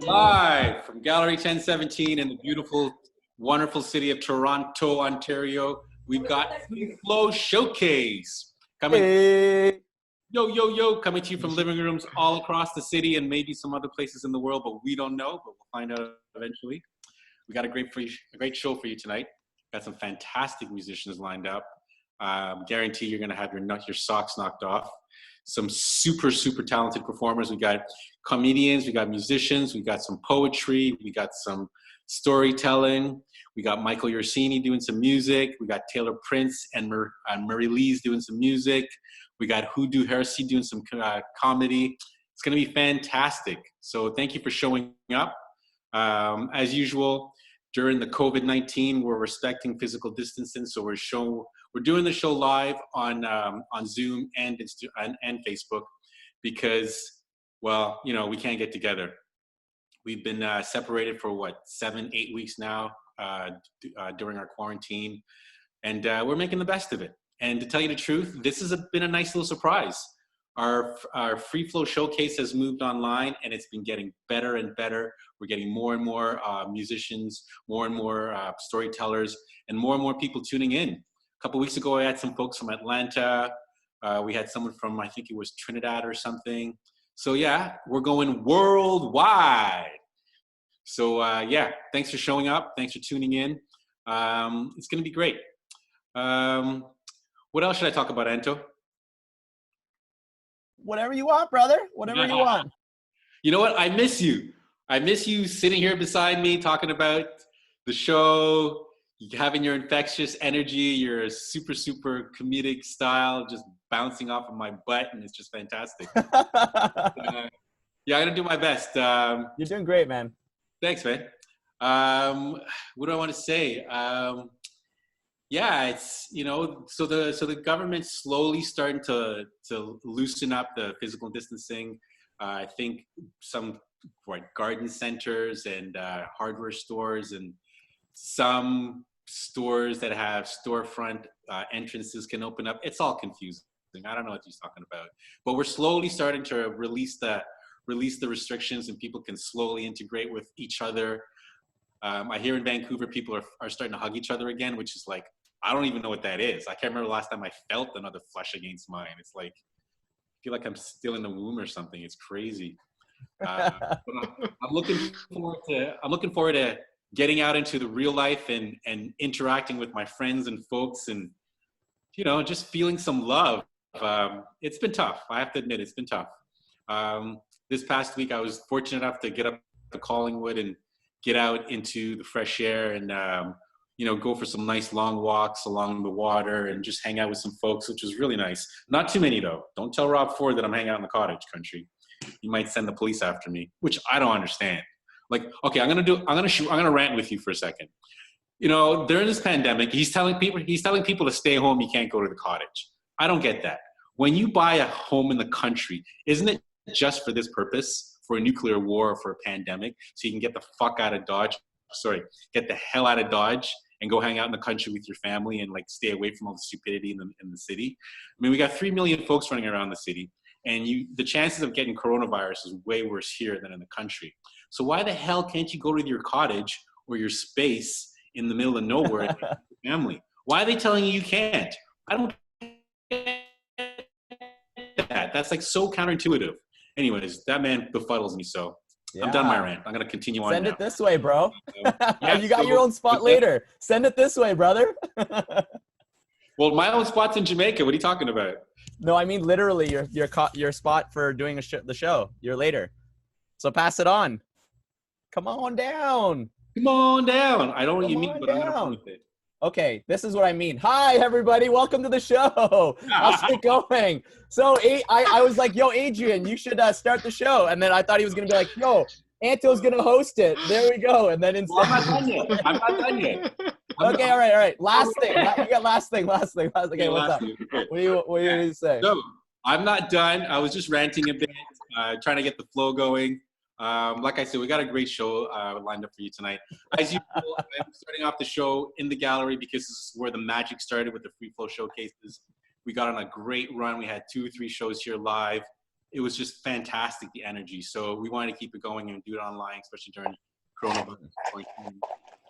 Live from Gallery 1017 in the beautiful, wonderful city of Toronto, Ontario, we've got FreeFlow Showcase coming. Hey. Yo, coming to you from living rooms all across the city and maybe some other places in the world, but we don't know, but we'll find out eventually. We got a great show for you tonight. Got some fantastic musicians lined up. Guarantee you're going to have your socks knocked off. Some super talented performers. We got comedians, we got musicians, we got some poetry, we got some storytelling. We got Michael Ursini doing some music. We got Taylor Prince and Marie Lee's doing some music. We got Hoodoo Hersey doing some comedy. It's going to be fantastic. So thank you for showing up. As usual, during the COVID-19, we're respecting physical distancing, so we're doing the show live on Zoom and Facebook because, well, you know, we can't get together. We've been separated for what, 7-8 weeks now during our quarantine, and we're making the best of it. And to tell you the truth, this has been a nice little surprise. Our FreeFlow Showcase has moved online, and it's been getting better and better. We're getting more and more musicians, more and more storytellers, and more people tuning in. A couple weeks ago, I had some folks from Atlanta. We had someone from, I think it was Trinidad or something. So yeah, we're going worldwide. So yeah, thanks for showing up. Thanks for tuning in. It's gonna be great. What else should I talk about, Anto? Whatever you want, brother. Whatever you want. You know what? I miss you. I miss you sitting here beside me talking about the show, having your infectious energy, your super comedic style just bouncing off of my butt, and it's just fantastic. Yeah, I'm gonna do my best. You're doing great, man. Thanks, man. What do I want to say? Yeah, it's, you know, so the government's slowly starting to loosen up the physical distancing. I think some garden centers and hardware stores and some stores that have storefront entrances can open up. It's all confusing. I don't know what he's talking about, but we're slowly starting to release the restrictions, and people can slowly integrate with each other. I hear in Vancouver people are starting to hug each other again, which is like, I don't even know what that is. I can't remember the last time I felt another flesh against mine. It's like, I feel like I'm still in the womb or something. It's crazy. But I'm looking forward to getting out into the real life and interacting with my friends and folks, and, you know, just feeling some love. It's been tough. I have to admit, it's been tough. This past week, I was fortunate enough to get up to Collingwood and get out into the fresh air and, you know, go for some nice long walks along the water and just hang out with some folks, which was really nice. Not too many though. Don't tell Rob Ford that I'm hanging out in the cottage country. He might send the police after me, which I don't understand. Like, okay, I'm gonna rant with you for a second. You know, during this pandemic, he's telling people to stay home. You can't go to the cottage. I don't get that. When you buy a home in the country, isn't it just for this purpose, for a nuclear war or for a pandemic, so you can get the fuck out of Dodge? Sorry, get the hell out of Dodge and go hang out in the country with your family and like stay away from all the stupidity in the city. I mean, we got 3 million folks running around the city, and the chances of getting coronavirus is way worse here than in the country. So why the hell can't you go to your cottage or your space in the middle of nowhere and with your family? Why are they telling you can't? I don't get that. That's like so counterintuitive. Anyways, that man befuddles me, so yeah. I'm done my rant. I'm going to continue on. Send now. it this way, bro. Yeah, you got your own spot later. Send it this way, brother. Well, my own spot's in Jamaica. What are you talking about? No, I mean literally your spot for doing the show. You're later. So pass it on. Come on down. Come on down. I don't know what you mean, but I'm going to run with it. Okay, this is what I mean. Hi, everybody. Welcome to the show. How's it going? So I was like, yo, Adrian, you should start the show. And then I thought he was going to be like, yo, Anto's going to host it. There we go. And then instead. Well, I'm not done yet. Okay, all right. Last thing. You got last thing. Okay, what's up? What do you say? So, I'm not done. I was just ranting a bit, trying to get the flow going. Like I said, we got a great show lined up for you tonight. As usual, I'm starting off the show in the gallery because this is where the magic started with the FreeFlow Showcases. We got on a great run. We had 2 or 3 shows here live. it was just fantastic, the energy. So we wanted to keep it going and do it online, especially during coronavirus quarantine.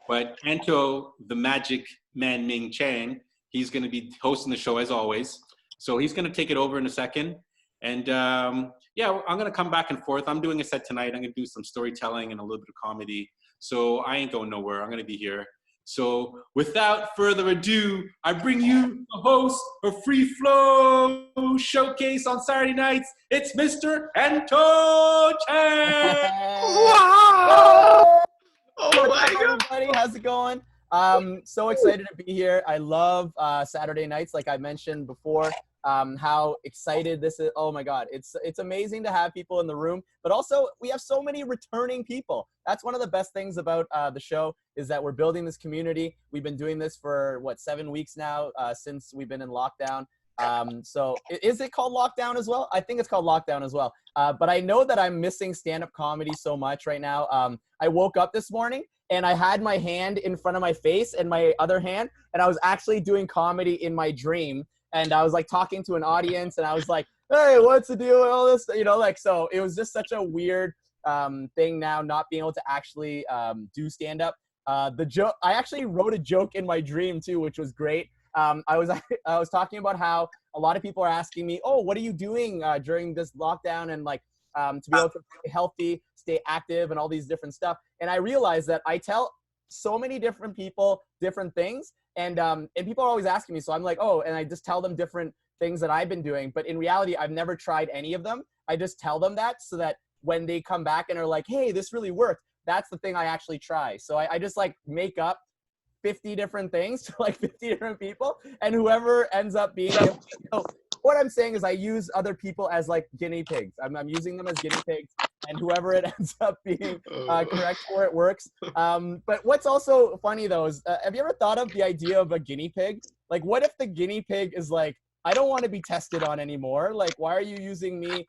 But Anto, the magic man Ming Chang, he's going to be hosting the show as always. So he's going to take it over in a second. And yeah, I'm going to come back and forth. I'm doing a set tonight. I'm going to do some storytelling and a little bit of comedy. So I ain't going nowhere. I'm going to be here. So without further ado, I bring you the host of FreeFlow Showcase on Saturday nights. It's Mr. Anto Chan. Wow! Oh my God. Everybody, how's it going? So excited to be here. I love Saturday nights, like I mentioned before. How excited this is. Oh my God, it's amazing to have people in the room, but also we have so many returning people. That's one of the best things about the show, is that we're building this community. We've been doing this for what, 7 weeks now, since we've been in lockdown. So is it called lockdown as well? I think it's called lockdown as well. But I know that I'm missing stand-up comedy so much right now. I woke up this morning and I had my hand in front of my face and my other hand, and I was actually doing comedy in my dream. And I was like talking to an audience, and I was like, hey, what's the deal with all this? You know, like, so it was just such a weird thing now, not being able to actually do stand-up. The joke, I actually wrote a joke in my dream too, which was great. I was talking about how a lot of people are asking me, oh, what are you doing during this lockdown, and like to be able to stay healthy, stay active, and all these different stuff. And I realized that I tell so many different people different things, and people are always asking me. So I'm like, oh, and I just tell them different things that I've been doing. But in reality, I've never tried any of them. I just tell them that so that when they come back and are like, hey, this really worked, that's the thing I actually try. So I just like make up 50 different things to like 50 different people, and whoever ends up being so what I'm saying is I use other people as like guinea pigs. I'm using them as guinea pigs, and whoever it ends up being correct for, it works. But what's also funny though is, have you ever thought of the idea of a guinea pig? Like, what if the guinea pig is like, I don't want to be tested on anymore. Like, why are you using me?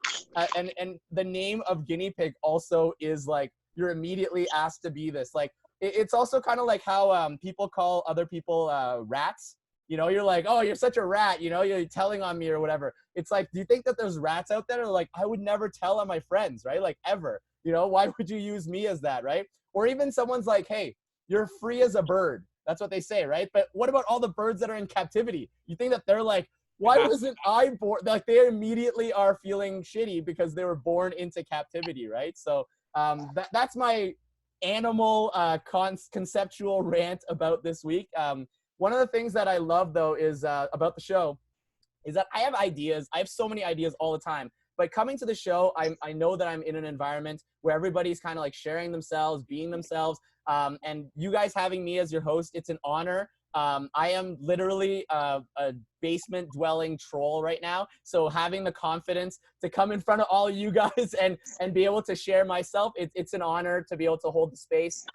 And the name of guinea pig also is like, you're immediately asked to be this. Like, it's also kind of like how people call other people rats. You know, you're like, oh, you're such a rat, you know, you're telling on me or whatever. It's like, do you think that there's rats out there that are like, I would never tell on my friends, right? Like, ever, you know, why would you use me as that, right? Or even someone's like, hey, you're free as a bird. That's what they say, right? But what about all the birds that are in captivity? You think that they're like, why wasn't I born? Like, they immediately are feeling shitty because they were born into captivity, right? So that's my animal conceptual rant about this week. One of the things that I love though is about the show is that I have ideas. I have so many ideas all the time. But coming to the show, I know that I'm in an environment where everybody's kind of like sharing themselves, being themselves. And you guys having me as your host, it's an honor. I am literally a basement dwelling troll right now. So having the confidence to come in front of all of you guys and be able to share myself, it's an honor to be able to hold the space.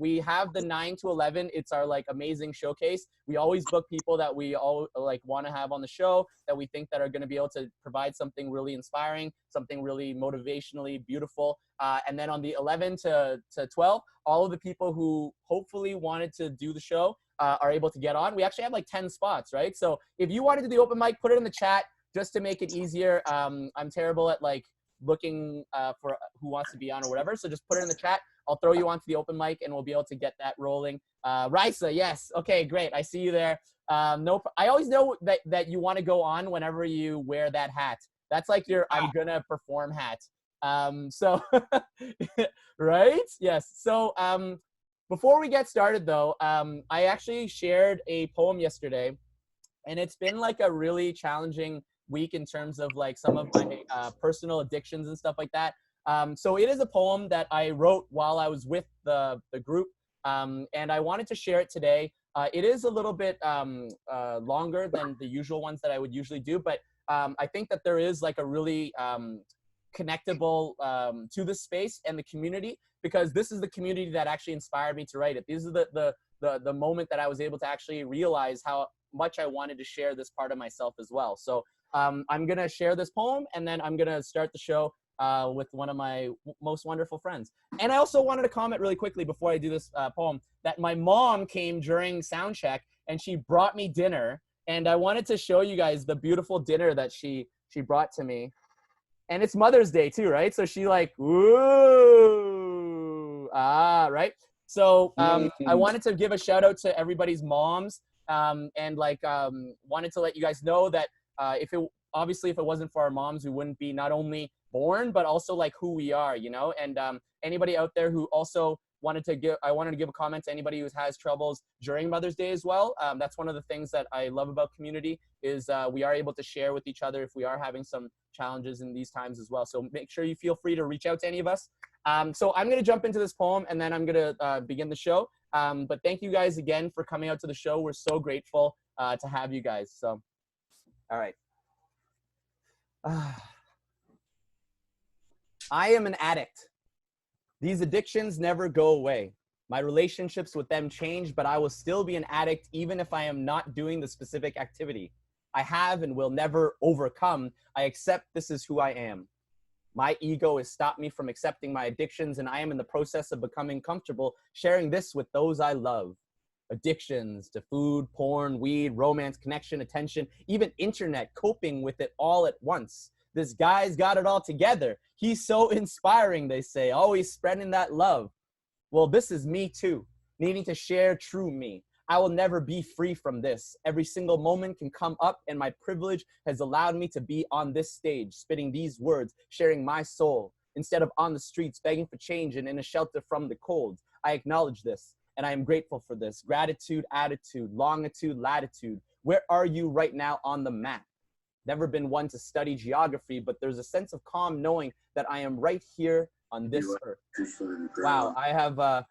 We have the 9 to 11. It's our like amazing showcase. We always book people that we all like want to have on the show, that we think that are going to be able to provide something really inspiring, something really motivationally beautiful. And then on the 11 to 12, all of the people who hopefully wanted to do the show are able to get on. We actually have like 10 spots, right? So if you wanted to do the open mic, put it in the chat just to make it easier. I'm terrible at like looking for who wants to be on or whatever. So just put it in the chat. I'll throw you onto the open mic and we'll be able to get that rolling. Risa, yes. Okay, great. I see you there. No, I always know that you want to go on whenever you wear that hat. That's like your I'm gonna perform hat. So, right? Yes. So, before we get started though, I actually shared a poem yesterday, and it's been like a really challenging week in terms of like some of my personal addictions and stuff like that. So it is a poem that I wrote while I was with the group, and I wanted to share it today. It is a little bit longer than the usual ones that I would usually do, but I think that there is like a really connectable to the space and the community, because this is the community that actually inspired me to write it. This is the moment that I was able to actually realize how much I wanted to share this part of myself as well. So I'm going to share this poem, and then I'm going to start the show with one of my most wonderful friends. And I also wanted to comment really quickly before I do this poem that my mom came during sound check and she brought me dinner. And I wanted to show you guys the beautiful dinner that she brought to me. And it's Mother's Day too, right? So she like, ooh, right? So I wanted to give a shout out to everybody's moms, and like wanted to let you guys know that if it wasn't for our moms, we wouldn't be not only born but also like who we are, you know. And anybody out there who also I wanted to give a comment to anybody who has troubles during Mother's Day as well. That's one of the things that I love about community is we are able to share with each other if we are having some challenges in these times as well. So make sure you feel free to reach out to any of us. So I'm going to jump into this poem and then I'm going to begin the show. But thank you guys again for coming out to the show. We're so grateful to have you guys. So, all right. I am an addict. These addictions never go away. My relationships with them change, but I will still be an addict even if I am not doing the specific activity. I have and will never overcome. I accept this is who I am. My ego has stopped me from accepting my addictions, and I am in the process of becoming comfortable sharing this with those I love. Addictions to food, porn, weed, romance, connection, attention, even internet, coping with it all at once. This guy's got it all together. He's so inspiring, they say, always spreading that love. Well, this is me too, needing to share true me. I will never be free from this. Every single moment can come up, and my privilege has allowed me to be on this stage, spitting these words, sharing my soul, instead of on the streets, begging for change and in a shelter from the cold. I acknowledge this, and I am grateful for this. Gratitude, attitude, longitude, latitude. Where are you right now on the map? Never been one to study geography, but there's a sense of calm knowing that I am right here on this earth. Wow, I have, oh,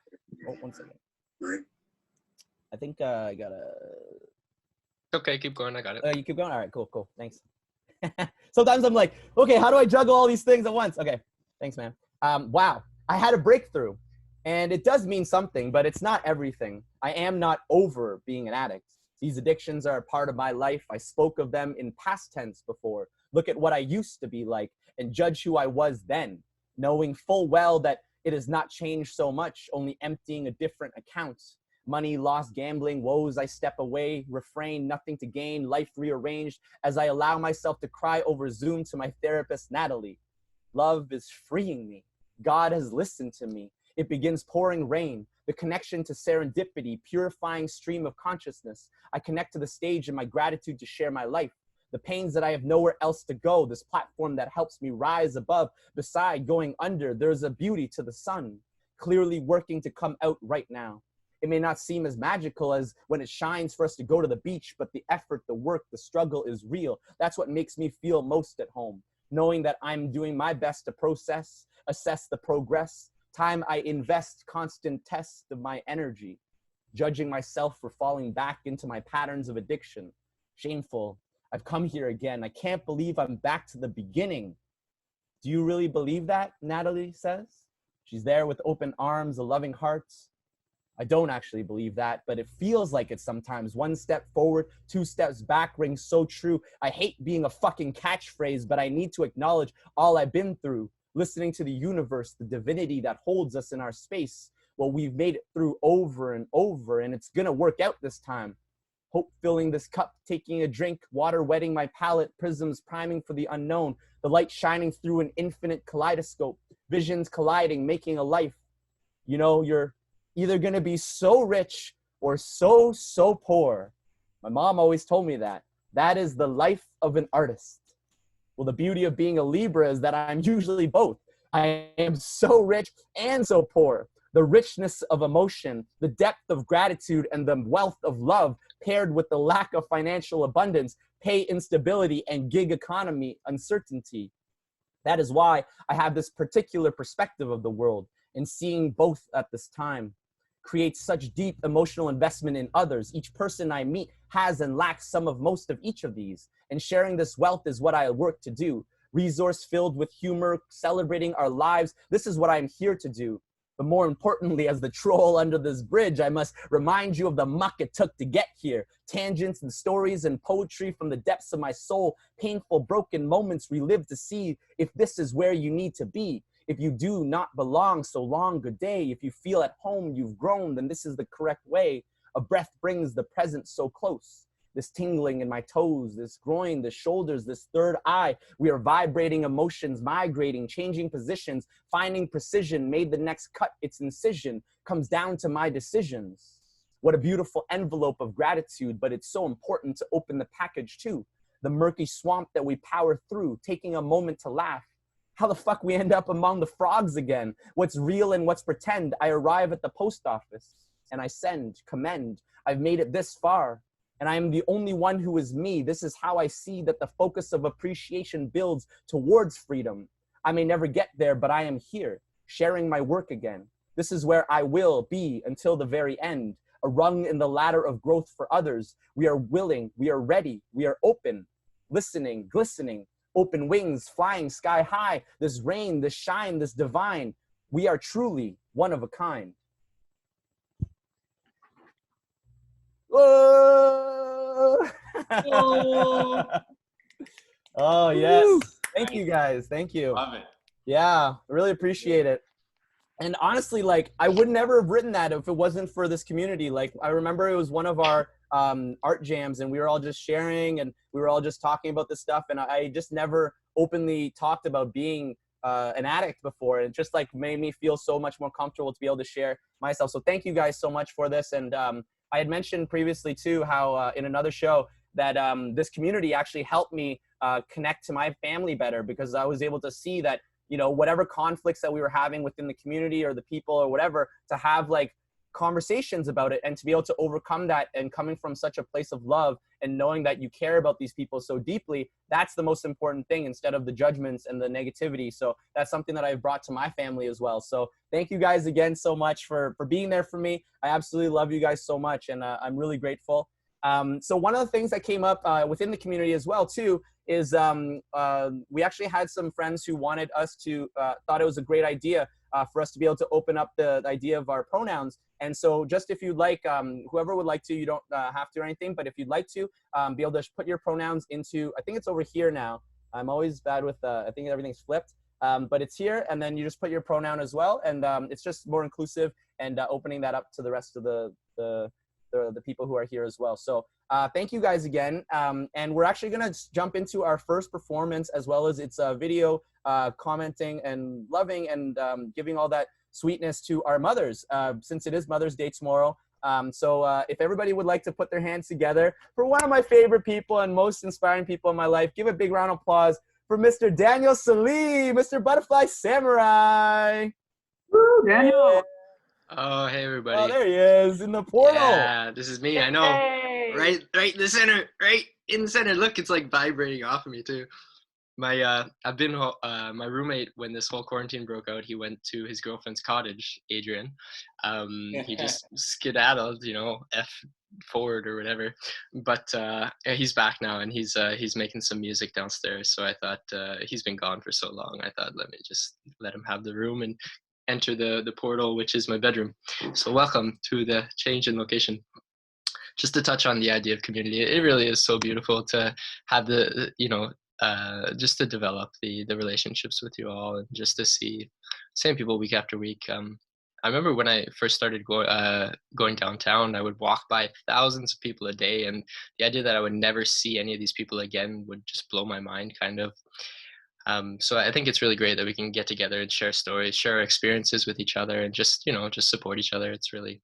1 second. I think I gotta. Okay, keep going. I got it. You keep going? All right, cool, cool. Thanks. Sometimes I'm like, okay, how do I juggle all these things at once? Okay, thanks, man. Wow, I had a breakthrough, and it does mean something, but it's not everything. I am not over being an addict. These addictions are a part of my life. I spoke of them in past tense before. Look at what I used to be like and judge who I was then, knowing full well that it has not changed so much, only emptying a different account. Money, lost, gambling, woes, I step away, refrain, nothing to gain, life rearranged as I allow myself to cry over Zoom to my therapist, Natalie. Love is freeing me. God has listened to me. It begins pouring rain, the connection to serendipity, purifying stream of consciousness. I connect to the stage in my gratitude to share my life. The pains that I have nowhere else to go, this platform that helps me rise above, beside going under, there's a beauty to the sun, clearly working to come out right now. It may not seem as magical as when it shines for us to go to the beach, but the effort, the work, the struggle is real. That's what makes me feel most at home, knowing that I'm doing my best to process, assess the progress, time I invest, constant test of my energy, judging myself for falling back into my patterns of addiction. Shameful. I've come here again. I can't believe I'm back to the beginning. Do you really believe that? Natalie says. She's there with open arms, a loving heart. I don't actually believe that, but it feels like it sometimes. 1 step forward, 2 steps back rings so true. I hate being a fucking catchphrase, but I need to acknowledge all I've been through. Listening to the universe, the divinity that holds us in our space. Well, we've made it through over and over, and it's gonna work out this time. Hope filling this cup, taking a drink, water wetting my palate, prisms priming for the unknown, the light shining through an infinite kaleidoscope, visions colliding, making a life. You know, you're either gonna be so rich or so poor. My mom always told me that. That is the life of an artist. Well, the beauty of being a Libra is that I'm usually both. I am so rich and so poor. The richness of emotion, the depth of gratitude, and the wealth of love paired with the lack of financial abundance, pay instability, and gig economy uncertainty. That is why I have this particular perspective of the world, and seeing both at this time creates such deep emotional investment in others. Each person I meet has and lacks some of most of each of these. And sharing this wealth is what I work to do. Resource filled with humor, celebrating our lives. This is what I'm here to do. But more importantly, as the troll under this bridge, I must remind you of the muck it took to get here. Tangents and stories and poetry from the depths of my soul. Painful, broken moments relived to see if this is where you need to be. If you do not belong, so long, good day. If you feel at home, you've grown, then this is the correct way. A breath brings the present so close. this tingling in my toes, this groin, this shoulders, this third eye. We are vibrating emotions, migrating, changing positions, finding precision, made the next cut, its incision, comes down to my decisions. What a beautiful envelope of gratitude, but it's so important to open the package too. The murky swamp that we power through, taking a moment to laugh. How the fuck we end up among the frogs again? What's real and what's pretend? I arrive at the post office and I send, commend. I've made it this far and I am the only one who is me. This is how I see that the focus of appreciation builds towards freedom. I may never get there, but I am here, sharing my work again. This is where I will be until the very end, a rung in the ladder of growth for others. We are willing, we are ready, we are open, listening, glistening, open wings, flying sky high, this rain, this shine, this divine. We are truly one of a kind. Whoa! Oh, yes. Thank you guys. Thank you. Love it. Yeah, I really appreciate it. And honestly, like, I would never have written that if it wasn't for this community. Like, I remember it was one of our art jams and we were all just sharing and we were all just talking about this stuff. And I just never openly talked about being an addict before. It just like made me feel so much more comfortable to be able to share myself. So thank you guys so much for this. And I had mentioned previously too, how in another show that this community actually helped me connect to my family better, because I was able to see that, you know, whatever conflicts that we were having within the community or the people or whatever, to have like conversations about it and to be able to overcome that, and coming from such a place of love and knowing that you care about these people so deeply, that's the most important thing, instead of the judgments and the negativity. So that's something that I've brought to my family as well. So thank you guys again so much for being there for me. I absolutely love you guys so much, and I'm really grateful. So one of the things that came up within the community as well too is we actually had some friends who wanted us to, thought it was a great idea for us to be able to open up the idea of our pronouns. And so just if you'd like, whoever would like to, you don't have to or anything, but if you'd like to be able to put your pronouns into, I think it's over here now. I'm always bad with, I think everything's flipped, but it's here, and then you just put your pronoun as well. And it's just more inclusive and opening that up to the rest of the people who are here as well. So thank you guys again. And we're actually gonna jump into our first performance, as well as its video commenting and loving and giving all that sweetness to our mothers, since it is Mother's Day tomorrow. So if everybody would like to put their hands together for one of my favorite people and most inspiring people in my life, give a big round of applause for Mr. Daniel Salee, Mr. Butterfly Samurai. Woo, Daniel. Oh, hey everybody. Oh, there he is in the portal. Yeah, this is me. I know. Hey. Right in the center. Right in the center. Look, it's like vibrating off of me too. My my roommate, when this whole quarantine broke out, he went to his girlfriend's cottage, Adrian. He just skedaddled, you know, F forward or whatever. But he's back now, and he's making some music downstairs. So I thought, he's been gone for so long, I thought, let me just let him have the room and enter the portal, which is my bedroom. So welcome to the change in location. Just to touch on the idea of community, it really is so beautiful to have the, you know, just to develop the relationships with you all, and just to see same people week after week. I remember when I first started going downtown, I would walk by thousands of people a day, and the idea that I would never see any of these people again would just blow my mind, kind of. So I think it's really great that we can get together and share stories, share our experiences with each other, and just, you know, just support each other. It's really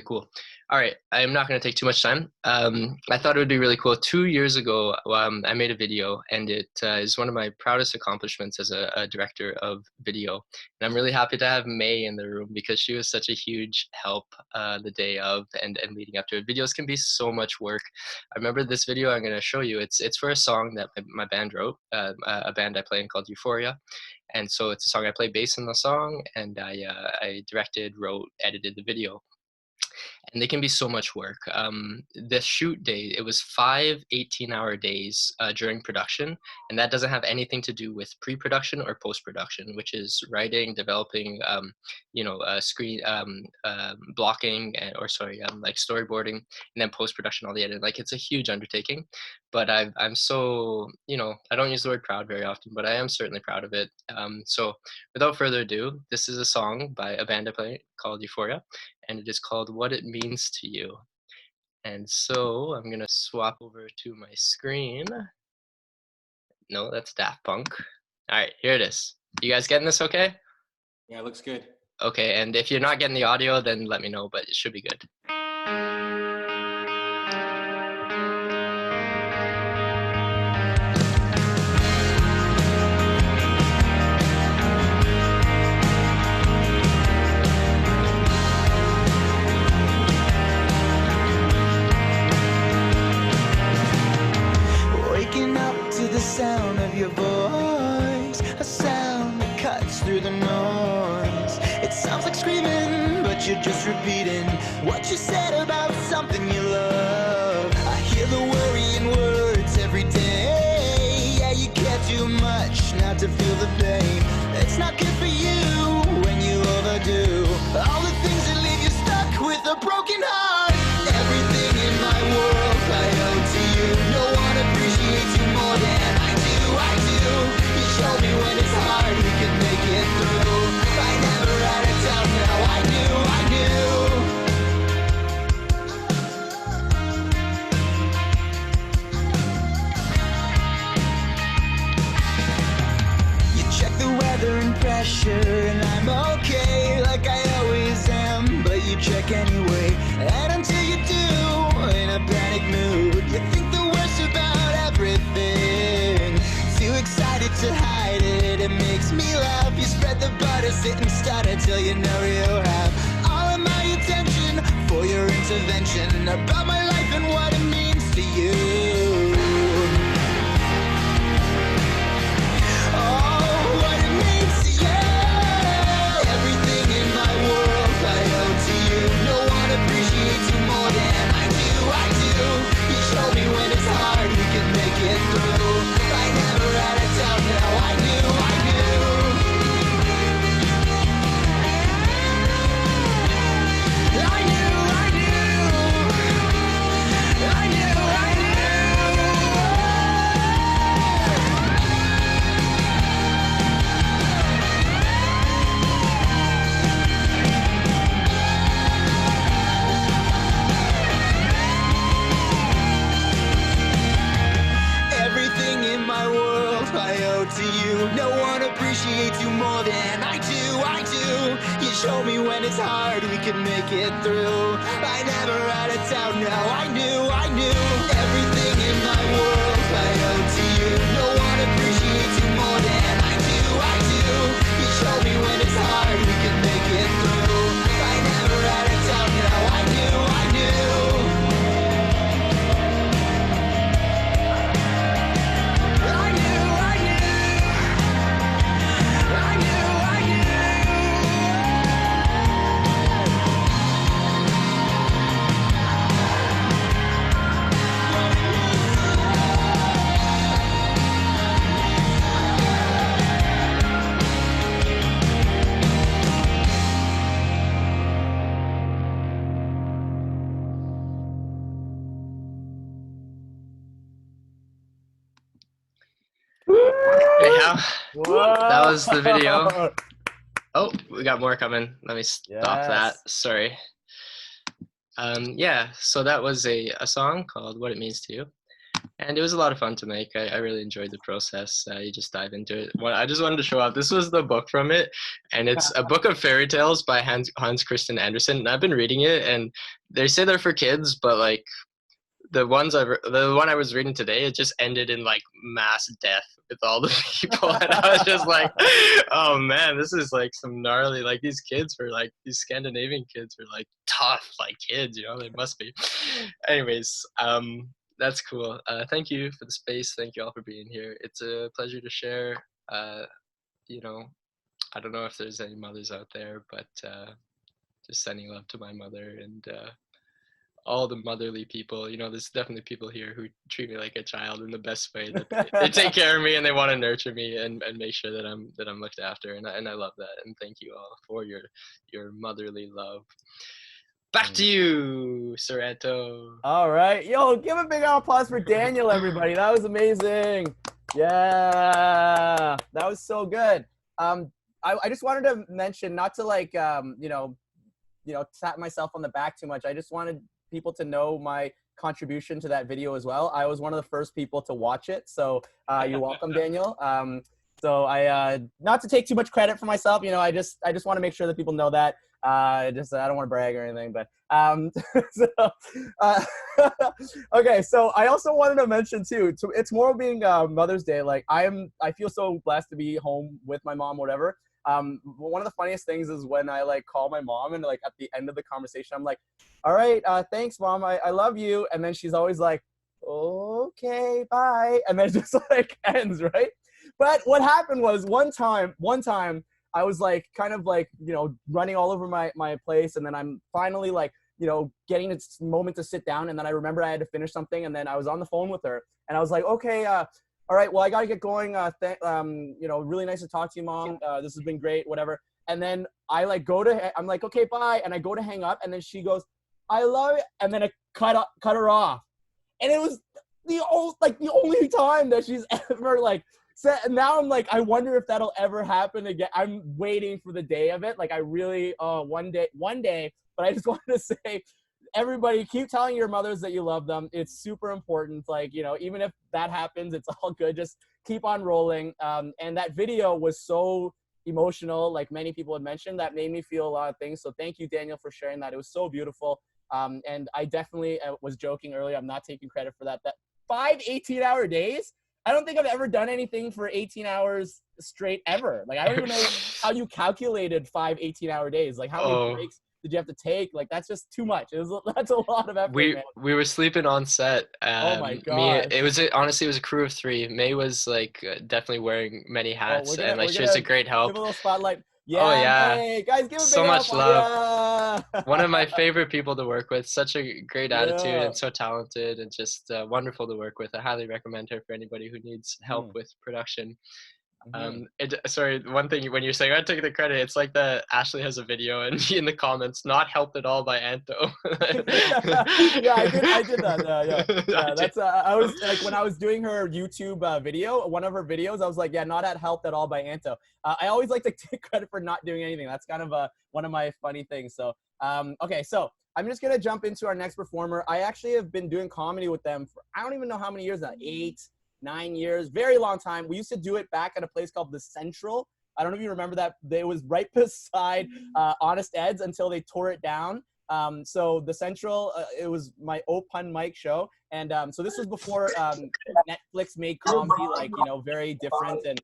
cool. All right, I'm not going to take too much time. I thought it would be really cool. 2 years ago, I made a video, and it is one of my proudest accomplishments as a director of video. And I'm really happy to have May in the room, because she was such a huge help the day of and leading up to it. Videos can be so much work. I remember this video I'm going to show you. It's for a song that my band wrote, a band I play in called Euphoria. And so it's a song I play bass in the song, and I directed, wrote, edited the video. And they can be so much work. The shoot day, it was 5 18-hour days during production, and that doesn't have anything to do with pre-production or post-production, which is writing, developing, you know, screen blocking, like storyboarding, and then post-production, all the editing. Like, it's a huge undertaking, but I'm so, you know, I don't use the word proud very often, but I am certainly proud of it. So without further ado, this is a song by a band I play called Euphoria, and it is called What It Means to You. And so I'm gonna swap over to my screen. No, that's Daft Punk. All right, here it is. You guys getting this okay? Yeah, it looks good. Okay, and if you're not getting the audio, then let me know, but it should be good. Waking up to the sound of your voice, a sound that cuts through the noise. It sounds like screaming, but you're just repeating what you said about something you love. I hear the worrying words every day. Yeah, you care too much not to feel the pain. It's not good for you when you overdo all the things that leave you stuck with a broken heart. Everything in my world I owe to you. No one appreciates you more than I do. You show me when it's hard, we can make it through. I never had a doubt, now I knew. You check the weather and pressure, and I'm okay, like I always am. But you check anyway, and until you do, in a panic mood, you think the worst about everything. Too excited to hide it, it makes me laugh. You spread the butter, sit and stutter till you know you have all of my attention for your intervention about my life and what it means to you. Oh, what it means to you. Everything in my world I owe to you. No one appreciates you more than I do. You show me when it's hard, we can make it through. I never had a doubt, now I knew. Everything in my world I owe to you. No one appreciates you more than I do. You show me when it's hard, we can make it through. I never had a doubt, now I knew. Everything in my world I owe to you. No one appreciates you more than I do. You show me when it's hard, we can make it through. I never had a doubt, now I knew. Anyhow, Whoa. that was the video. Oh, we got more coming. Let me stop that. Sorry. Yeah, so that was a song called What It Means to You. And it was a lot of fun to make. I really enjoyed the process. You just dive into it. I just wanted to show off. This was the book from it. And it's a book of fairy tales by Hans Christian Andersen. And I've been reading it. And they say they're for kids, but like the one I was reading today, it just ended in like mass death with all the people. And I was just like, oh man, this is like some gnarly, like these Scandinavian kids are like tough, like kids, they must be. Anyways, that's cool. Thank you for the space. Thank you all for being here. It's a pleasure to share. I don't know if there's any mothers out there, but just sending love to my mother and all the motherly people. There's definitely people here who treat me like a child in the best way. That they take care of me and they want to nurture me and make sure that I'm looked after. And I love that. And thank you all for your motherly love. Back to you, Soreto. All right. Yo, give a big round of applause for Daniel, everybody. That was amazing. Yeah. That was so good. I just wanted to mention, not to like, tap myself on the back too much. I just wanted people to know my contribution to that video as well. I was one of the first people to watch it. So you're welcome, Daniel. So I, not to take too much credit for myself, you know, I just want to make sure that people know that. I don't want to brag or anything, but okay. So I also wanted to mention too, so it's more being Mother's Day. Like I feel so blessed to be home with my mom, whatever. One of the funniest things is when I like call my mom and like at the end of the conversation, I'm like, all right, thanks mom. I love you. And then she's always like, okay, bye. And then it just like ends, right? But what happened was one time I was like, kind of like, you know, running all over my place. And then I'm finally like, you know, getting a moment to sit down. And then I remember I had to finish something. And then I was on the phone with her and I was like, okay, all right, well, I got to get going. You know, really nice to talk to you, mom. This has been great, whatever. And then I like I'm like, okay, bye. And I go to hang up. And then she goes, I love it. And then I cut her off. And it was the only time that she's ever like, so now I'm like, I wonder if that'll ever happen again. I'm waiting for the day of it. Like I really, one day, but I just wanted to say, everybody keep telling your mothers that you love them. It's super important. Like, you know, even if that happens, it's all good. Just keep on rolling. And that video was so emotional. Like many people had mentioned, that made me feel a lot of things. So thank you, Daniel, for sharing that. It was so beautiful. And I definitely was joking earlier. I'm not taking credit for that. That 5 18-hour days. I don't think I've ever done anything for 18 hours straight ever. Like, I don't even know how you calculated 5 18-hour days. Like, how many breaks did you have to take? Like, that's just too much. That's a lot of effort, man. We were sleeping on set. Oh my god! Honestly, it was a crew of 3. May was like definitely wearing many hats, and like she was a great help. Give a little spotlight. Yeah, oh yeah, hey, guys, give a so big much help. love. Yeah. One of my favorite people to work with. Such a great attitude and so talented and just wonderful to work with. I highly recommend her for anybody who needs help with production. Sorry, one thing when you're saying I took the credit, it's like that Ashley has a video and in the comments, not helped at all by Anto. Yeah, I did that. Yeah, that's I was like, when I was doing her YouTube video, one of her videos, I was like, yeah, not helped at all by Anto. I always like to take credit for not doing anything. That's kind of one of my funny things. So okay, so I'm just gonna jump into our next performer. I actually have been doing comedy with them for I don't even know how many years now, 8 9 years, very long time. We used to do it back at a place called The Central. I don't know if you remember that. It was right beside Honest Ed's until they tore it down. So The Central, it was my open mic show. And so this was before Netflix made comedy, like, you know, very different and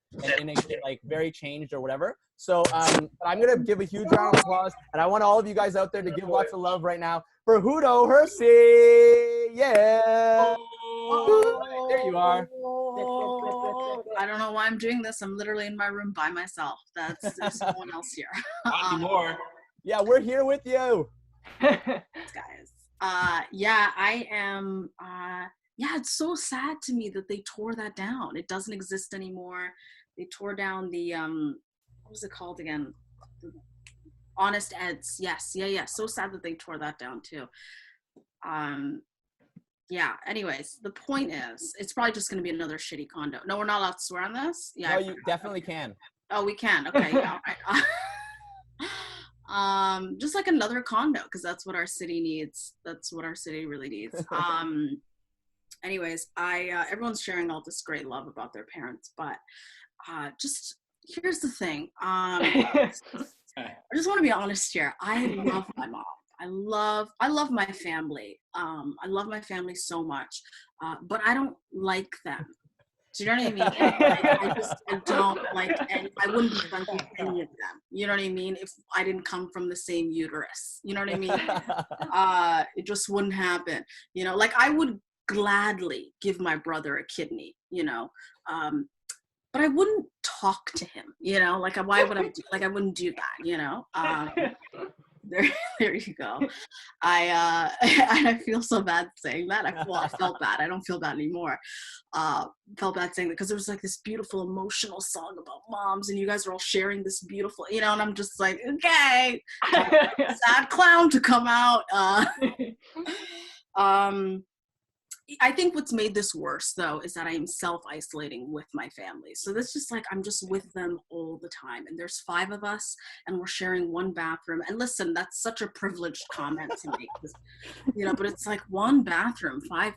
like very changed or whatever. So I'm going to give a huge round of applause. And I want all of you guys out there to give lots of love right now for Hudo Hersey. Yeah. Oh, there you are. I don't know why I'm doing this. I'm literally in my room by myself. There's no one else here. Not anymore. Yeah, we're here with you. Guys. Yeah, I am. Yeah, it's so sad to me that they tore that down. It doesn't exist anymore. They tore down the, what was it called again? Honest Ed's. Yes. Yeah. So sad that they tore that down too. Yeah, anyways, the point is, it's probably just going to be another shitty condo. No, we're not allowed to swear on this? Yeah. No, you definitely can. Oh, we can. Okay, yeah, all right. Just like another condo, because that's what our city needs. That's what our city really needs. Anyways, everyone's sharing all this great love about their parents, but just here's the thing. I just want to be honest here. I love my mom. I love my family. I love my family so much, but I don't like them. Do you know what I mean? I don't like, and I wouldn't be friends with any of them. You know what I mean? If I didn't come from the same uterus, you know what I mean? It just wouldn't happen. You know, like I would gladly give my brother a kidney, you know, but I wouldn't talk to him, you know, like why would I I wouldn't do that, you know? There you go. I feel so bad saying that. I felt bad. I don't feel bad anymore. Felt bad saying that because there was like this beautiful emotional song about moms and you guys are all sharing this beautiful, you know, and I'm just like, okay, sad clown to come out. I think what's made this worse, though, is that I am self-isolating with my family. So this just like, I'm just with them all the time. And there's 5 of us, and we're sharing one bathroom. And listen, that's such a privileged comment to make, but it's like one bathroom, 5,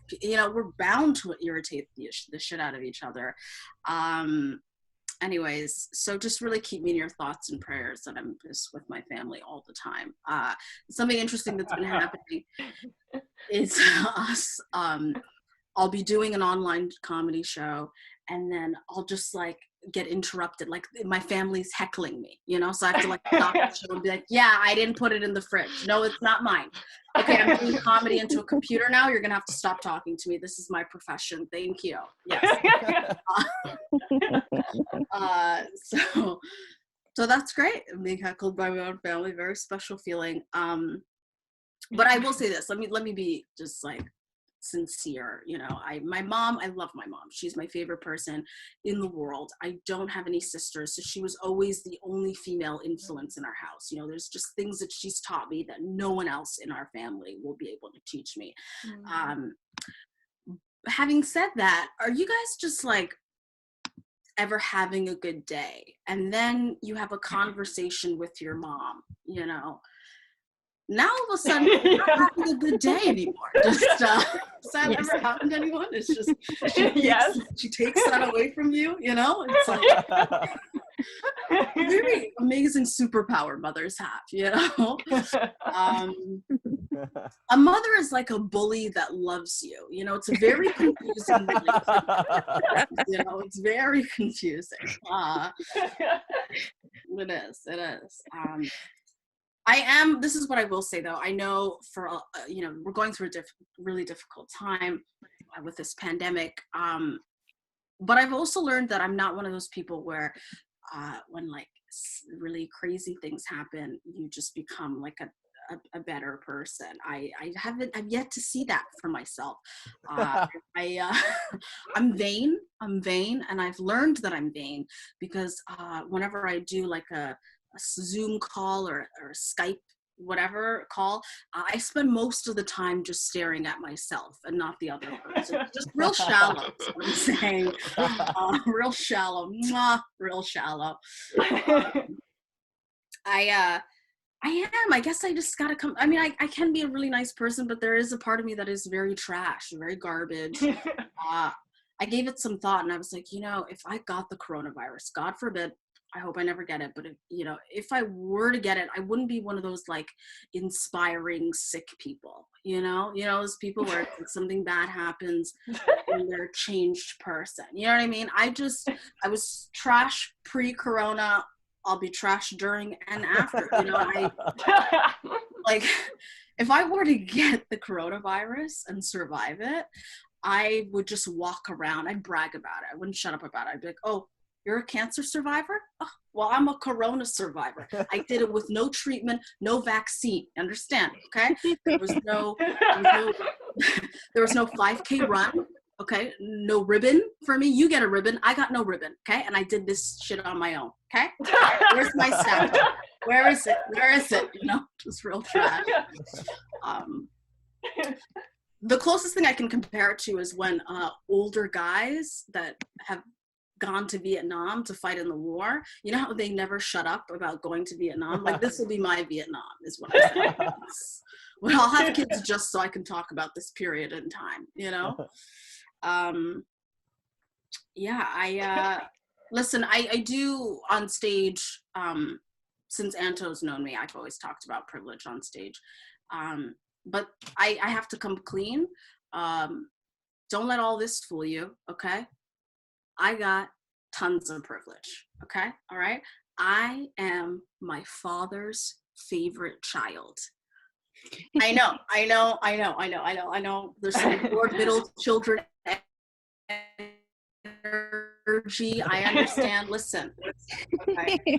we're bound to irritate the shit out of each other. Anyways, so just really keep me in your thoughts and prayers that I'm just with my family all the time. Something interesting that's been happening is us. I'll be doing an online comedy show, and then I'll just like get interrupted. Like my family's heckling me, so I have to like stop the show and be like, yeah, I didn't put it in the fridge. No, it's not mine. Okay, I'm doing comedy into a computer now. You're gonna have to stop talking to me. This is my profession. Thank you. Yes. So that's great. I'm being heckled by my own family. Very special feeling. But I will say this. Let me be just like sincere. My mom, I love my mom. She's my favorite person in the world. I don't have any sisters, so she was always the only female influence in our house. There's just things that she's taught me that no one else in our family will be able to teach me. Having said that, are you guys just like ever having a good day, and then you have a conversation with your mom, now all of a sudden you're not having a good day anymore? Just has that ever happened to anyone? It's just she takes that away from you, It's like very amazing superpower mothers have, A mother is like a bully that loves you. It's a very confusing relationship. It's very confusing. It is. This is what I will say though. I know we're going through a really difficult time with this pandemic. But I've also learned that I'm not one of those people where when like really crazy things happen, you just become like a better person. I've yet to see that for myself. I'm vain, and I've learned that I'm vain because whenever I do like a Zoom call or Skype, whatever call, I spend most of the time just staring at myself and not the other person. Just real shallow, is what I'm saying. Real shallow. Real shallow. I guess I just gotta come. I mean, I can be a really nice person, but there is a part of me that is very trash, very garbage. I gave it some thought, and I was like, if I got the coronavirus, God forbid, I hope I never get it, but if I were to get it, I wouldn't be one of those like inspiring sick people, those people where like, something bad happens and they're a changed person. You know what I mean? I was trash pre-corona. I'll be trash during and after. Like if I were to get the coronavirus and survive it, I would just walk around. I'd brag about it. I wouldn't shut up about it. I'd be like, oh, you're a cancer survivor? Oh, well, I'm a corona survivor. I did it with no treatment, no vaccine. Understand? Okay. There was no 5K run. Okay. No ribbon for me. You get a ribbon. I got no ribbon. Okay. And I did this shit on my own. Okay. Where's my staff? Where is it? Just real trash. The closest thing I can compare it to is when older guys that have gone to Vietnam to fight in the war, how they never shut up about going to Vietnam? Like, this will be my Vietnam, is what I'm saying. Well, I'll have kids just so I can talk about this period in time, Listen, I do on stage, since Anto's known me, I've always talked about privilege on stage. But I have to come clean. Don't let all this fool you, okay? I got tons of privilege, okay? All right? I am my father's favorite child. I know. There's some poor middle children energy. I understand. Listen. Okay?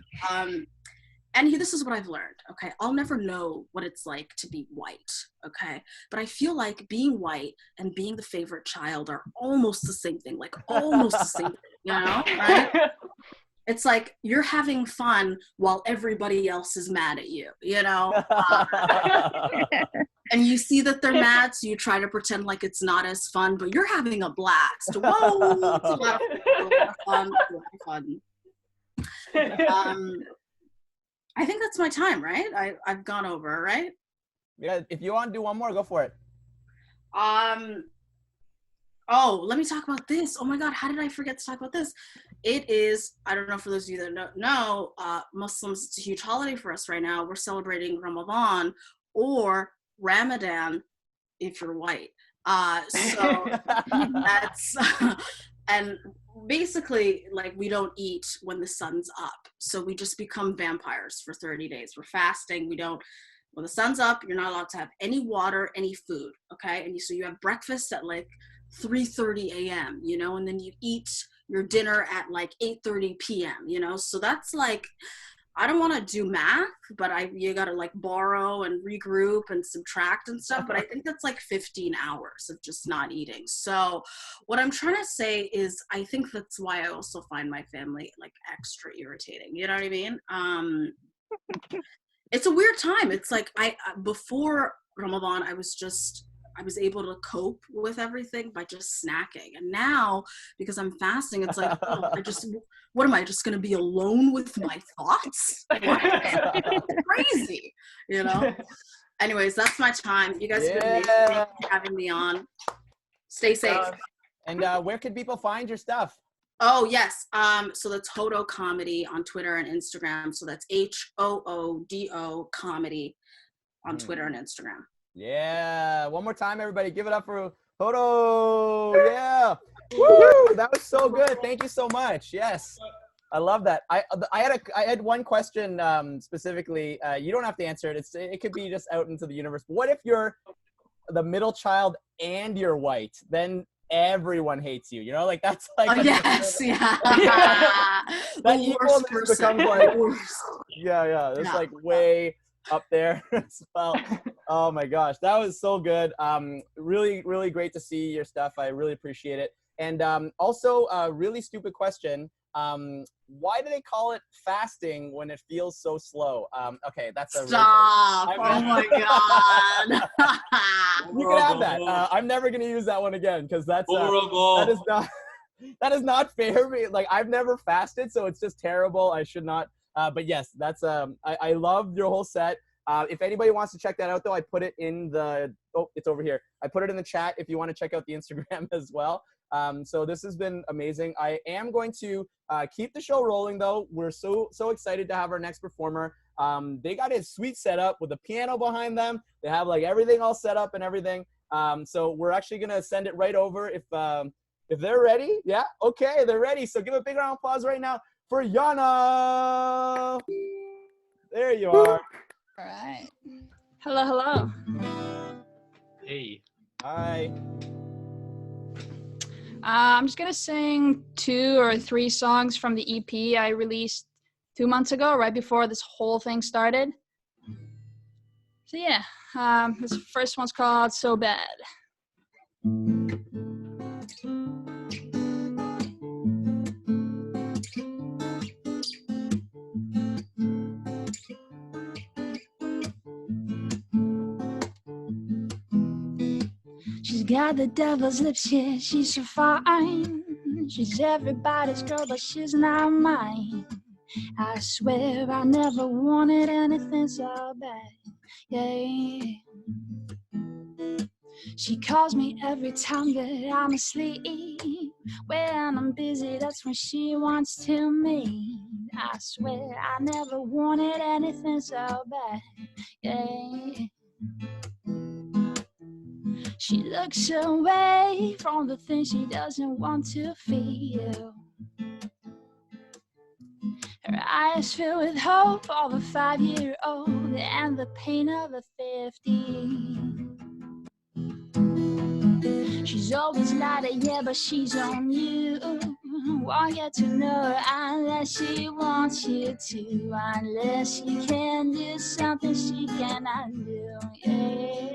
And this is what I've learned, okay? I'll never know what it's like to be white, okay? But I feel like being white and being the favorite child are almost the same thing, like almost the same thing, right? It's like you're having fun while everybody else is mad at you, And you see that they're mad, so you try to pretend like it's not as fun, but you're having a blast. Whoa, it's a lot of fun. I think that's my time, right? I've gone over, right? Yeah, if you want to do one more, go for it. Oh, let me talk about this. Oh my God, how did I forget to talk about this? It is, I don't know, for those of you that don't know, Muslims, it's a huge holiday for us right now. We're celebrating Ramadan or Ramadan if you're white. So that's, and basically, like, we don't eat when the sun's up. So we just become vampires for 30 days. We're fasting. When the sun's up, you're not allowed to have any water, any food, okay? And so you have breakfast at like 3:30 a.m., you know, and then you eat your dinner at like 8:30 p.m., you know? So that's like, I don't want to do math, but you got to like borrow and regroup and subtract and stuff. But I think that's like 15 hours of just not eating. So what I'm trying to say is, I think that's why I also find my family like extra irritating. You know what I mean? It's a weird time. It's like before Ramadan, I was able to cope with everything by just snacking. And now, because I'm fasting, it's like, oh, what am I just going to be alone with my thoughts? What? Crazy, you know? Anyways, that's my time. You guys have been amazing. Thank you for having me on. Stay safe. And where can people find your stuff? Oh, yes. So that's Hodo Comedy on Twitter and Instagram. So that's HOODO Comedy on Twitter and Instagram. Yeah. One more time, everybody. Give it up for Hodo. Yeah. Woo! That was so good. Thank you so much. Yes. I love that. I had one question specifically. You don't have to answer it. It could be just out into the universe. What if you're the middle child and you're white? Then everyone hates you, you know, like that's like yes, yeah. That equalness becomes like it's like way up there as well. Oh my gosh, that was so good. Really, really great to see your stuff. I really appreciate it. And also a really stupid question. Why do they call it fasting when it feels so slow? Okay, that's a stop. Oh my God. You can have that. I'm never gonna use that one again because that's horrible. That is not fair. Like, I've never fasted, so it's just terrible. I should not. But yes, that's I love your whole set. If anybody wants to check that out, though, I put it in the it's over here. I put it in the chat if you want to check out the Instagram as well. So this has been amazing. I am going to keep the show rolling, though. We're so excited to have our next performer. They got a sweet setup with a piano behind them. They have like everything all set up and everything. So we're actually gonna send it right over if they're ready. Yeah, okay, they're ready. So give a big round of applause right now for Yana. There you are. All right. Hello, hello. Hey. Hi. I'm just gonna sing 2 or 3 songs from the EP I released 2 months ago, right before this whole thing started. So yeah, this first one's called So Bad. She's got the devil's lips, yeah, she's so fine. She's everybody's girl, but she's not mine. I swear I never wanted anything so bad, yeah. She calls me every time that I'm asleep. When I'm busy, that's when she wants to meet. I swear I never wanted anything so bad, yeah. She looks away from the things she doesn't want to feel. Her eyes fill with hope of a 5-year-old and the pain of a 50. She's always lighter, yeah, but she's on you. Won't get to know her unless she wants you to. Unless she can do something she cannot do, yeah.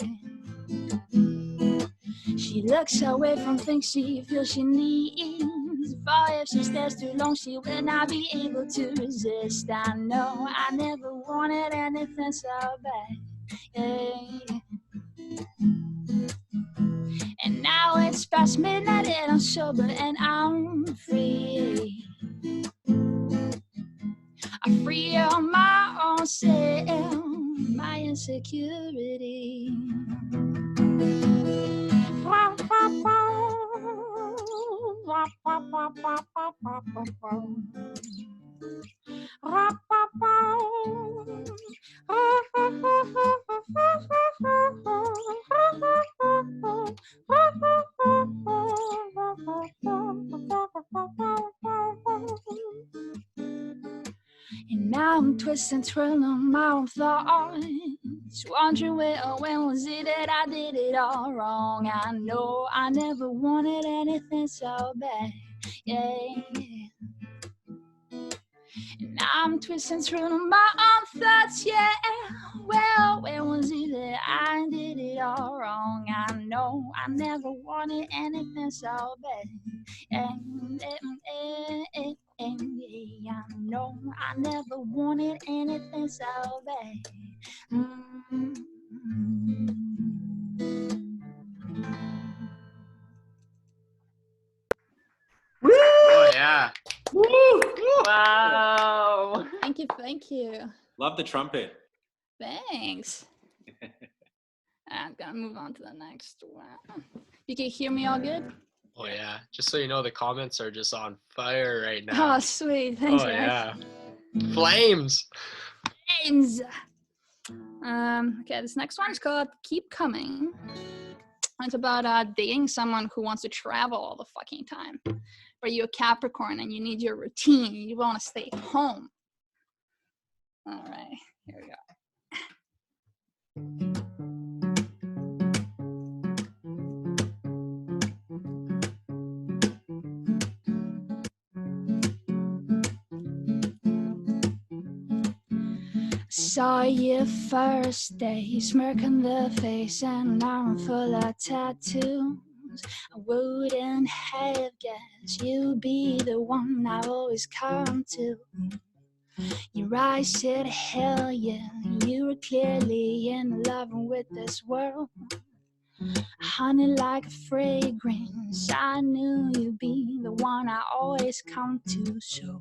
She looks away from things she feels she needs. For if she stares too long, she will not be able to resist. I know I never wanted anything so bad, yeah. And now it's past midnight and I'm sober and I'm free. I'm free on my own self, my insecurity. And now I'm twisting, twirling my own thoughts, wondering where or when was it that I did it all wrong. I know I never wanted anything so bad, yeah. And I'm twisting, twirling my own thoughts, yeah. Well, when was it that I did it all wrong? I know I never wanted anything so bad, yeah. I know I never wanted anything so bad. Oh yeah. Woo! Wow. Thank you, thank you. Love the trumpet. Thanks. I'm gonna move on to the next one. You can hear me all good? Oh yeah. Just so you know, the comments are just on fire right now. Oh, sweet. Thanks, Oh guys. yeah. Flames. Names. Okay, this next one is called Keep Coming. It's about dating someone who wants to travel all the fucking time. Or you're a Capricorn and you need your routine. You want to stay home. All right, here we go. Saw you first day, smirk on the face and an arm full of tattoos. I wouldn't have guessed you'd be the one I always come to. Your eyes said hell yeah, you were clearly in love with this world. Honey like a fragrance, I knew you'd be the one I always come to. So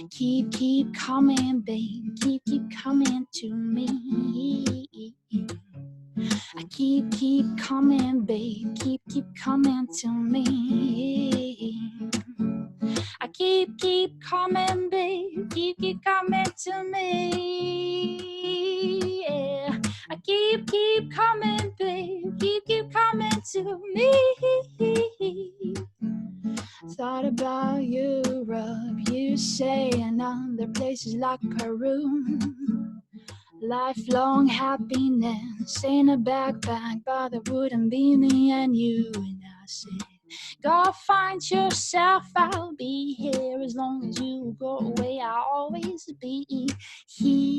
keep coming, babe, keep coming to me. I keep coming, babe, keep coming to me. I keep coming, babe, keep coming to me. Yeah. I keep coming, babe, keep coming to me. Thought about Europe, you say, and other places like Peru. Lifelong happiness in a backpack, but there wouldn't be me and you. And I said, go find yourself, I'll be here as long as you go away. I'll always be here.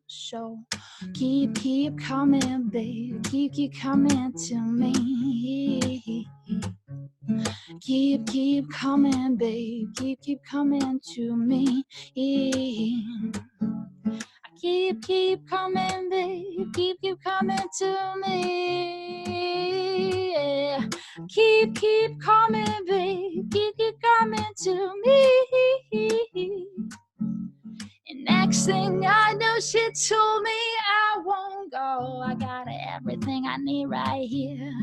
So keep coming, babe, keep coming to me. Keep coming, babe, keep coming to me. I keep coming, babe, keep coming to me. Yeah. Keep coming, babe, keep coming to me. And next thing I know, she told me I won't go. I got everything I need right here.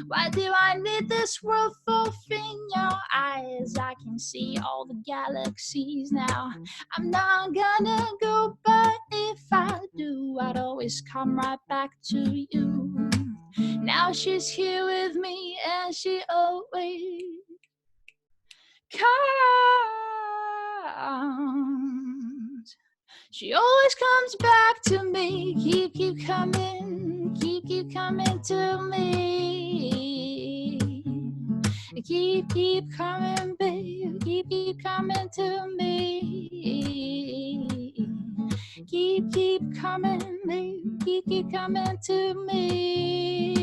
Why do I need this world full in your eyes? I can see all the galaxies now. I'm not gonna go, but if I do, I'd always come right back to you. Now she's here with me and she always comes. She always comes back to me. Keep coming, keep coming to me. Keep coming, babe, keep coming to me. Keep coming, babe, keep coming to me.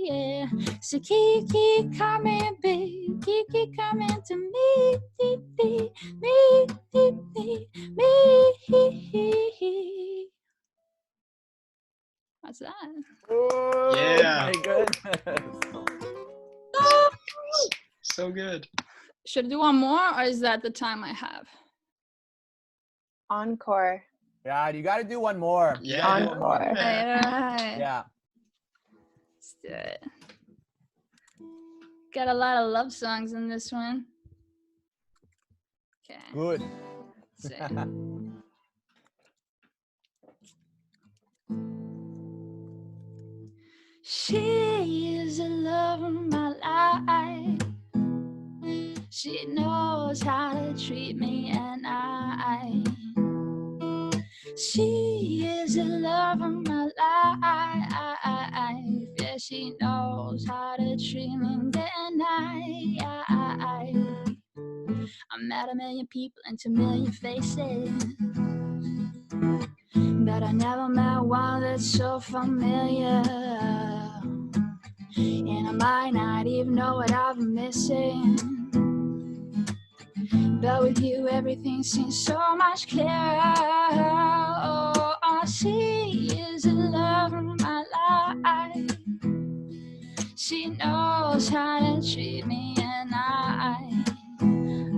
Yeah. So keep coming, babe, keep coming to me, me. What's good. Should I do one more, or is that the time I have? Encore. Yeah, you got to do one more. You gotta do one more. Encore. All right. Yeah. Let's do it. Got a lot of love songs in this one. Okay. Good. Let's see. She is the love of my life. She knows how to treat me, and she is the love of my life. Yeah, she knows how to treat me day and night. I met a million people and 2 million faces, but I never met one that's so familiar. And I might not even know what I've been missing, but with you everything seems so much clearer. Oh, she is the love of my life. She knows how to treat me, and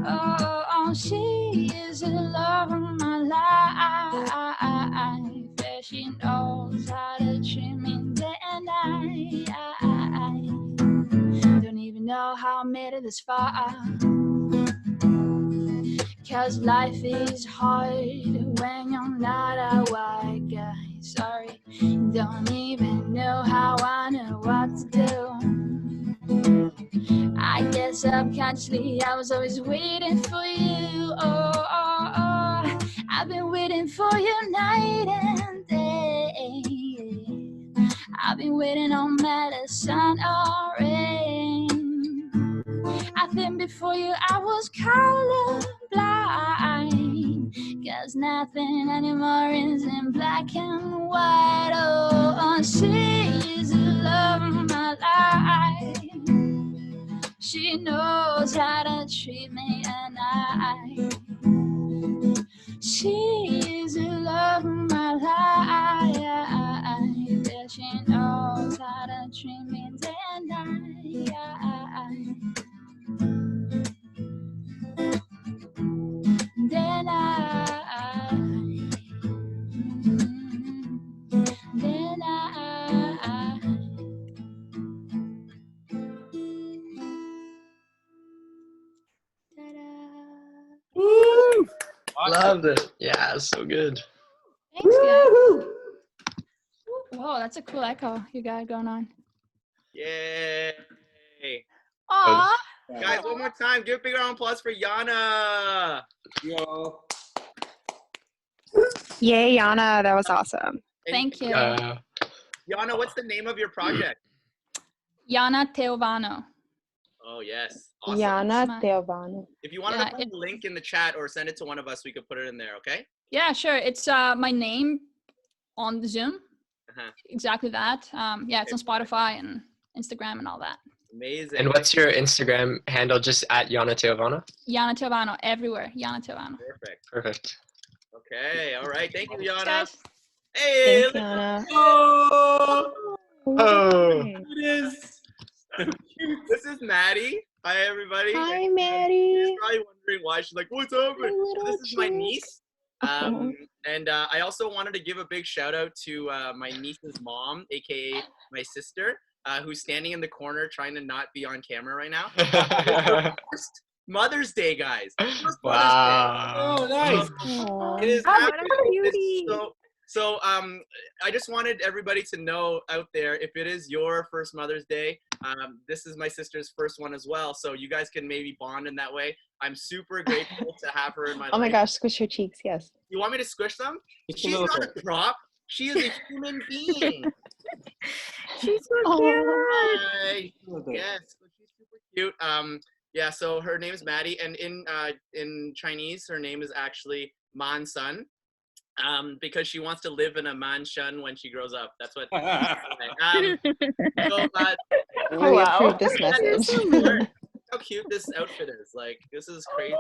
oh, she is the love of my life. Yeah, she knows how to treat me day and night. Don't even know how I made it this far, 'cause life is hard when you're not a white guy. Sorry, don't even know how I know what to do. I guess subconsciously I was always waiting for you. Oh, I've been waiting for you night and day. I've been waiting on medicine or rain. I think before you I was colorblind, 'cause nothing anymore is in black and white. Oh, she is the love of my life. She knows how to treat me, and she is the love of my life. Yeah, she knows how to treat me day and night. Then Woo! Loved it. Yeah, it's so good. Thanks, guys. Whoa, that's a cool echo you got going on. Yay. Aw. Guys, one more time. Give a big round of applause for Yana. Yo. Yay, Yana. That was awesome. Thank you. Yana, what's the name of your project? Yana Teovano. Oh, yes. Awesome. Yana Smart. Teovano. If you wanted Yeah, to put a link in the chat or send it to one of us, we could put it in there, okay? Yeah, sure. It's my name on the Zoom. Uh-huh. Exactly that. Yeah, it's on Spotify and Instagram and all that. Amazing. And what's your Instagram handle? Just at Yana Teovana? Yana Teovano everywhere. Yana Teovano. Perfect. Perfect. Okay. All right. Thank you, Thanks, Yana. guys. Hey. Thanks, Yana. Oh, Oh. it is. This is Maddie. Hi, everybody. Hi, You're Maddie. probably wondering why she's like, what's up? Hi, little This is my chick. niece. And I also wanted to give a big shout out to my niece's mom, aka my sister, who's standing in the corner trying to not be on camera right now. First Mother's Day, guys. First Mother's Day. Oh, nice. Aw. It is Oh, what a happening. cutie. So I just wanted everybody to know out there, if it is your first Mother's Day, this is my sister's first one as well. So you guys can maybe bond in that way. I'm super grateful to have her in my life. Oh my gosh, squish your cheeks, yes. You want me to squish them? Just a She's little not a prop. She is a human being. She's so cute. Hi. Yes, she's super cute. Yeah, so her name is Maddie, and in Chinese, her name is actually Man Sun. Because she wants to live in a mansion when she grows up. That's what. We approve this message. How cute this outfit is! Like, this is crazy.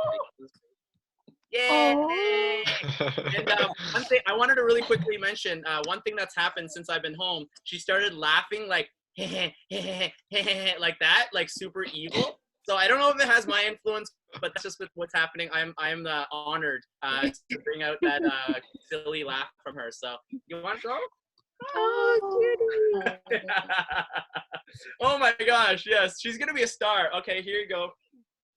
Yay! And one thing I wanted to really quickly mention, one thing that's happened since I've been home. She started laughing like like that, like super evil. So I don't know if it has my influence, but that's just what's happening. I'm honored to bring out that silly laugh from her. So you want to go? Oh, cutie. Oh my gosh, yes, she's gonna be a star. Okay, here you go.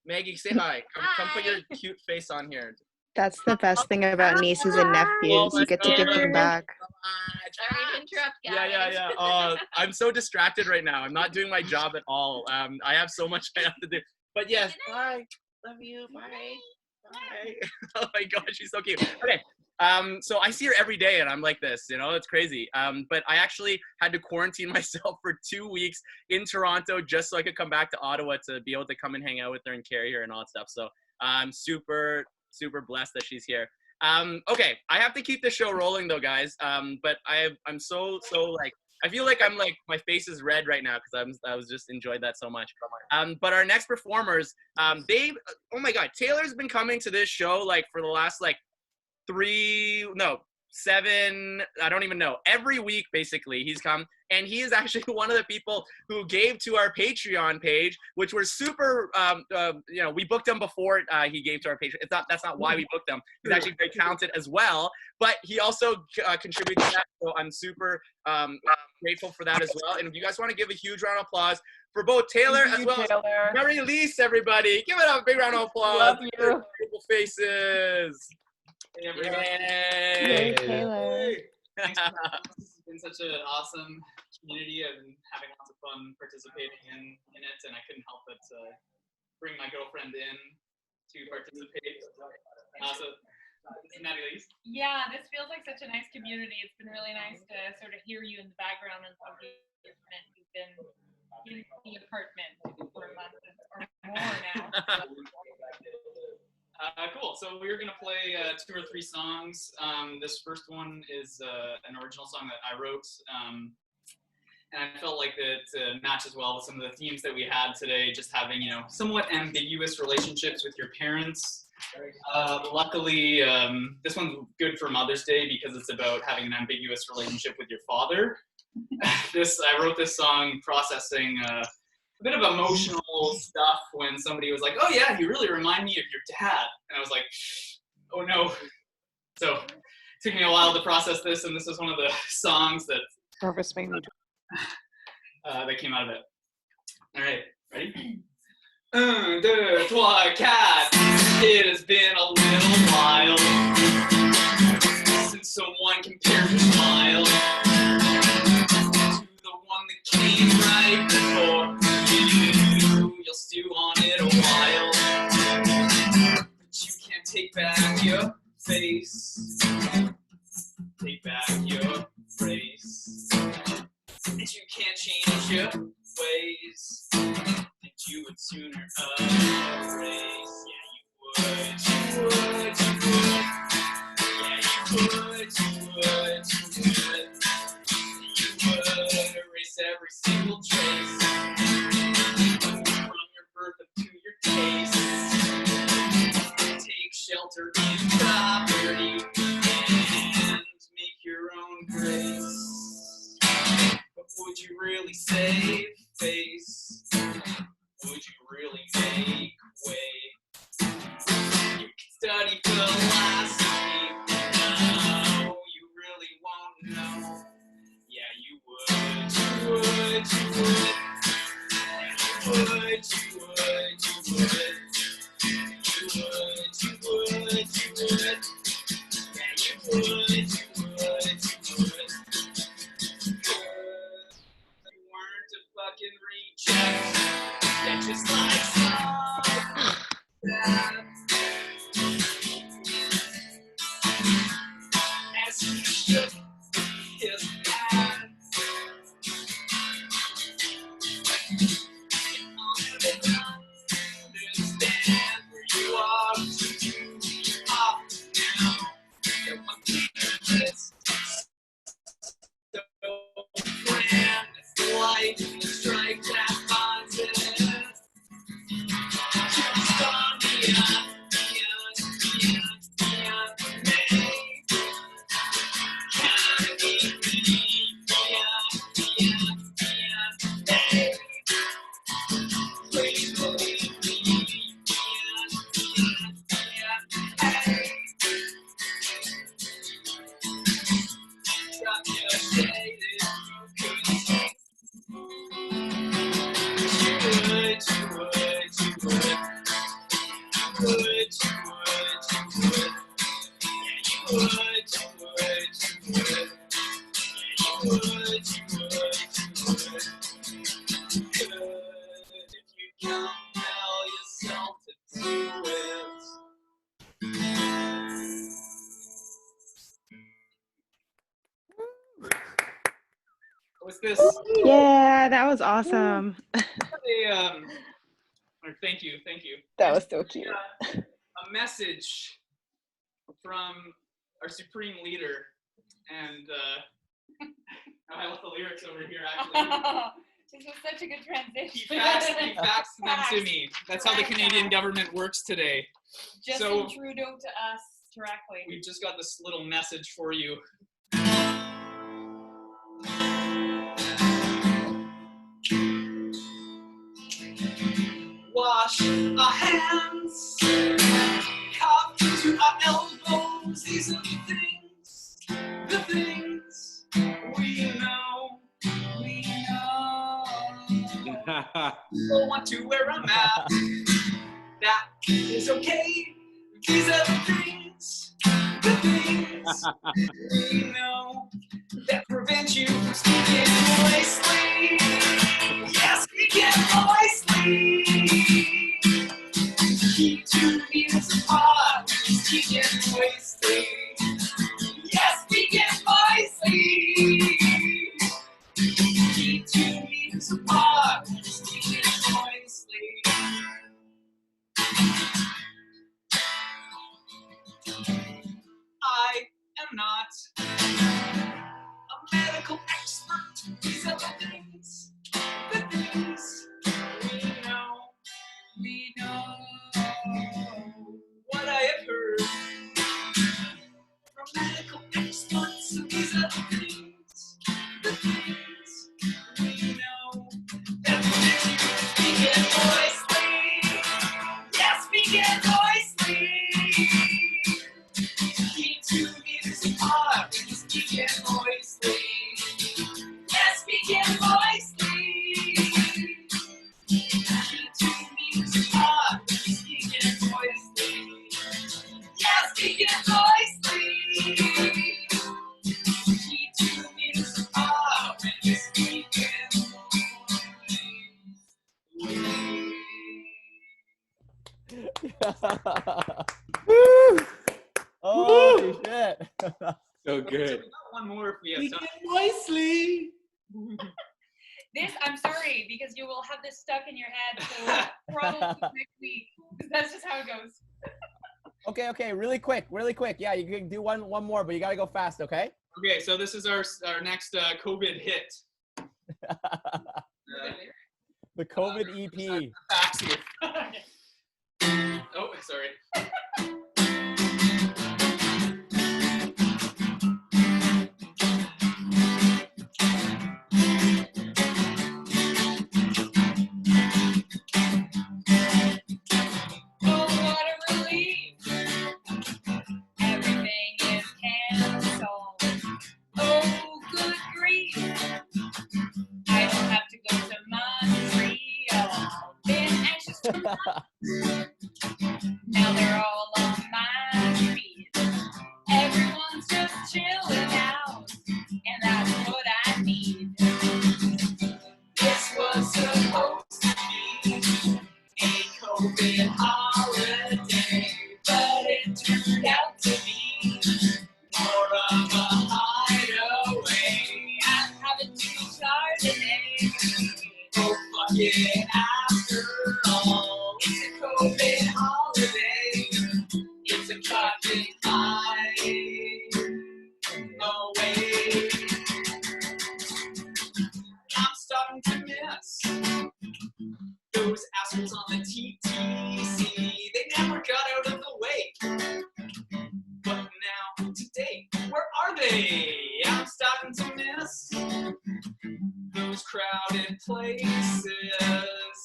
Maggie, say hi. Come put your cute face on here. That's the best thing about nieces and nephews. You get to give them back. Sorry to interrupt, guys. Yeah. Oh, I'm so distracted right now. I'm not doing my job at all. I have so much I have to do. But yes, bye. Love you. Bye. Bye. Oh my gosh, she's so cute. Okay. So I see her every day and I'm like this, it's crazy. But I actually had to quarantine myself for 2 weeks in Toronto just so I could come back to Ottawa to be able to come and hang out with her and carry her and all that stuff. So I'm super, super blessed that she's here. Okay, I have to keep the show rolling though, guys. But I'm so like, I feel like I'm like, my face is red right now because I was just enjoyed that so much. But our next performers, oh my God, Taylor's been coming to this show like for the last like 7, I don't even know. Every week, basically, he's come. And he is actually one of the people who gave to our Patreon page, which was super, we booked him before he gave to our Patreon. That's not why we booked him. He's actually very talented as well. But he also contributed to that. So I'm super grateful for that as well. And if you guys want to give a huge round of applause for both Taylor as well as Mary Lise, everybody. Give it up, a big round of applause. Love you. Beautiful faces. Yay, Taylor. Thanks for having us. It's been such an awesome community. I've been having lots of fun participating in it, and I couldn't help but bring my girlfriend in to participate. So, Maddie Lise. Yeah, this feels like such a nice community. It's been really nice to sort of hear you in the background and something different. You've been in the apartment for a month or more now. Cool. So we're going to play 2 or 3 songs. This first one is an original song that I wrote. And I felt like it matches well with some of the themes that we had today, just having, somewhat ambiguous relationships with your parents. Luckily, this one's good for Mother's Day because it's about having an ambiguous relationship with your father. I wrote this song processing a bit of emotional stuff when somebody was like, oh yeah, you really remind me of your dad. And I was like, oh no. So it took me a while to process this, and this is one of the songs that Nervous me. that came out of it. All right, ready? 1, 2, 3, 4. It has been a little while since someone compared your smile to the one that came right before you. You'll stew on it a while, but you can't take back your face. Take back your race, and you can't change your ways. That you would sooner erase. Yeah, you would. Yeah, you would. You would erase every single trace from your birth up to your taste. Take shelter in property and make your own grace. But would you really save face? Would you really make way? You can study philosophy, no, you really won't know. Yeah, you would. You would. Yeah, you would. You weren't a fucking reject. Yeah, just like that. As he shook his hand, understand where you are to you off now. What's this? Yeah, that was awesome. Or thank you. That was so cute. A message from our supreme leader, and I left the lyrics over here actually. This was such a good transition. He faxed them to me. That's how the Canadian government works today. Justin Trudeau to us directly. We've just got this little message for you. Wash our hands, cup to our elbows. These are the things we know. People want to wear a mask. That is okay. These are the things we know that prevent you from speaking moistly. Yes, speaking moistly. Keep 2 meters apart. Speaking moistly. Yes, speaking moistly. Keep 2 meters apart. Speaking moistly. I am not a medical expert. These are the things we know. What I have heard from medical experts. So these are the things we know. That makes you speaking moistly. Yes, speaking moistly. Keep 2 meters apart. Speaking moistly. Yes, speaking moistly. Keep 2 meters apart. Speaking moistly. Yes, speaking moistly. Keep 2 meters apart. When you're speaking Holy shit. So good. We got one more if we have time. Nicely. I'm sorry, because you will have this stuck in your head so probably next week. That's just how it goes. Okay, really quick. Yeah, you can do one more, but you gotta go fast, okay? Okay, so this is our next COVID hit. The COVID EP. Facts here. Oh, sorry. Oh, what a relief. Everything is canceled. Oh, good grief. I don't have to go to Montreal. Been anxious for months. Now they're all on my feet. Everyone's just chilling out, and that's what I need. This was supposed to be a COVID holiday, but it turned out to be more of a hideaway. I'm having too Chardonnay. Oh, fuck it, after all, it's a COVID holiday. It's a fucking hideaway. I'm starting to miss those assholes on the TTC. They never got out of the way. But now, today, where are they? I'm starting to miss those crowded places.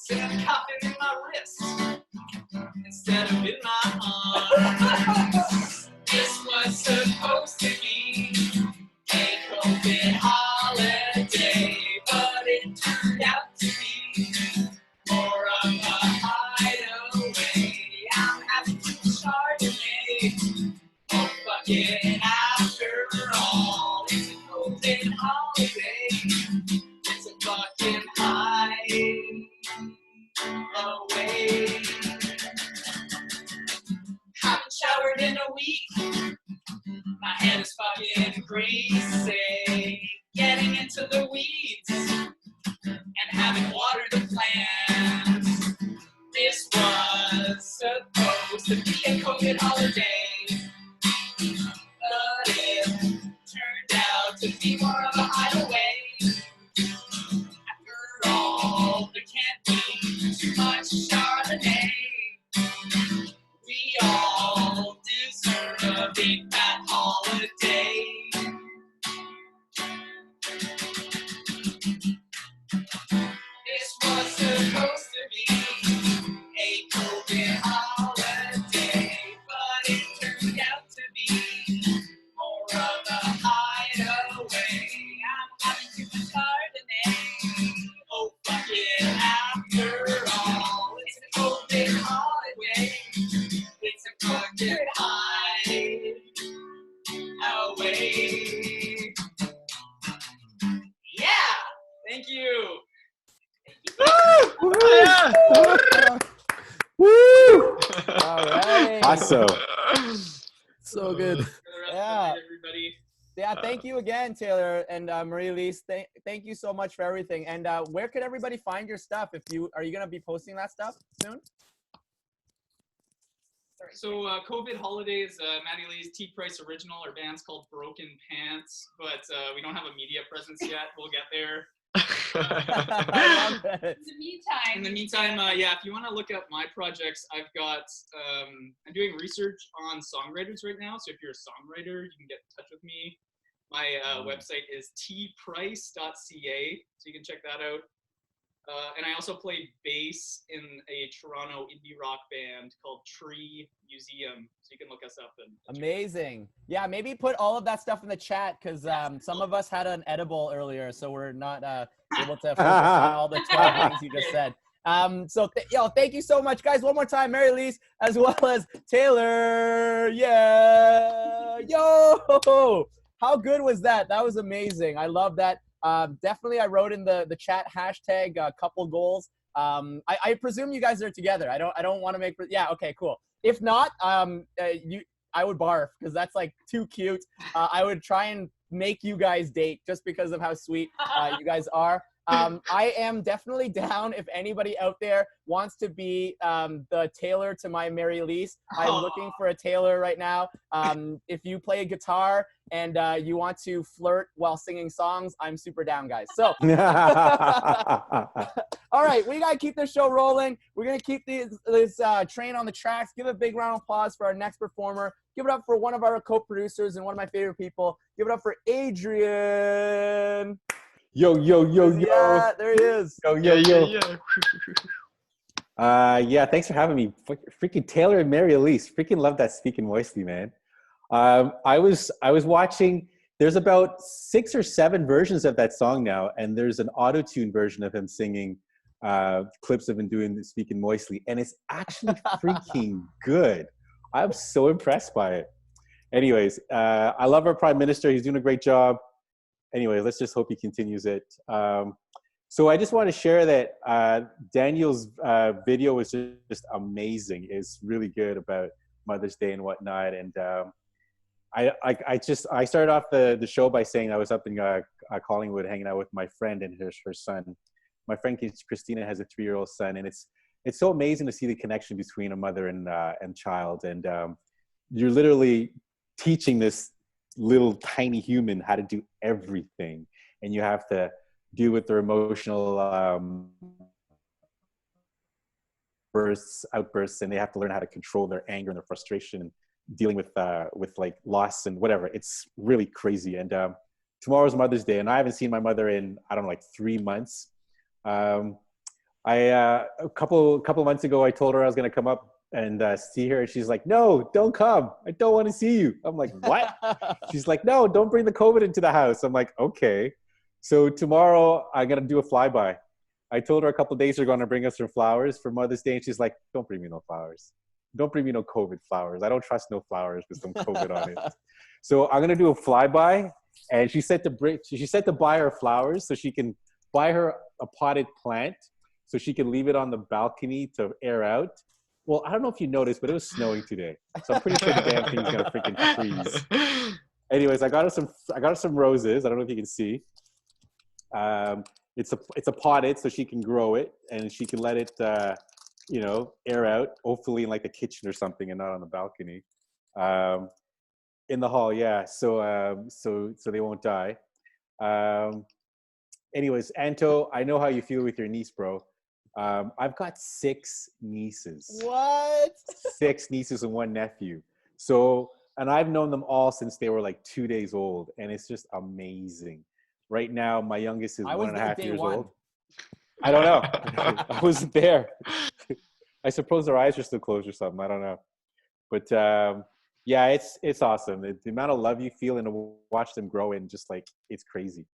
And cuffing in my wrist instead of in my arms. This was supposed to be a COVID holiday, but it turned out to be more of a hideaway. I'm having too Chardonnay. Oh, fuck it. tired and a weak. My head is fucking crazy. Getting into the weeds and having watered the plants. This was supposed to be a COVID holiday, but it turned out to be more of a hideaway. After all, there can't be too much Chardonnay. We all deserve a big fat holiday. This was supposed to be a COVID holiday, but it turned out to be more of a hideaway. I'm having too much Chardonnay. Oh, fuck it, after all, it's a COVID holiday. It's a COVID hideaway. Yeah! Thank you! Woo! All right. Awesome. So good. For the rest Yeah. of it, everybody. Yeah, thank you again, Taylor and Marie-Lise. Thank you so much for everything. And where could everybody find your stuff? Are you gonna be posting that stuff soon? So COVID Holidays, Maddie Lee's T Price original. Our band's called Broken Pants, but we don't have a media presence yet. We'll get there. I love it. In the meantime, yeah, if you want to look up my projects, I've got, I'm doing research on songwriters right now. So if you're a songwriter, you can get in touch with me. My website is tprice.ca, so you can check that out. And I also play bass in a Toronto indie rock band called Tree Museum, so you can look us up. Amazing. Yeah, maybe put all of that stuff in the chat because some of us had an edible earlier, so we're not able to focus on all the 12 things you just said. So thank you so much, guys. One more time, Marie-Lise, as well as Taylor. Yeah. Yo. How good was that? That was amazing. I love that. Definitely, I wrote in the chat hashtag couple goals. I presume you guys are together. I don't want to make. Yeah. Okay. Cool. If not, I would barf because that's like too cute. I would try and make you guys date just because of how sweet you guys are. I am definitely down if anybody out there wants to be the Taylor to my Marie-Lise. I'm looking for a Taylor right now. If you play a guitar and you want to flirt while singing songs, I'm super down, guys. So, all right, we got to keep this show rolling. We're going to keep this train on the tracks. Give a big round of applause for our next performer. Give it up for one of our co-producers and one of my favorite people. Give it up for Adrian. Yo. Yeah, there he is. Yo. Yeah, thanks for having me. Freaking Taylor and Marie-Lise. Freaking love that Speaking Moistly, man. I was watching, there's about 6 or 7 versions of that song now, and there's an auto-tune version of him singing clips of him doing the Speaking Moistly, and it's actually freaking good. I'm so impressed by it. Anyways, I love our Prime Minister. He's doing a great job. Anyway, let's just hope he continues it. So I just want to share that Daniel's video was just amazing. It's really good about Mother's Day and whatnot. And I started off the show by saying I was up in Collingwood hanging out with my friend and her son. My friend Christina has a 3-year-old son, and it's so amazing to see the connection between a mother and child. And you're literally teaching this little tiny human how to do everything, and you have to deal with their emotional outbursts, and they have to learn how to control their anger and their frustration, and dealing with like loss and whatever. It's really crazy. And tomorrow's Mother's Day, and I haven't seen my mother in, I don't know, like 3 months. A couple months ago, I told her I was going to come up and see her. She's like, no, don't come. I don't want to see you. I'm like, what? She's like, no, don't bring the COVID into the house. I'm like, okay. So tomorrow I'm going to do a flyby. I told her a couple of days ago, going to bring us some flowers for Mother's Day. And she's like, don't bring me no flowers. Don't bring me no COVID flowers. I don't trust no flowers with some COVID on it. So I'm going to do a flyby. And she said to buy her flowers so she can buy her a potted plant so she can leave it on the balcony to air out. Well, I don't know if you noticed, but it was snowing today, so I'm pretty sure the damn thing's gonna freaking freeze. Anyways, I got her some roses. I don't know if you can see. It's a potted, so she can grow it and she can let it, air out. Hopefully in like the kitchen or something, and not on the balcony. In the hall, yeah. So they won't die. Anyways, Anto, I know how you feel with your niece, bro. I've got 6 nieces. What? 6 nieces and 1 nephew. So, and I've known them all since they were like 2 days old, and it's just amazing. Right now, my youngest is 1.5 years old. I don't know. I wasn't there. I suppose their eyes are still closed or something. I don't know. But yeah, it's awesome. The amount of love you feel and to watch them grow, and just like, it's crazy.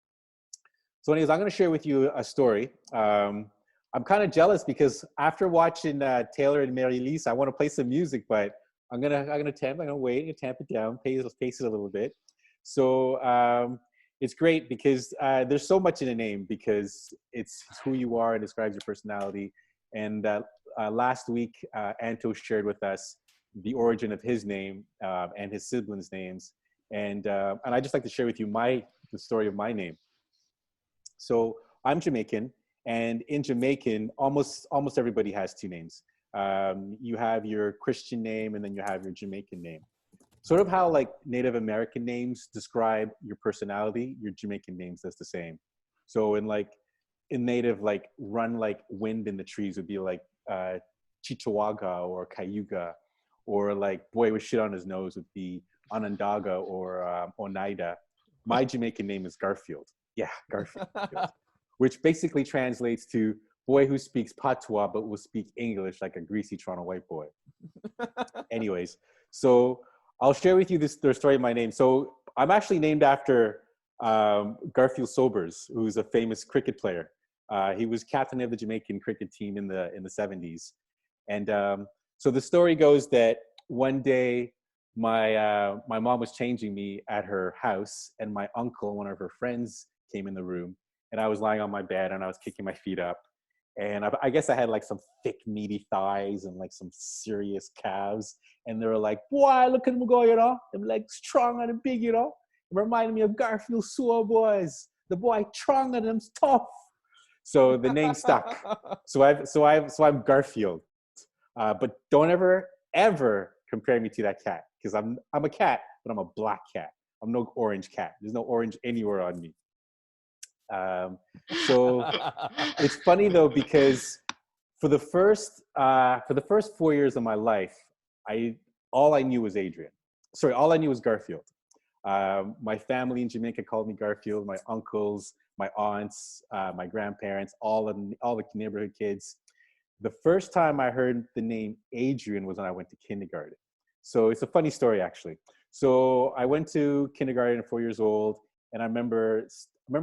So anyways, I'm going to share with you a story. I'm kind of jealous because after watching Taylor and Mary Elise, I want to play some music, but I'm gonna wait and tamp it down, pace it a little bit. So it's great because there's so much in a name, because it's who you are and describes your personality. And last week, Anto shared with us the origin of his name and his siblings' names, and I just like to share with you the story of my name. So I'm Jamaican, and in Jamaican, almost everybody has 2 names. You have your Christian name, and then you have your Jamaican name. Sort of how like Native American names describe your personality, your Jamaican names does the same. So in Native, like run like wind in the trees would be like Chichewaga or Cayuga, or like boy with shit on his nose would be Onondaga or Oneida. My Jamaican name is Garfield. Yeah, Garfield. Which basically translates to boy who speaks patois but will speak English like a greasy Toronto white boy. Anyways, so I'll share with you the story of my name. So I'm actually named after Garfield Sobers, who's a famous cricket player. He was captain of the Jamaican cricket team in the 70s. And so the story goes that one day my mom was changing me at her house, and my uncle, one of her friends, came in the room, and I was lying on my bed and I was kicking my feet up. And I guess I had like some thick, meaty thighs and like some serious calves. And they were like, boy, look at him go, you know? I'm like strong and big, you know? It reminded me of Garfield Sewer boys. The boy strong and them's tough. So the name stuck. So I'm Garfield. But don't ever compare me to that cat, because I'm a cat, but I'm a black cat. I'm no orange cat. There's no orange anywhere on me. So it's funny though, because for the first 4 years of my life, all I knew was Adrian. Sorry, all I knew was Garfield. My family in Jamaica called me Garfield. My uncles, my aunts, my grandparents, all the neighborhood kids. The first time I heard the name Adrian was when I went to kindergarten. So it's a funny story, actually. So I went to kindergarten at 4 years old, and I remember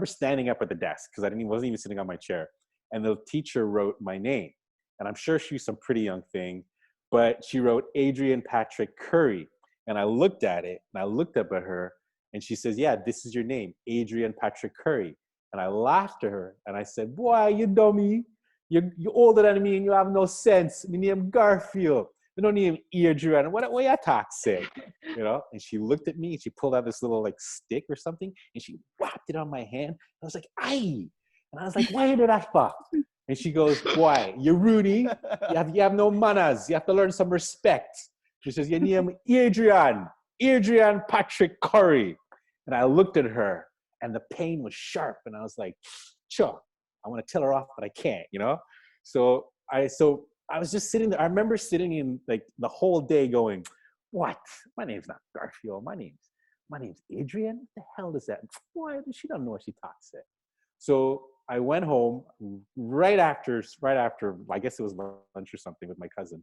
standing up at the desk, because wasn't even sitting on my chair, and the teacher wrote my name. And I'm sure she's some pretty young thing, but she wrote Adrian Patrick Curry. And I looked at it, and I looked up at her, and she says, yeah, this is your name, Adrian Patrick Curry. And I laughed at her, and I said, boy, you dummy. You're older than me, and you have no sense. My name Garfield. I don't name Adrian. What you talk say? You know? And she looked at me, and she pulled out this little like stick or something, and she whacked it on my hand. I was like, aye. And I was like, why you do that for? And she goes, boy, you're Rudy. You have no manners. You have to learn some respect. She says, your name Adrian Patrick Curry. And I looked at her, and the pain was sharp. And I was like, sure, I want to tell her off, but I can't, you know? So I was just sitting there. I remember sitting in like the whole day going, what? My name's not Garfield. My name's Adrian. What the hell is that? Why? She don't know what she talks it. So I went home right after, I guess it was lunch or something, with my cousin,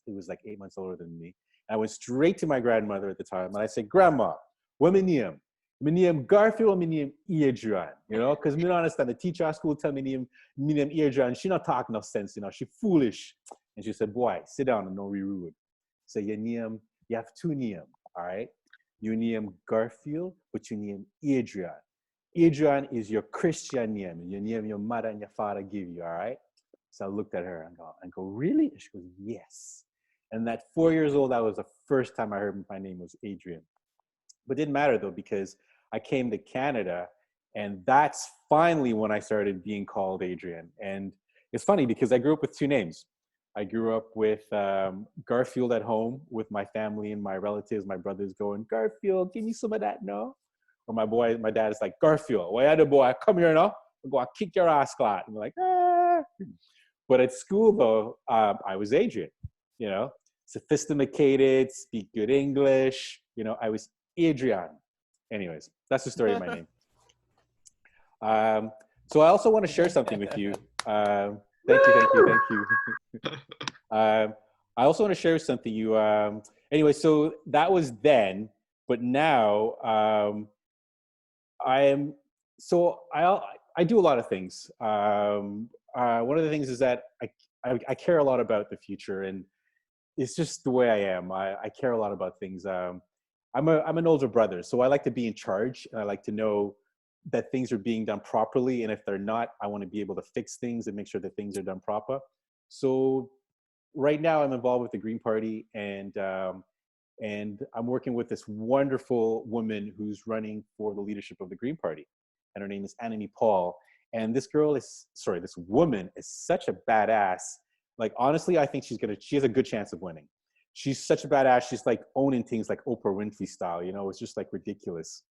who was like 8 months older than me. And I went straight to my grandmother at the time, and I said, Grandma, what my name? My name Garfield, my name Adrian, you know, because me don't understand. The teacher at school tell me name Adrian. She not talk no sense, you know. She foolish. And she said, boy, sit down and don't be rude. So your name, you have 2 names, all right? Your name Garfield, but your name Adrian. Adrian is your Christian name, your name your mother and your father give you, all right? So I looked at her and go, really? And she goes, yes. And at 4 years old, that was the first time I heard my name was Adrian. But it didn't matter though, because I came to Canada, and that's finally when I started being called Adrian. And it's funny because I grew up with two names. I grew up with Garfield at home with my family and my relatives, my brothers going, Garfield, give me some of that, no? Or my dad is like, Garfield, why the boy, come here now. I'm going to kick your ass, Scott. And we're like, ah. But at school though, I was Adrian, you know, sophisticated, speak good English. You know, I was Adrian. Anyways, that's the story of my name. So I also want to share something with you. Thank you. I also want to share something you. Anyway, so that was then, but now I am. So I do a lot of things. One of the things is that I care a lot about the future, and it's just the way I am. I care a lot about things. I'm an older brother, so I like to be in charge, and I like to know that things are being done properly. And if they're not, I want to be able to fix things and make sure that things are done proper. So right now I'm involved with the Green Party, and I'm working with this wonderful woman who's running for the leadership of the Green Party. And her name is Annie Paul. And this woman is such a badass. Like, honestly, I think she has a good chance of winning. She's such a badass. She's like owning things like Oprah Winfrey style, you know, it's just like ridiculous.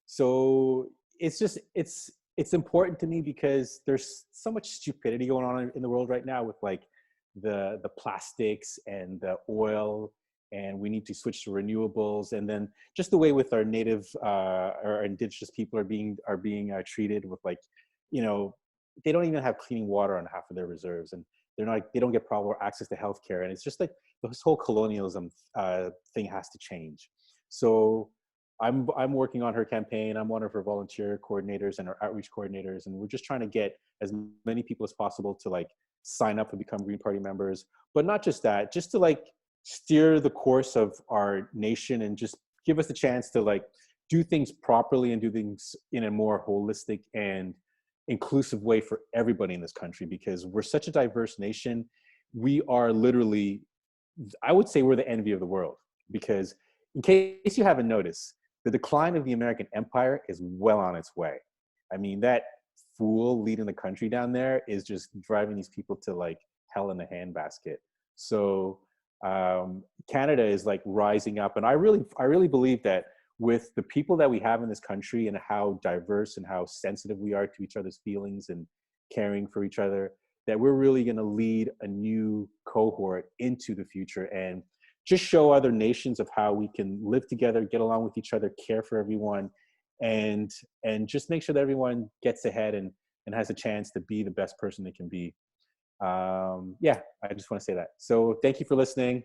So it's important to me because there's so much stupidity going on in the world right now with like the plastics and the oil, and we need to switch to renewables. And then just the way with our native or indigenous people are being treated with, like, you know, they don't even have clean water on half of their reserves, and they don't get proper access to healthcare. And it's just like this whole colonialism thing has to change. So I'm working on her campaign. I'm one of her volunteer coordinators and her outreach coordinators, and we're just trying to get as many people as possible to like sign up and become Green Party members. But not just that, just to like steer the course of our nation and just give us a chance to like do things properly and do things in a more holistic and inclusive way for everybody in this country, because we're such a diverse nation. We are literally, I would say we're the envy of the world, because in case you haven't noticed, the decline of the American empire is well on its way. I mean, that fool leading the country down there is just driving these people to like hell in a handbasket. So Canada is like rising up. And I really believe that with the people that we have in this country and how diverse and how sensitive we are to each other's feelings and caring for each other, that we're really going to lead a new cohort into the future and just show other nations of how we can live together, get along with each other, care for everyone, and just make sure that everyone gets ahead and has a chance to be the best person they can be. Yeah, I just want to say that. So thank you for listening.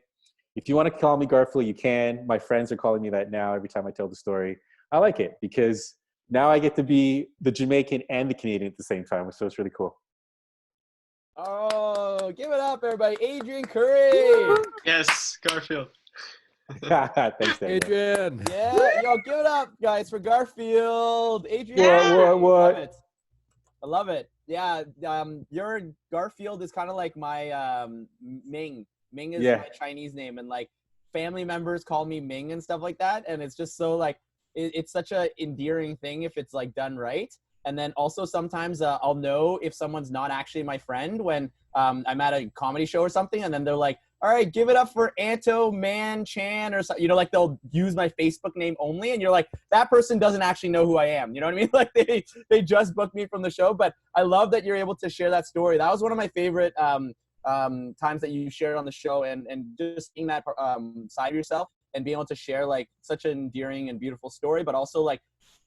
If you want to call me Garfield, you can. My friends are calling me that now every time I tell the story. I like it because now I get to be the Jamaican and the Canadian at the same time, so it's really cool. Oh, give it up, everybody. Adrian Curry. Yes, Garfield. Thanks, Adrian. Yeah, yo, give it up, guys, for Garfield. Adrian. What? I love it. Yeah, your Garfield is kind of like my Ming. Ming is my Chinese name, and like family members call me Ming and stuff like that. And it's just so like, it's such a endearing thing if it's like done right. And then also sometimes I'll know if someone's not actually my friend when I'm at a comedy show or something, and then they're like, all right, give it up for Anto Man Chan or something. You know, like they'll use my Facebook name only, and you're like, that person doesn't actually know who I am. You know what I mean? Like they just booked me from the show. But I love that you're able to share that story. That was one of my favorite times that you shared on the show, and just seeing that side of yourself and being able to share like such an endearing and beautiful story, but also like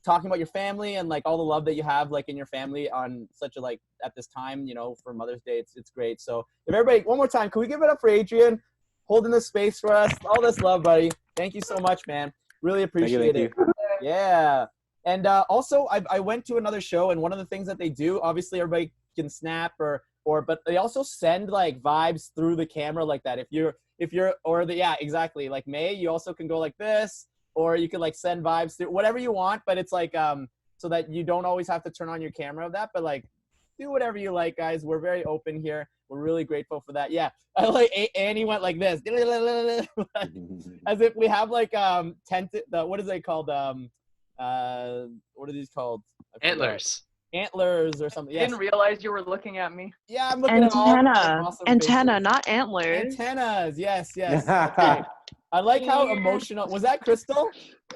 talking about your family and like all the love that you have like in your family on such a like at this time, you know, for Mother's Day. It's great. So if everybody, one more time, can we give it up for Adrian holding this space for us? All this love, buddy. Thank you so much, man. Really appreciate it. Yeah. And also I went to another show, and one of the things that they do, obviously everybody can snap but they also send like vibes through the camera like that. Yeah, exactly. Like May, you also can go like this, or you could like send vibes through whatever you want, but it's like so that you don't always have to turn on your camera of that, but like do whatever you like, guys. We're very open here. We're really grateful for that. Yeah, I like Annie went like this, as if we have like what is it called? What are these called? Antlers. Antlers or something. I Yes. didn't realize you were looking at me. Yeah, I'm looking at all awesome Antenna, faces. not antlers. Antennas. Yes. Okay. I like how emotional. Was that Crystal?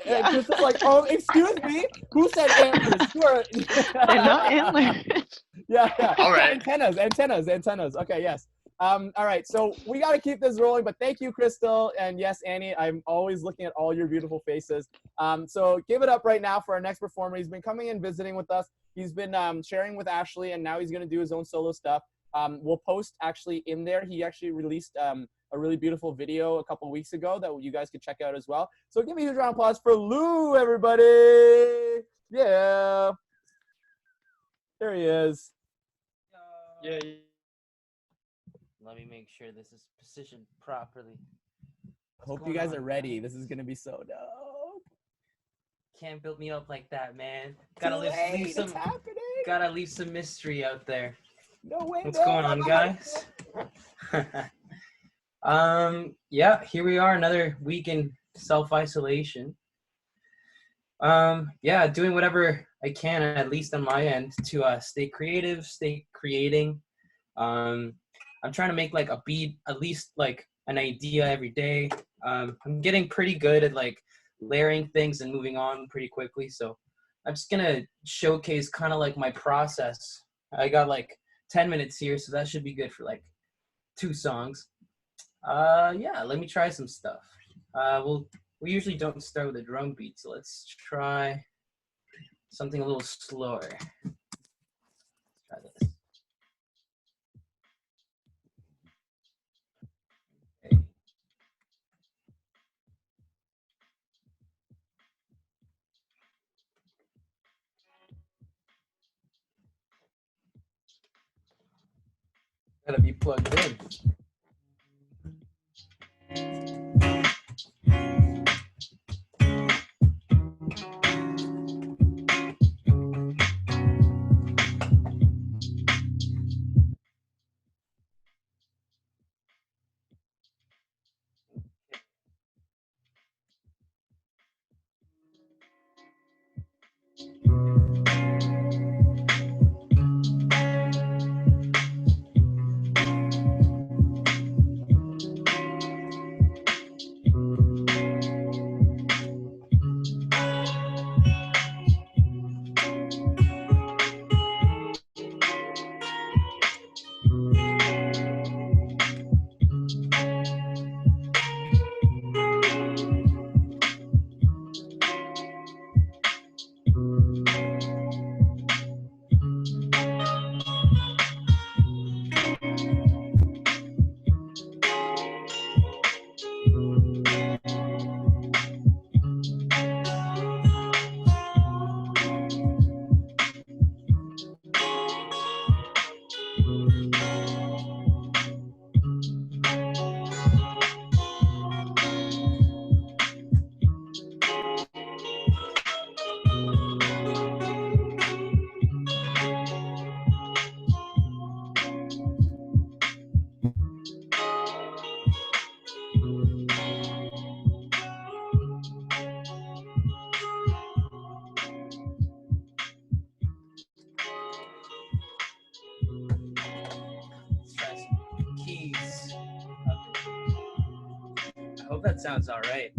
Yeah. Crystal's like, oh, excuse me. Who said antlers? They're not antlers. Yeah. All right. Antennas. Okay, yes. All right, so we got to keep this rolling, but thank you, Crystal. And yes, Annie, I'm always looking at all your beautiful faces. So give it up right now for our next performer. He's been coming and visiting with us. He's been sharing with Ashley, and now he's going to do his own solo stuff. We'll post actually in there. He actually released a really beautiful video a couple weeks ago that you guys could check out as well. So give me a huge round of applause for Lou, everybody. Yeah. There he is. Yeah. Let me make sure this is positioned properly. Hope you guys are ready. This is going to be so dope. Can't build me up like that, man. Gotta leave some. It's happening. Gotta leave some mystery out there. No way. What's going on, guys? Yeah, here we are, another week in self-isolation. Yeah, doing whatever I can, at least on my end, to stay creative, stay creating. I'm trying to make like a beat, at least like an idea every day. I'm getting pretty good at like layering things and moving on pretty quickly. So I'm just gonna showcase kind of like my process. I got like 10 minutes here, so that should be good for like 2 songs. Yeah, let me try some stuff. We usually don't start with a drum beat, so let's try something a little slower. Let's try this. Okay. Gotta be plugged in. Let's try some keys. I hope that sounds all right.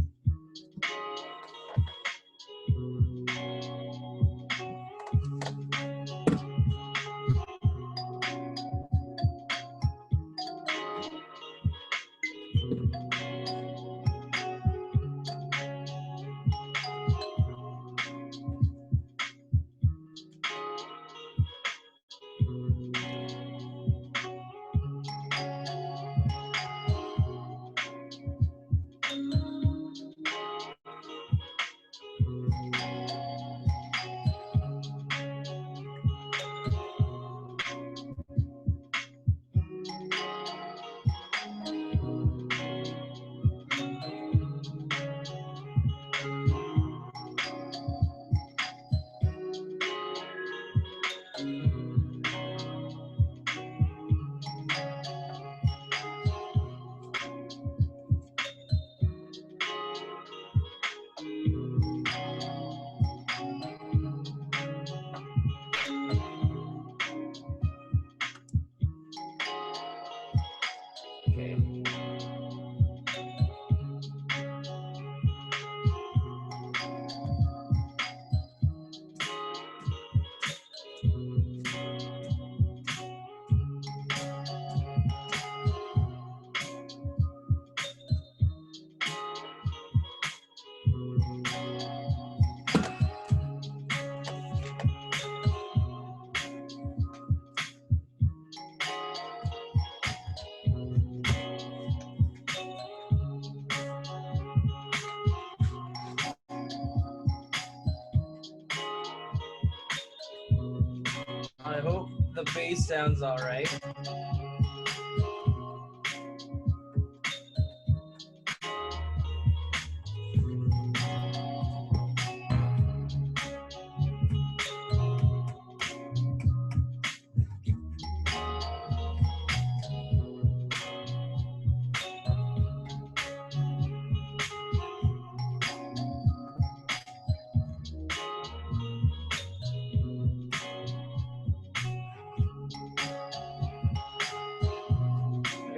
I hope the bass sounds all right.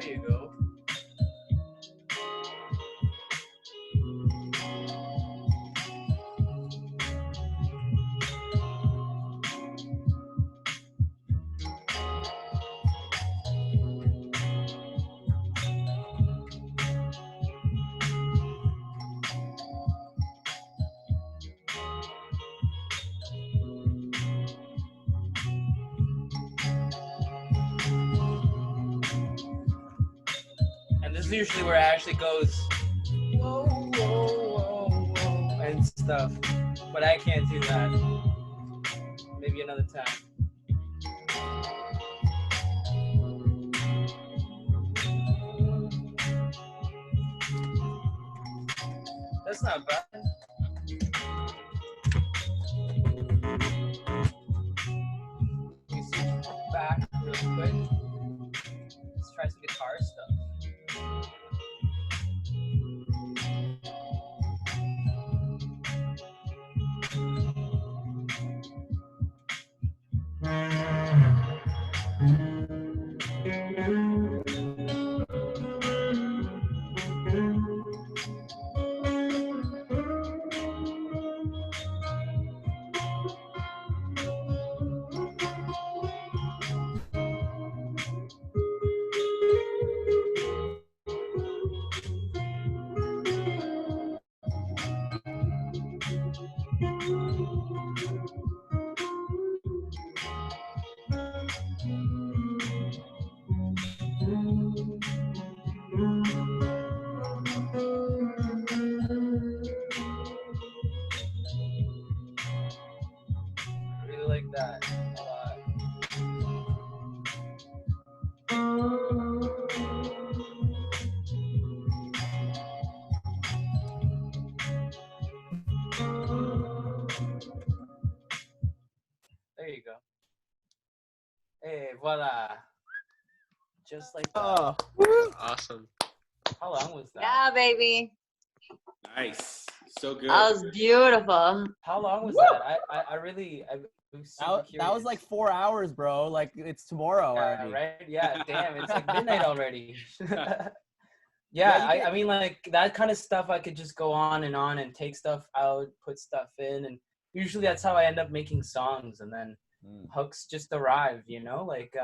There you go. And this is usually where it actually goes whoa, whoa, whoa, whoa, and stuff. But I can't do that. Maybe another time. That's not bad. Let me switch back real quick. Let's try some guitar stuff. I really like that a lot. There you go. Hey, voila. Just like that. Oh, Awesome. How long was that? Yeah, baby. Nice. So good. That was beautiful. How long was Woo! that? I'm super that was like 4 hours, bro. Like it's tomorrow already. right? Yeah, damn, it's like midnight already. Yeah, you I mean, like that kind of stuff I could just go on and take stuff out, put stuff in, and usually that's how I end up making songs, and then hooks just arrive, you know? Like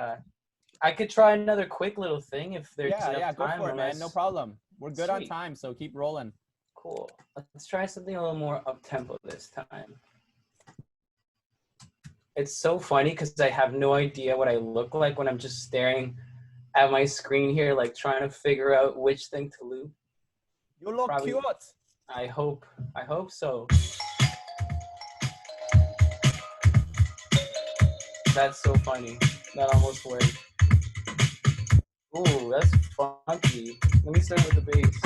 I could try another quick little thing if there's enough go time. for it, man. No problem. We're good on Sweet. time, so keep rolling. Cool. Let's try something a little more up tempo this time. It's so funny because I have no idea what I look like when I'm just staring at my screen here, like trying to figure out which thing to loop. You look cute. I hope so. That's so funny. That almost worked. Ooh, that's funky. Let me start with the bass.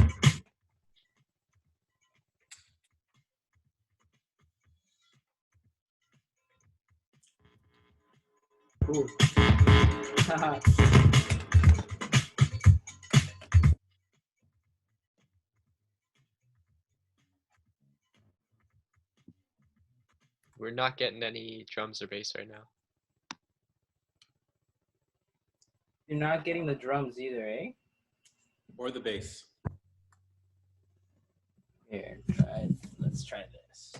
Cool. We're not getting any drums or bass right now. You're not getting the drums either, eh? Or the bass. Here, let's try this.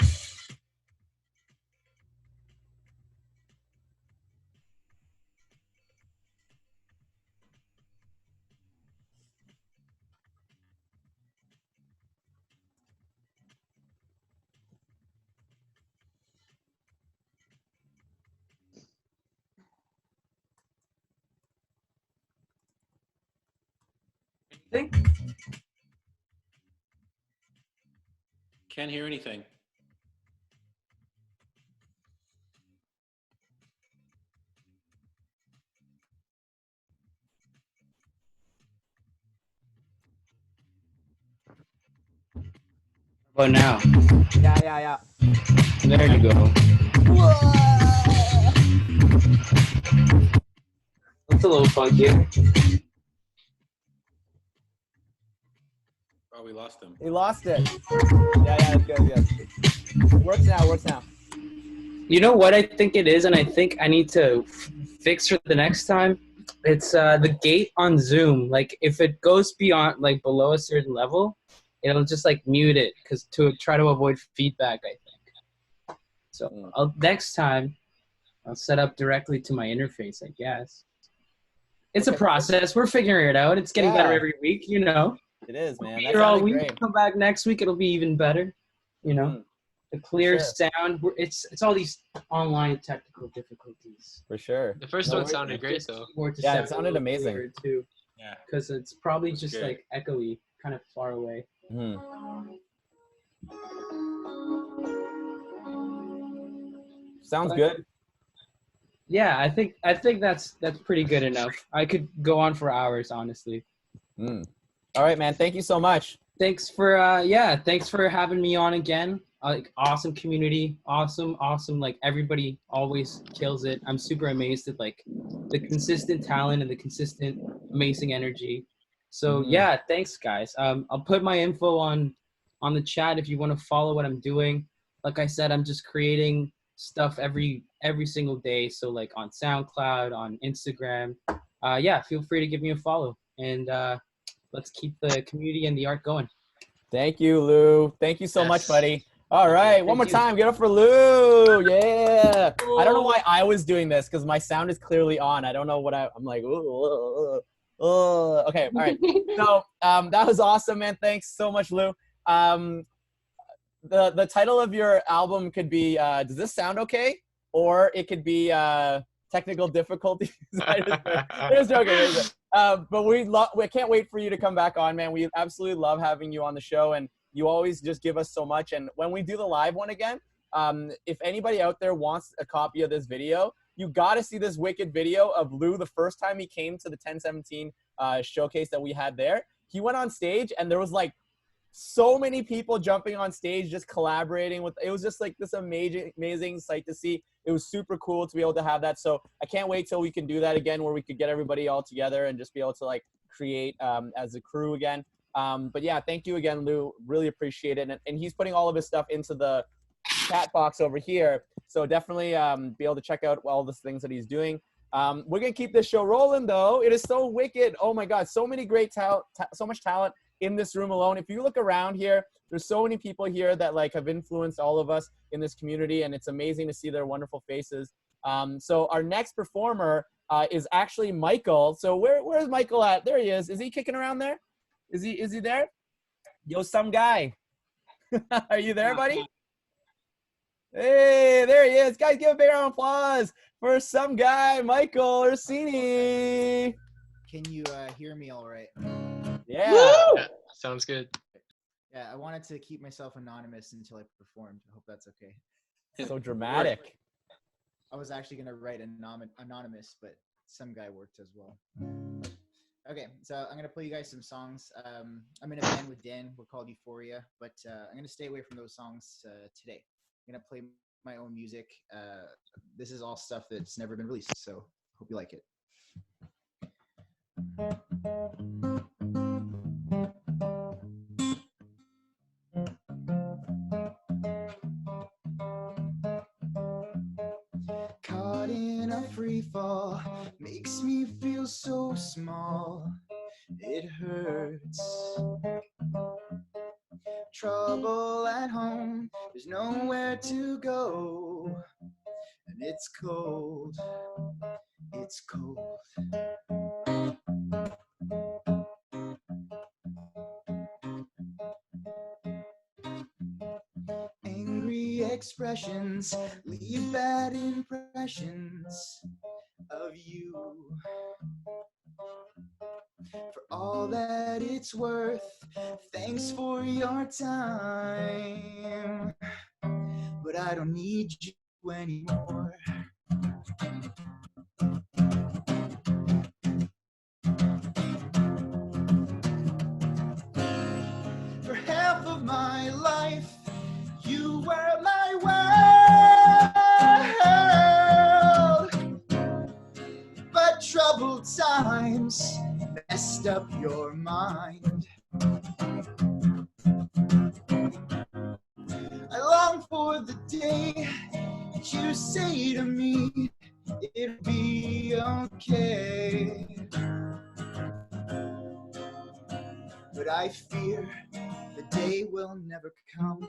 think. Can't hear anything. Oh, now. Yeah. There you go. It's a little funky. Oh, we lost him. He lost it. Yeah, it's good. Works now. You know what I think it is, and I think I need to fix for the next time? It's the gate on Zoom. Like, if it goes beyond, like, below a certain level, it'll just, like, mute it to try to avoid feedback, I think. So next time, I'll set up directly to my interface, I guess. It's a process. We're figuring it out. It's getting better every week, you know. It is, man. Here all week. Come back next week. It'll be even better. You know, the clear sound. It's all these online technical difficulties. For sure. The first one sounded great, though. Yeah, it sounded amazing. Too. Yeah. Because it's probably just like echoey, kind of far away. Sounds good. Yeah, I think that's pretty good enough. I could go on for hours, honestly. All right, man. Thank you so much. Thanks for thanks for having me on again. Like, awesome community, awesome. Like, everybody always kills it. I'm super amazed at, like, the consistent talent and the consistent amazing energy. So yeah, thanks guys. I'll put my info on the chat if you want to follow what I'm doing. Like I said, I'm just creating stuff every single day. So, like, on SoundCloud, on Instagram. Yeah, feel free to give me a follow, and let's keep the community and the art going. Thank you, Lou. Thank you so much, buddy. All right, one more time. Get up for Lou. Yeah. I don't know why I was doing this because my sound is clearly on. I don't know what I'm like. Okay. All right. So that was awesome, man. Thanks so much, Lou. The title of your album could be Does This Sound Okay? Or it could be Technical Difficulties. Just joking. But we can't wait for you to come back on, man. We absolutely love having you on the show, and you always just give us so much. And when we do the live one again, if anybody out there wants a copy of this video, you got to see this wicked video of Lou the first time he came to the 1017 showcase that we had there. He went on stage, and there was like so many people jumping on stage, just collaborating with. It was just like this amazing sight to see. It was super cool to be able to have that. So I can't wait till we can do that again, where we could get everybody all together and just be able to, like, create as a crew again. But yeah, thank you again, Lou. Really appreciate it. And he's putting all of his stuff into the chat box over here. So definitely be able to check out all the things that he's doing. We're going to keep this show rolling, though. It is so wicked. Oh, my God. So many great talent, so much talent in this room alone. If you look around here, there's so many people here that, like, have influenced all of us in this community, and it's amazing to see their wonderful faces. So our next performer is actually Michael. So where's Michael at? There he is. Is he kicking around there? Is he there? Yo, some guy. Are you there, buddy? Hey, there he is. Guys, give a big round of applause for some guy, Michael Orsini. Can you hear me all right? Yeah. Sounds good. Yeah, I wanted to keep myself anonymous until I performed. I hope that's okay. So dramatic. I was actually going to write anonymous, but some guy worked as well. Okay, so I'm going to play you guys some songs. I'm in a band with Dan. We're called Euphoria, but I'm going to stay away from those songs today. I'm going to play my own music. This is all stuff that's never been released, so hope you like it. Caught in a free fall makes me feel so small. It hurts. Trouble at home, there's nowhere to go. And it's cold. It's cold. Angry expressions leave bad impressions of you. for all that it's worth. Thanks for your time, but I don't need you anymore. For half of my life, you were my world, but troubled times messed up your mind. I long for the day that you say to me, it'll be okay. But I fear the day will never come.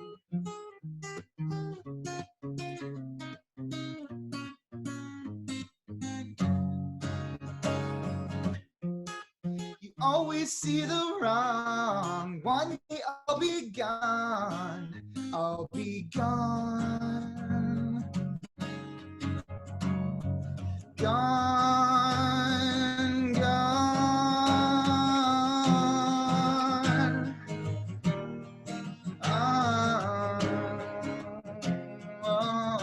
You always see the wrong. One day I'll be gone. I'll be gone. Gone, gone. Oh,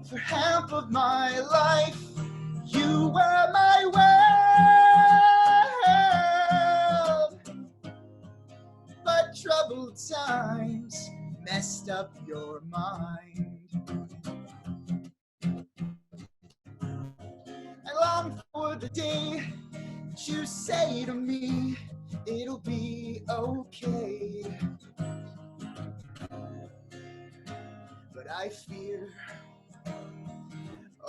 for half of my life, you were my world, but troubled times messed up your mind. I long for the day that you say to me, it'll be okay. But I fear,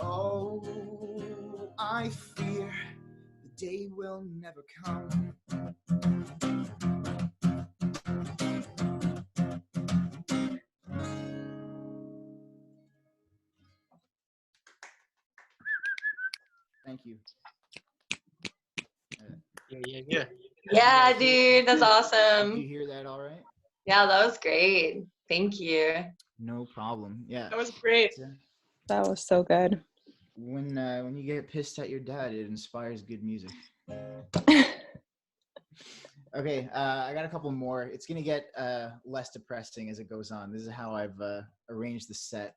oh, I fear the day will never come. Thank you. Yeah. Yeah, dude, that's Did you awesome. hear that all right? Yeah, that was great. Thank you. No problem. Yeah. That was great. That was so good. When you get pissed at your dad, it inspires good music. Okay, I got a couple more. It's gonna get less depressing as it goes on. This is how I've arranged the set.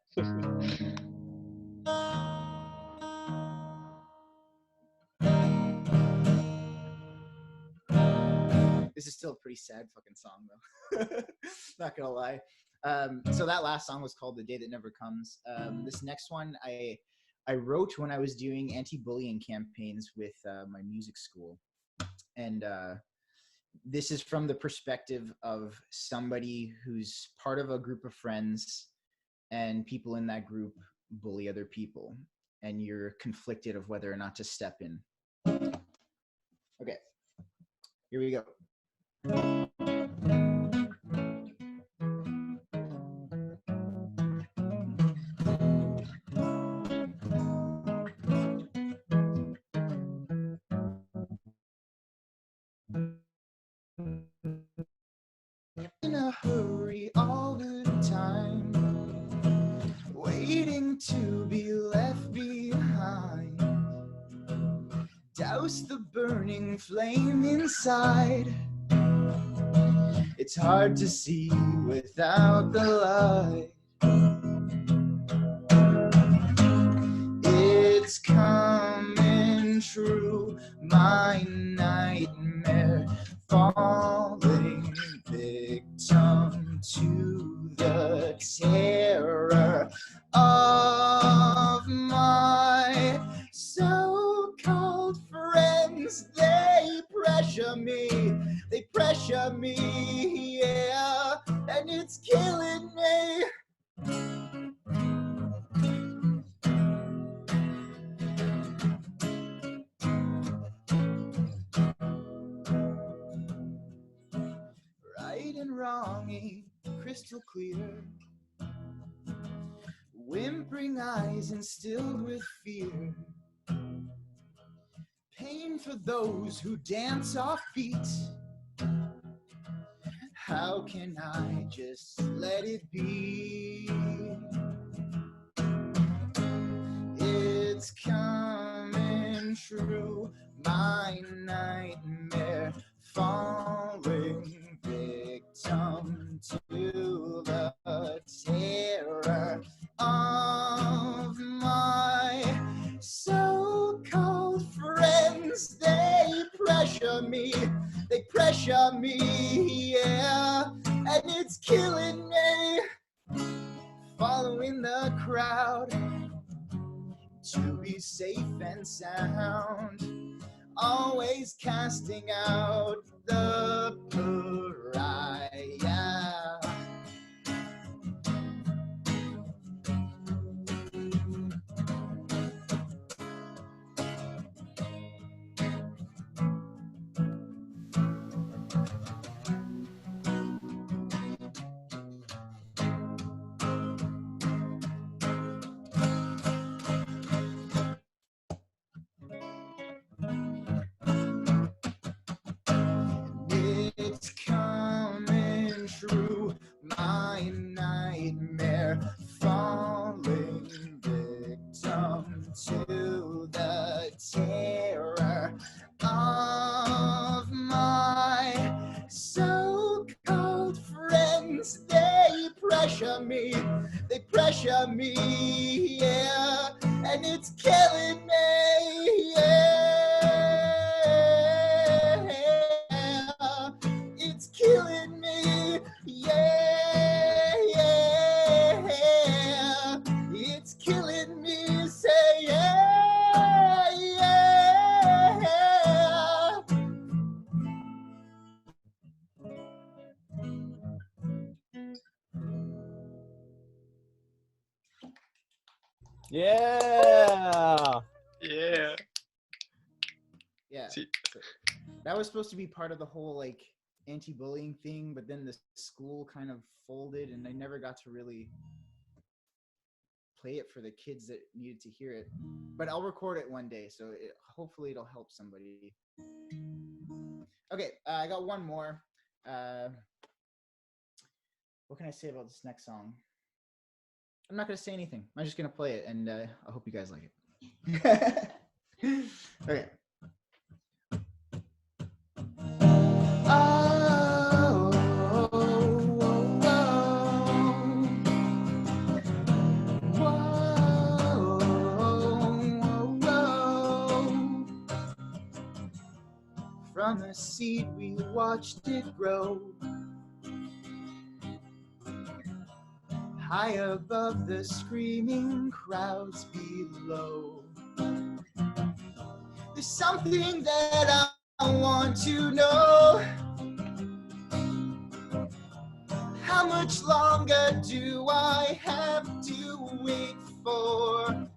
This is still a pretty sad fucking song though. Not gonna lie. So that last song was called "The Day That Never Comes." This next one I wrote when I was doing anti-bullying campaigns with my music school, and this is from the perspective of somebody who's part of a group of friends, and people in that group bully other people, and you're conflicted of whether or not to step in. Okay, here we go. In a hurry all the time, waiting to be left behind. Douse the burning flame inside. It's hard to see without the light. It's coming true, my nightmare, falling victim to the terror of my so-called friends. They pressure me, yeah, and it's killing me. Right and wrong ain't crystal clear. Whimpering eyes instilled with fear. Pain for those who dance off beat. How can I just let it be? It's coming true, my nightmare, falling victim to the terror of my so-called friends. They pressure me, yeah, and it's killing me, following the crowd to be safe and sound, always casting out the pariah. It's coming true, my nightmare, falling victim to the terror of my so-called friends. They pressure me, yeah, and it's killing me, yeah. It's killing me, yeah, yeah. It's killing me, say yeah, yeah. Yeah. Yeah. Yeah. So that was supposed to be part of the whole like anti-bullying thing, but then the school kind of folded and I never got to really play it for the kids that needed to hear it. But I'll record it one day, so hopefully it'll help somebody. Okay, I got one more. What can I say about this next song? I'm not going to say anything. I'm just going to play it, and I hope you guys like it. Okay. From a seed we watched it grow, high above the screaming crowds below. There's something that I want to know. How much longer do I have to wait for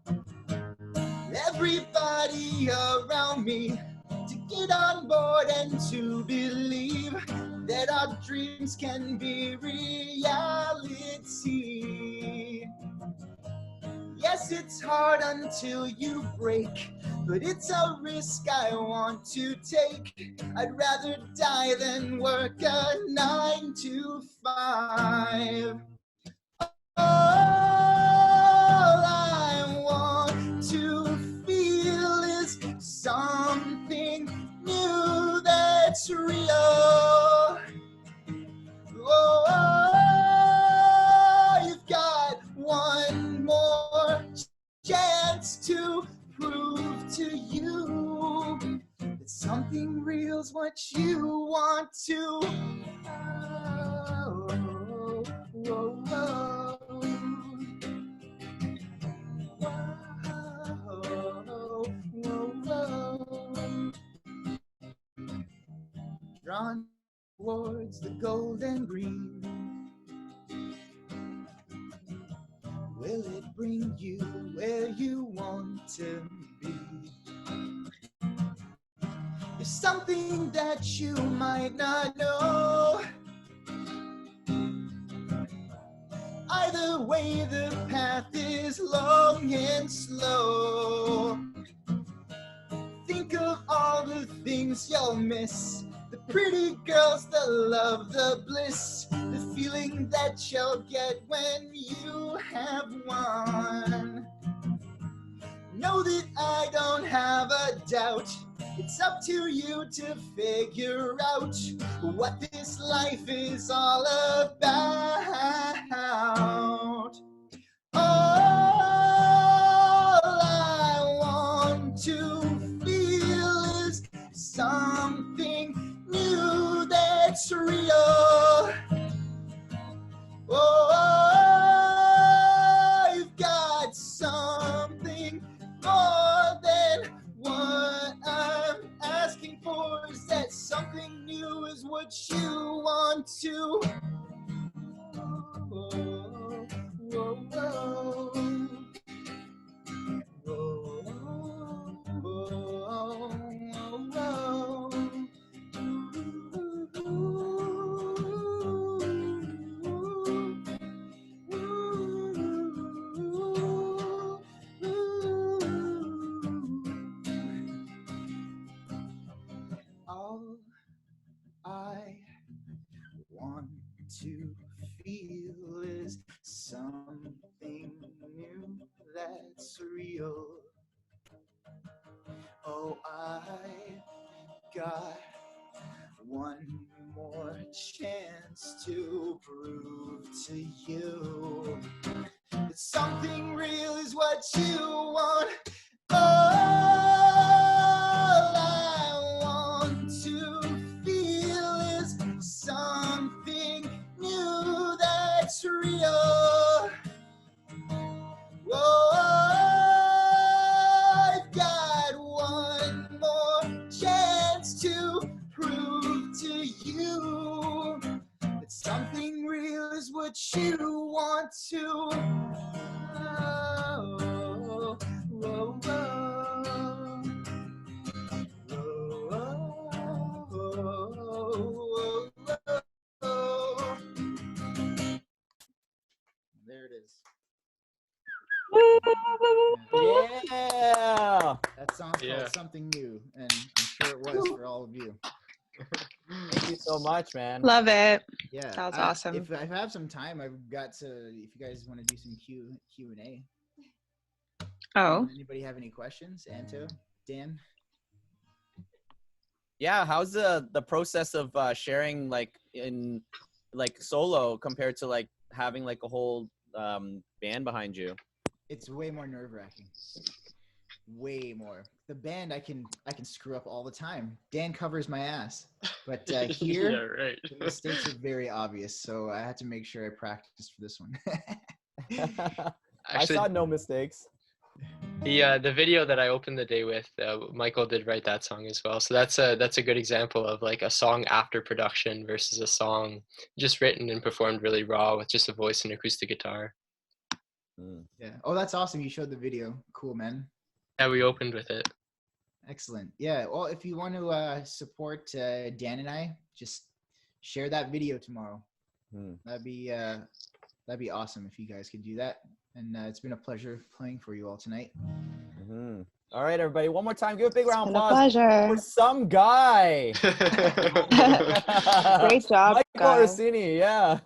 everybody around me to get on board and to believe that our dreams can be reality? Yes, it's hard until you break, but it's a risk I want to take. I'd rather die than work a 9 to 5. All I want to feel is something new that's real. Oh, you've got one more chance to prove to you that something real's what you want to. Drawn towards the golden green, will it bring you where you want to be? There's something that you might not know. Either way, the path is long and slow. Think of all the things you'll miss, the Pretty girls, the love, the bliss, the feeling that you'll get when you have won. Know that I don't have a doubt. It's up to you to figure out what this life is all about. All I want to feel is something new that's real. Oh, I've got something more than what I'm asking for. Is that something new is what you want to? Whoa, whoa, whoa. All I want to feel is something new that's real. Oh, I got one more chance to prove to you that something real is what you want. All I want to feel is something new that's real. Whoa, I've got one more chance to prove to you that something real is what you want to. Oh, whoa, whoa. There it is. Yeah. That song's called Something New, and I'm sure it was for all of you. Thank you so much, man. Love it. Yeah, That was awesome. If I have some time, I've got to. If you guys want to do some Q&A. Oh. Anybody have any questions? Anto, Dan? Yeah, how's the process of sharing like in like solo compared to like having like a whole band behind you? It's way more nerve-wracking. Way more. The band I can screw up all the time. Dan covers my ass, but here Yeah, right. the mistakes are very obvious. So I had to make sure I practiced for this one. I saw no mistakes. The video that I opened the day with, Michael did write that song as well. So that's a good example of like a song after production versus a song just written and performed really raw with just a voice and acoustic guitar. Yeah. Oh, that's awesome. You showed the video. Cool, man. Yeah, we opened with it. Excellent. Yeah. Well, if you want to support Dan and I, just share that video tomorrow. That'd be awesome if you guys could do that. And it's been a pleasure playing for you all tonight. All right, everybody. One more time. Give a big round of been a applause pleasure. for some guy. Great job, Michael guy. Orsini. Yeah.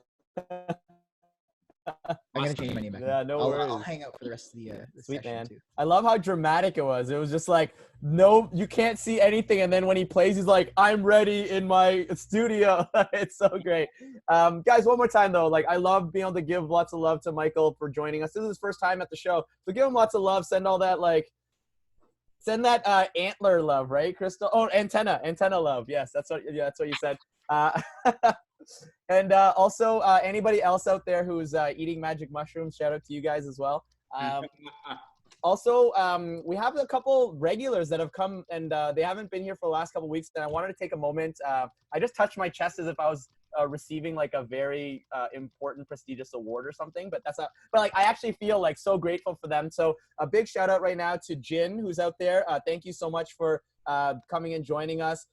I'm gonna change my name back. Yeah, no I'll worries. hang out for the rest of the Sweet, session man. too. I love how dramatic it was. It was just like, no, you can't see anything. And then when he plays, he's like, I'm ready in my studio. It's so great. Guys, one more time, though. Like, I love being able to give lots of love to Michael for joining us. This is his first time at the show. So give him lots of love. Send all that, like, send that antler love, right, Crystal? Oh, antenna love. Yes, that's what you said. And also, anybody else out there who's eating magic mushrooms, shout out to you guys as well. Also, we have a couple regulars that have come, and they haven't been here for the last couple weeks, and I wanted to take a moment. I just touched my chest as if I was receiving like a very important, prestigious award or something, but that's not, but like I actually feel like so grateful for them. So a big shout out right now to Jin, who's out there. Thank you so much for coming and joining us.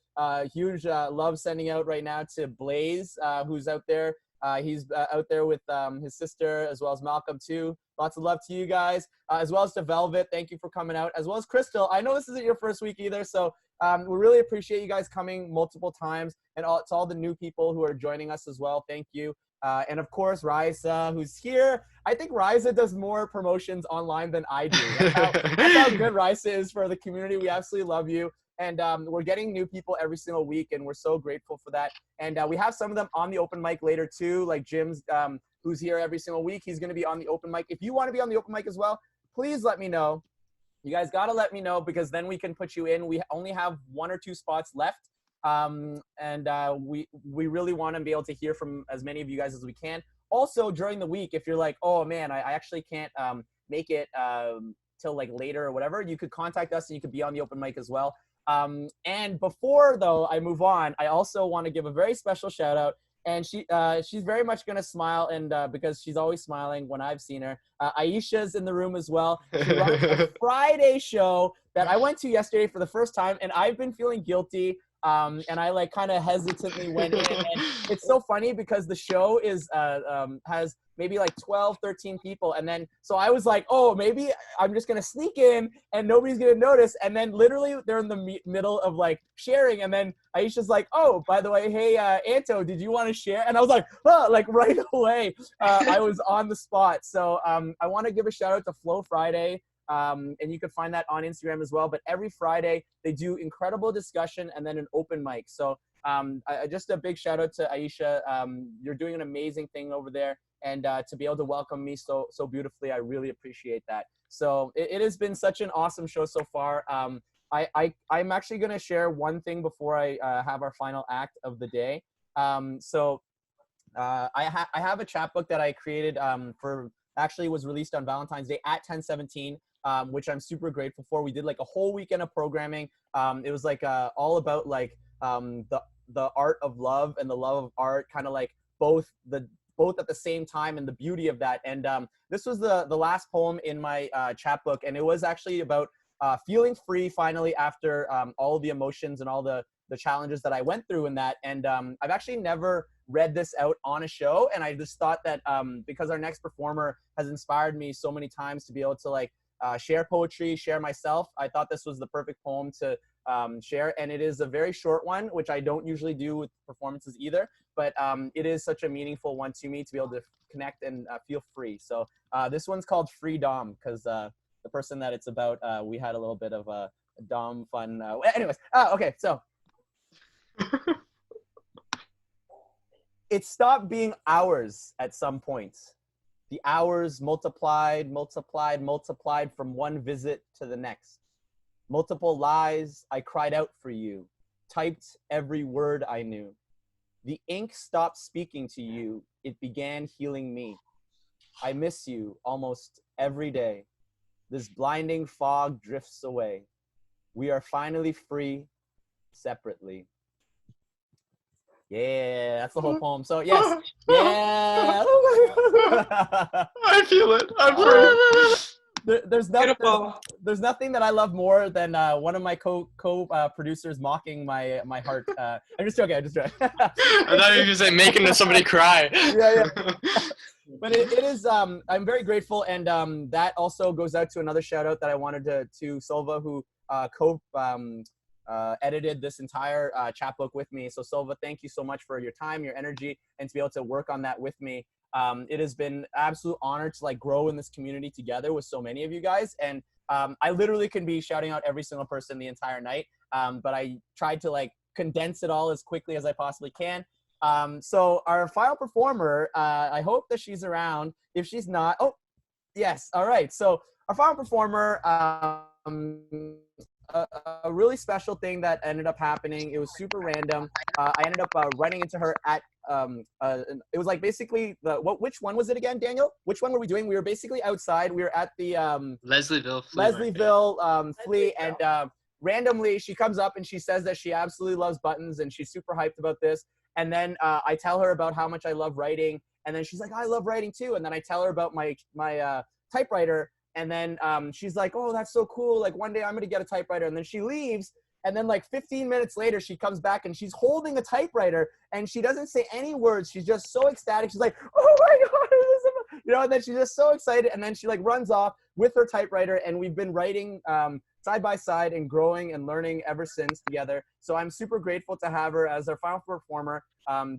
Huge love sending out right now to Blaze, who's out there. He's out there with his sister, as well as Malcolm too. Lots of love to you guys, as well as to Velvet. Thank you for coming out, as well as Crystal. I know this isn't your first week either, so We really appreciate you guys coming multiple times, and to all the new people who are joining us as well. Thank you. And of course, Raisa, who's here. I think Raisa does more promotions online than I do. That's how good Raisa is for the community. We absolutely love you. And we're getting new people every single week, and we're so grateful for that. And we have some of them on the open mic later too, like Jim's, who's here every single week. He's going to be on the open mic. If you want to be on the open mic as well, please let me know. You guys got to let me know, because then we can put you in. We only have 1 or 2 spots left. We really want to be able to hear from as many of you guys as we can. Also, during the week, if you're like, oh man, I actually can't make it till like later or whatever, you could contact us and you could be on the open mic as well. And before though I move on, I also want to give a very special shout out, and she's very much gonna smile, and because she's always smiling when I've seen her. Aisha's in the room as well. She runs a Friday show that I went to yesterday for the first time, and I've been feeling guilty. And I like kind of hesitantly went in, and it's so funny because the show is has maybe like 12, 13 people. And then, so I was like, oh, maybe I'm just going to sneak in and nobody's going to notice. And then literally they're in the middle of like sharing. And then Aisha's like, oh, by the way, hey, Anto, did you want to share? And I was like, oh, like right away, I was on the spot. So I want to give a shout out to Flow Friday. And you can find that on Instagram as well. But every Friday they do incredible discussion and then an open mic. So just a big shout out to Aisha. You're doing an amazing thing over there, and to be able to welcome me so beautifully, I really appreciate that. So it has been such an awesome show so far. I'm actually going to share one thing before I have our final act of the day. I have a chapbook that I created for, actually was released on Valentine's Day at 10/17. Which I'm super grateful for. We did like a whole weekend of programming. It was like all about like the art of love and the love of art, kind of like both at the same time, and the beauty of that. And this was the last poem in my chapbook, and it was actually about feeling free finally after all the emotions and all the challenges that I went through in that. And I've actually never read this out on a show, and I just thought that because our next performer has inspired me so many times to be able to like share poetry, share myself, I thought this was the perfect poem to share. And it is a very short one, which I don't usually do with performances either, but it is such a meaningful one to me to be able to connect and feel free. So this one's called Free Dom, because the person that it's about, we had a little bit of a Dom fun. Anyways, okay, so it stopped being hours at some point. The hours multiplied from one visit to the next. Multiple lies, I cried out for you, typed every word I knew. The ink stopped speaking to you, it began healing me. I miss you almost every day. This blinding fog drifts away. We are finally free, separately. Yeah, that's the whole poem. So yes, yeah. I feel it. I'm free. There's nothing that I love more than one of my co-producers mocking my heart. I'm just joking. I thought you were going to say making somebody cry. Yeah. But it is. I'm very grateful, and that also goes out to another shout out that I wanted to Silva, who edited this entire chapbook with me. So Silva, thank you so much for your time, your energy, and to be able to work on that with me. It has been an absolute honor to like grow in this community together with so many of you guys. And I literally can be shouting out every single person the entire night. But I tried to like condense it all as quickly as I possibly can. So our final performer, I hope that she's around. If she's not, oh, yes. All right. So our final performer, a really special thing that ended up happening. It was super random. I ended up running into her at it was like basically which one was it again, Daniel? Which one were we doing? We were basically outside. We were at the Leslieville flea, and randomly she comes up and she says that she absolutely loves buttons and she's super hyped about this. And then I tell her about how much I love writing, and then she's like, I love writing too. And then I tell her about my typewriter. And then she's like, oh, that's so cool. Like one day I'm going to get a typewriter. And then she leaves. And then like 15 minutes later, she comes back and she's holding a typewriter and she doesn't say any words. She's just so ecstatic. She's like, oh my God. And then she's just so excited. And then she like runs off. with her typewriter, and we've been writing side by side and growing and learning ever since together. So I'm super grateful to have her as our final performer.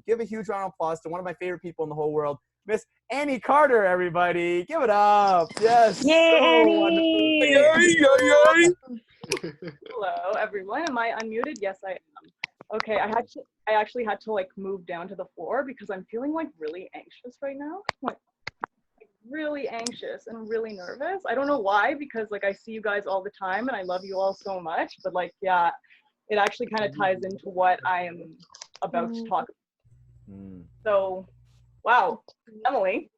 Give a huge round of applause to one of my favorite people in the whole world, Miss Annie Carter, everybody. Give it up. Yes. Yay, So Annie! wonderful. Hello, everyone. Am I unmuted? Yes, I am. Okay, I actually had to like move down to the floor because I'm feeling like really anxious right now. Like really anxious and really nervous. I don't know why, because like I see you guys all the time and I love you all so much, but like, yeah, it actually kind of ties into what I am about to talk about. So, wow, Emily.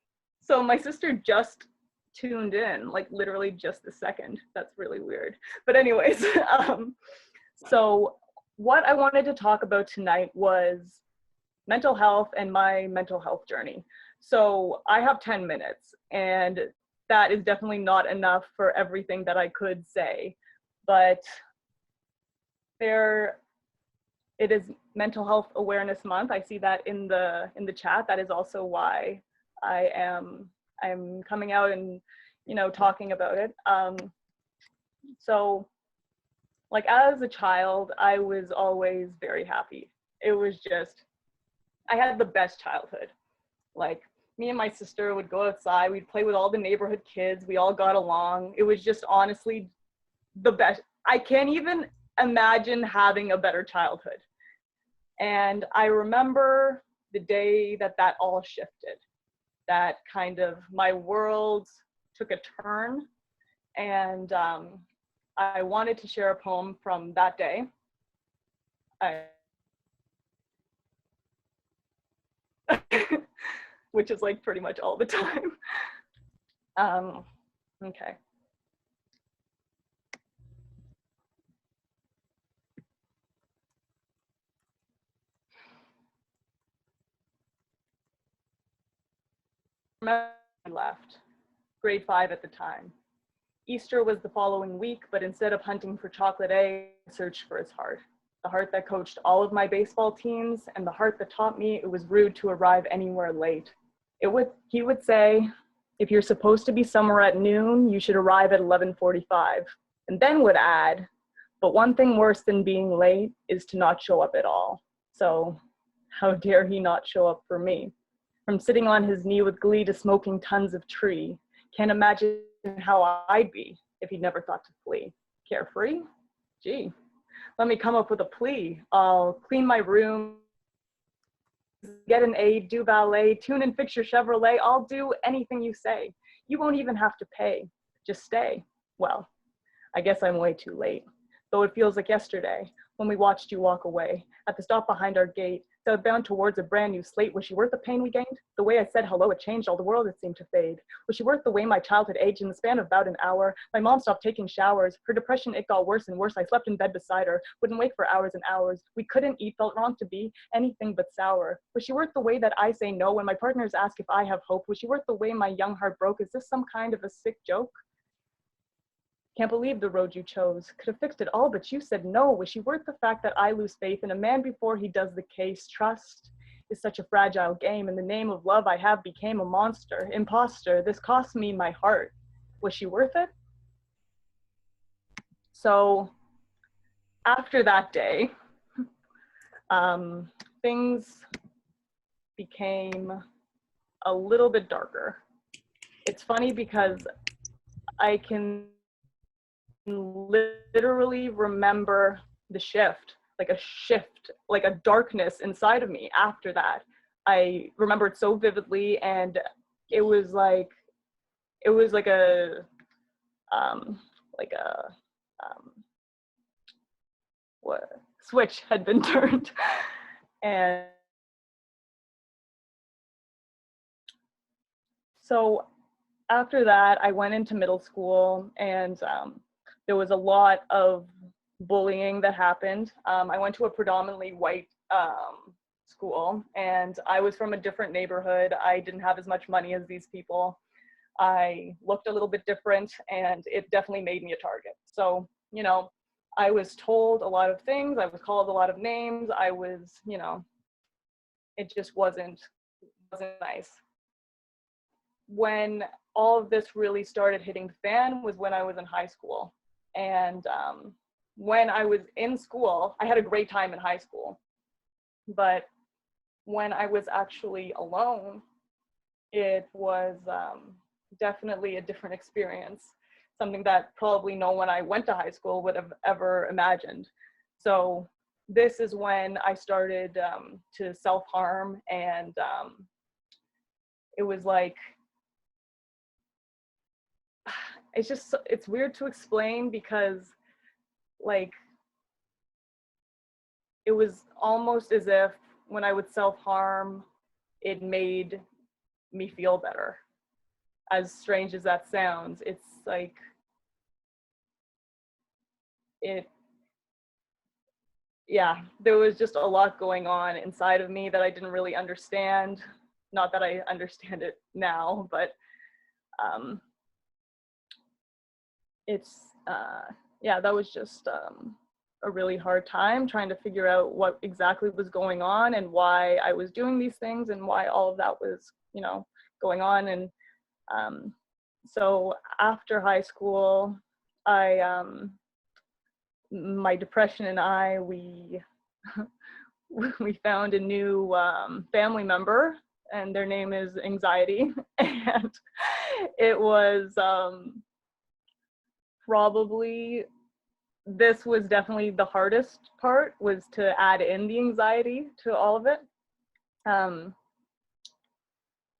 So my sister just tuned in, like literally just a second. That's really weird. But anyways, so what I wanted to talk about tonight was mental health and my mental health journey. So I have 10 minutes, and that is definitely not enough for everything that I could say, but it is Mental Health Awareness Month. I see that in the chat. That is also why I'm coming out and, you know, talking about it. So like as a child, I was always very happy. It was just, I had the best childhood. Like me and my sister would go outside, we'd play with all the neighborhood kids, we all got along. It was just honestly the best. I can't even imagine having a better childhood. And I remember the day that all shifted, that kind of my world took a turn, and I wanted to share a poem from that day. Which is like pretty much all the time. Okay. I left, grade 5 at the time. Easter was the following week, but instead of hunting for chocolate eggs, I searched for his heart. The heart that coached all of my baseball teams, and the heart that taught me it was rude to arrive anywhere late. He would say, if you're supposed to be somewhere at noon, you should arrive at 11:45, and then would add, but one thing worse than being late is to not show up at all. So how dare he not show up for me? From sitting on his knee with glee to smoking tons of tree, can't imagine how I'd be if he'd never thought to flee. Carefree? Gee, let me come up with a plea. I'll clean my room, get an aide, do ballet, tune and fix your Chevrolet. I'll do anything you say. You won't even have to pay. Just stay. Well, I guess I'm way too late. Though it feels like yesterday when we watched you walk away at the stop behind our gate, southbound towards a brand new slate. Was she worth the pain we gained? The way I said hello, it changed all the world, it seemed to fade. Was she worth the way my childhood aged in the span of about an hour? My mom stopped taking showers. Her depression, it got worse and worse. I slept in bed beside her, wouldn't wake for hours and hours. We couldn't eat, felt wrong to be anything but sour. Was she worth the way that I say no when my partners ask if I have hope? Was she worth the way my young heart broke? Is this some kind of a sick joke? Can't believe the road you chose. Could have fixed it all, but you said no. Was she worth the fact that I lose faith in a man before he does the case? Trust is such a fragile game. In the name of love, I have became a monster, imposter. This cost me my heart. Was she worth it? So after that day, things became a little bit darker. It's funny because I can literally remember the shift, like a darkness inside of me after that. I remember it so vividly, and it was like a what switch had been turned. And so after that, I went into middle school, and there was a lot of bullying that happened. I went to a predominantly white school, and I was from a different neighborhood. I didn't have as much money as these people. I looked a little bit different, and it definitely made me a target. So, you know, I was told a lot of things. I was called a lot of names. I was, you know, it just wasn't nice. When all of this really started hitting the fan was when I was in high school. And when I was in school, I had a great time in high school. But when I was actually alone, it was definitely a different experience, something that probably no one I went to high school would have ever imagined. So this is when I started to self-harm, and it was like, it's weird to explain, because like it was almost as if when I would self-harm, it made me feel better. As strange as that sounds, it's like there was just a lot going on inside of me that I didn't really understand. Not that I understand it now, but that was just a really hard time trying to figure out what exactly was going on and why I was doing these things and why all of that was, going on. And so after high school, my depression and we found a new family member, and their name is Anxiety. And it was this was definitely the hardest part, was to add in the anxiety to all of it.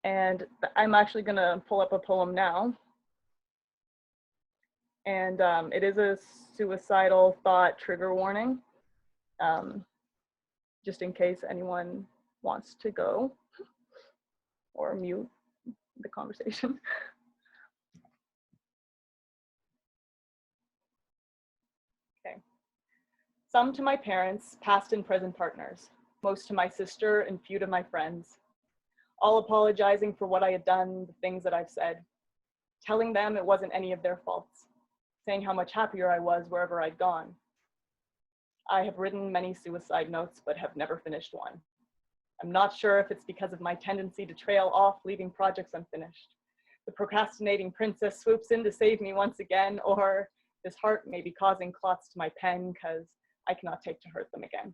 And I'm actually gonna pull up a poem now. And it is a suicidal thought trigger warning, just in case anyone wants to go or mute the conversation. Okay. Some to my parents, past and present partners, most to my sister and few to my friends, all apologizing for what I had done, the things that I've said, telling them it wasn't any of their faults, saying how much happier I was wherever I'd gone. I have written many suicide notes, but have never finished one. I'm not sure if it's because of my tendency to trail off, leaving projects unfinished. The procrastinating princess swoops in to save me once again, or this heart may be causing clots to my pen because I cannot take to hurt them again.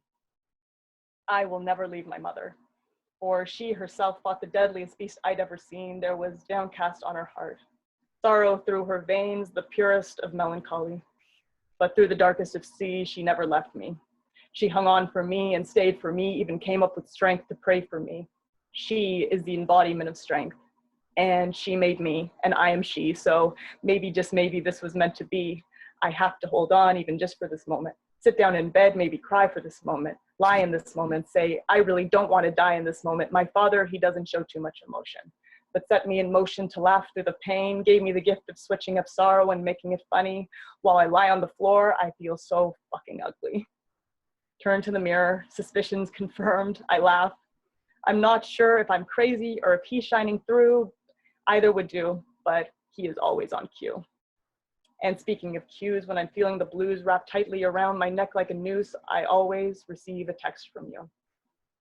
I will never leave my mother, for she herself fought the deadliest beast I'd ever seen. There was downcast on her heart, sorrow through her veins, the purest of melancholy. But through the darkest of seas, she never left me. She hung on for me and stayed for me, even came up with strength to pray for me. She is the embodiment of strength, and she made me, and I am she. So maybe, just maybe, this was meant to be. I have to hold on even just for this moment. Sit down in bed, maybe cry for this moment. Lie in this moment, say, I really don't want to die in this moment. My father, he doesn't show too much emotion, but set me in motion to laugh through the pain, gave me the gift of switching up sorrow and making it funny. While I lie on the floor, I feel so fucking ugly. Turn to the mirror, suspicions confirmed, I laugh. I'm not sure if I'm crazy or if he's shining through. Either would do, but he is always on cue. And speaking of cues, when I'm feeling the blues wrapped tightly around my neck like a noose, I always receive a text from you.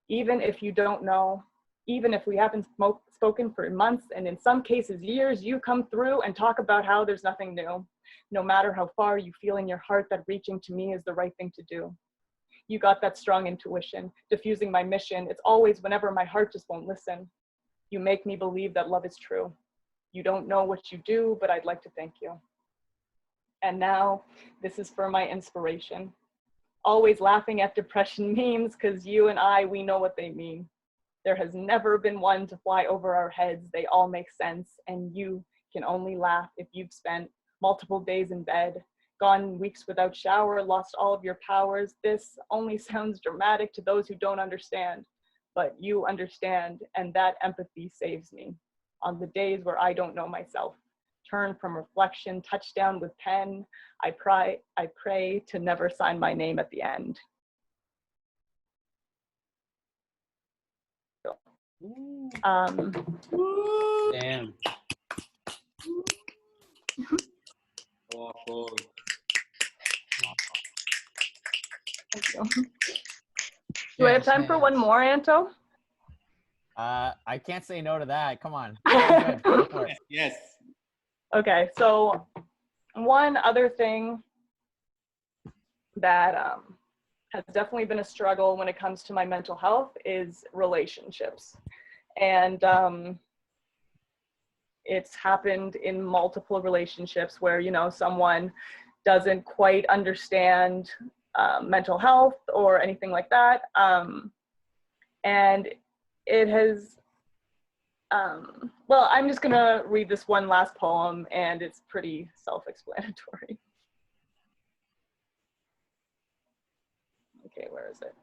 Even if you don't know, even if we haven't spoken for months, and in some cases years, you come through and talk about how there's nothing new. No matter how far you feel in your heart that reaching to me is the right thing to do. You got that strong intuition, diffusing my mission. It's always whenever my heart just won't listen. You make me believe that love is true. You don't know what you do, but I'd like to thank you. And now, this is for my inspiration. Always laughing at depression memes, because you and I, we know what they mean. There has never been one to fly over our heads. They all make sense, and you can only laugh if you've spent multiple days in bed, gone weeks without shower, lost all of your powers. This only sounds dramatic to those who don't understand, but you understand, and that empathy saves me. On the days where I don't know myself, turn from reflection, touchdown with pen, I pray to never sign my name at the end. Damn. Awful. Thank you. Do I have time for one more, Anto? I can't say no to that. Come on. Go for it. Yes. Okay, so one other thing that has definitely been a struggle when it comes to my mental health is relationships. And it's happened in multiple relationships where, you know, someone doesn't quite understand mental health or anything like that. And it has, well, I'm just gonna read this one last poem, and it's pretty self-explanatory. Okay, where is it?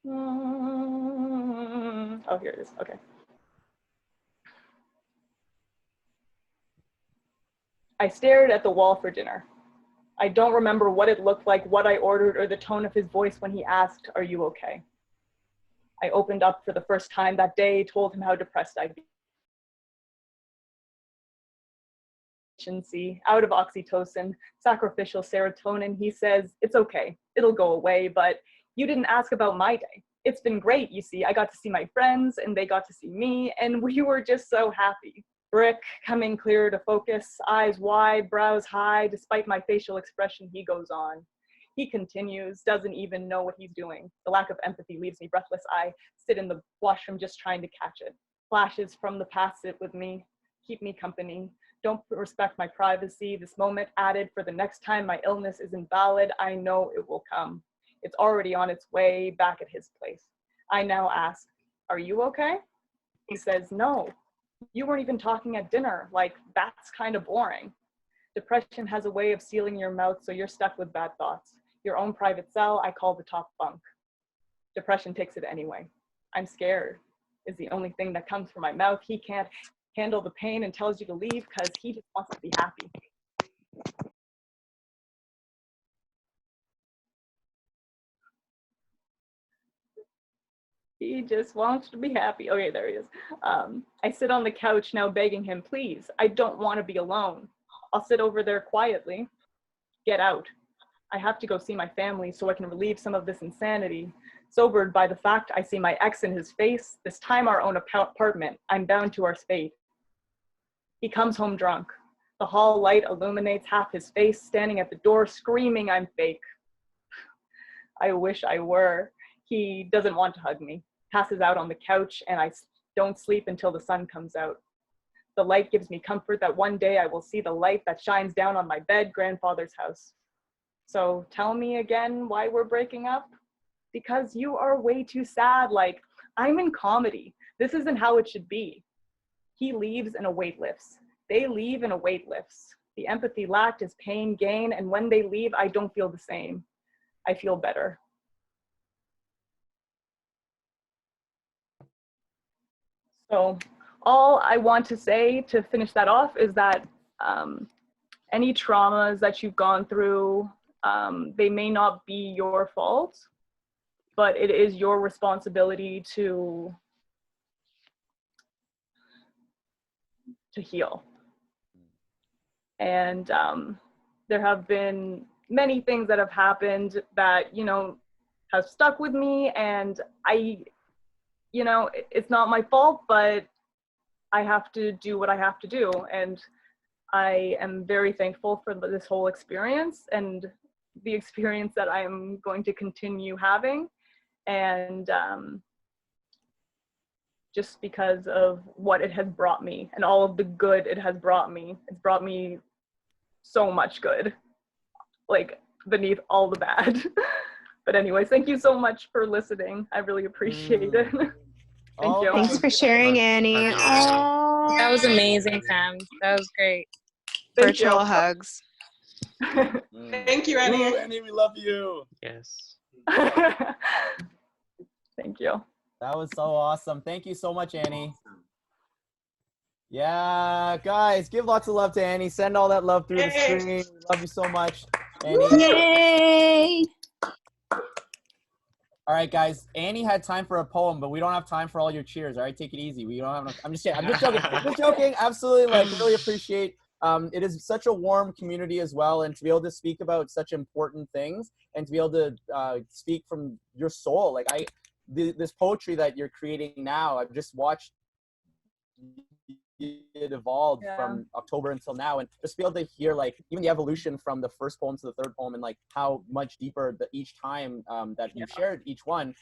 Oh, here it is. Okay. I stared at the wall for dinner. I don't remember what it looked like, what I ordered, or the tone of his voice when he asked, "Are you okay?" I opened up for the first time that day, told him how depressed I'd be. Out of oxytocin, sacrificial serotonin, he says, "It's okay, it'll go away, but you didn't ask about my day. It's been great, you see. I got to see my friends, and they got to see me, and we were just so happy." Brick, coming clearer to focus, eyes wide, brows high, despite my facial expression, he goes on. He continues, doesn't even know what he's doing. The lack of empathy leaves me breathless. I sit in the washroom just trying to catch it. Flashes from the past sit with me, keep me company. Don't respect my privacy. This moment added for the next time my illness is invalid. I know it will come. It's already on its way back at his place. I now ask, "Are you okay?" He says, "No. You weren't even talking at dinner. Like, that's kind of boring." Depression has a way of sealing your mouth, so you're stuck with bad thoughts. Your own private cell, I call the top bunk. Depression takes it anyway. I'm scared is the only thing that comes from my mouth. He can't handle the pain and tells you to leave because he just wants to be happy. He just wants to be happy. Okay, there he is. I sit on the couch now begging him, "Please, I don't want to be alone. I'll sit over there quietly." Get out. I have to go see my family so I can relieve some of this insanity. Sobered by the fact I see my ex in his face, this time our own apartment. I'm bound to our fate. He comes home drunk. The hall light illuminates half his face, standing at the door, screaming I'm fake. I wish I were. He doesn't want to hug me. Passes out on the couch, and I don't sleep until the sun comes out. The light gives me comfort that one day I will see the light that shines down on my bed, grandfather's house. So tell me again why we're breaking up? Because you are way too sad. Like, I'm in comedy. This isn't how it should be. He leaves and a weight lifts. They leave and a weight lifts. The empathy lacked is pain gain, and when they leave, I don't feel the same. I feel better. So all I want to say to finish that off is that any traumas that you've gone through, they may not be your fault, but it is your responsibility to heal. And there have been many things that have happened that, you know, have stuck with me, and you know, it's not my fault, but I have to do what I have to do. And I am very thankful for this whole experience and the experience that I'm going to continue having. And just because of what it has brought me and all of the good it has brought me. It's brought me so much good, like beneath all the bad. But anyways, thank you so much for listening. I really appreciate it. Thank you. Thanks for sharing, Annie. Oh, that was amazing, Sam. That was great. Virtual hugs. Thank you, Annie. Ooh, Annie, we love you. Yes. Thank you. That was so awesome. Thank you so much, Annie. Yeah, guys, give lots of love to Annie. Send all that love through the screen. We love you so much, Annie. Yay! All right, guys. Annie had time for a poem, but we don't have time for all your cheers. All right, take it easy. We don't have enough. I'm just joking. I'm just joking. Absolutely, like, really appreciate. It is such a warm community as well, and to be able to speak about such important things and to be able to speak from your soul, like this poetry that you're creating now, I've just watched it evolved from October until now, and just be able to hear like even the evolution from the first poem to the third poem, and like how much deeper each time that you shared each one,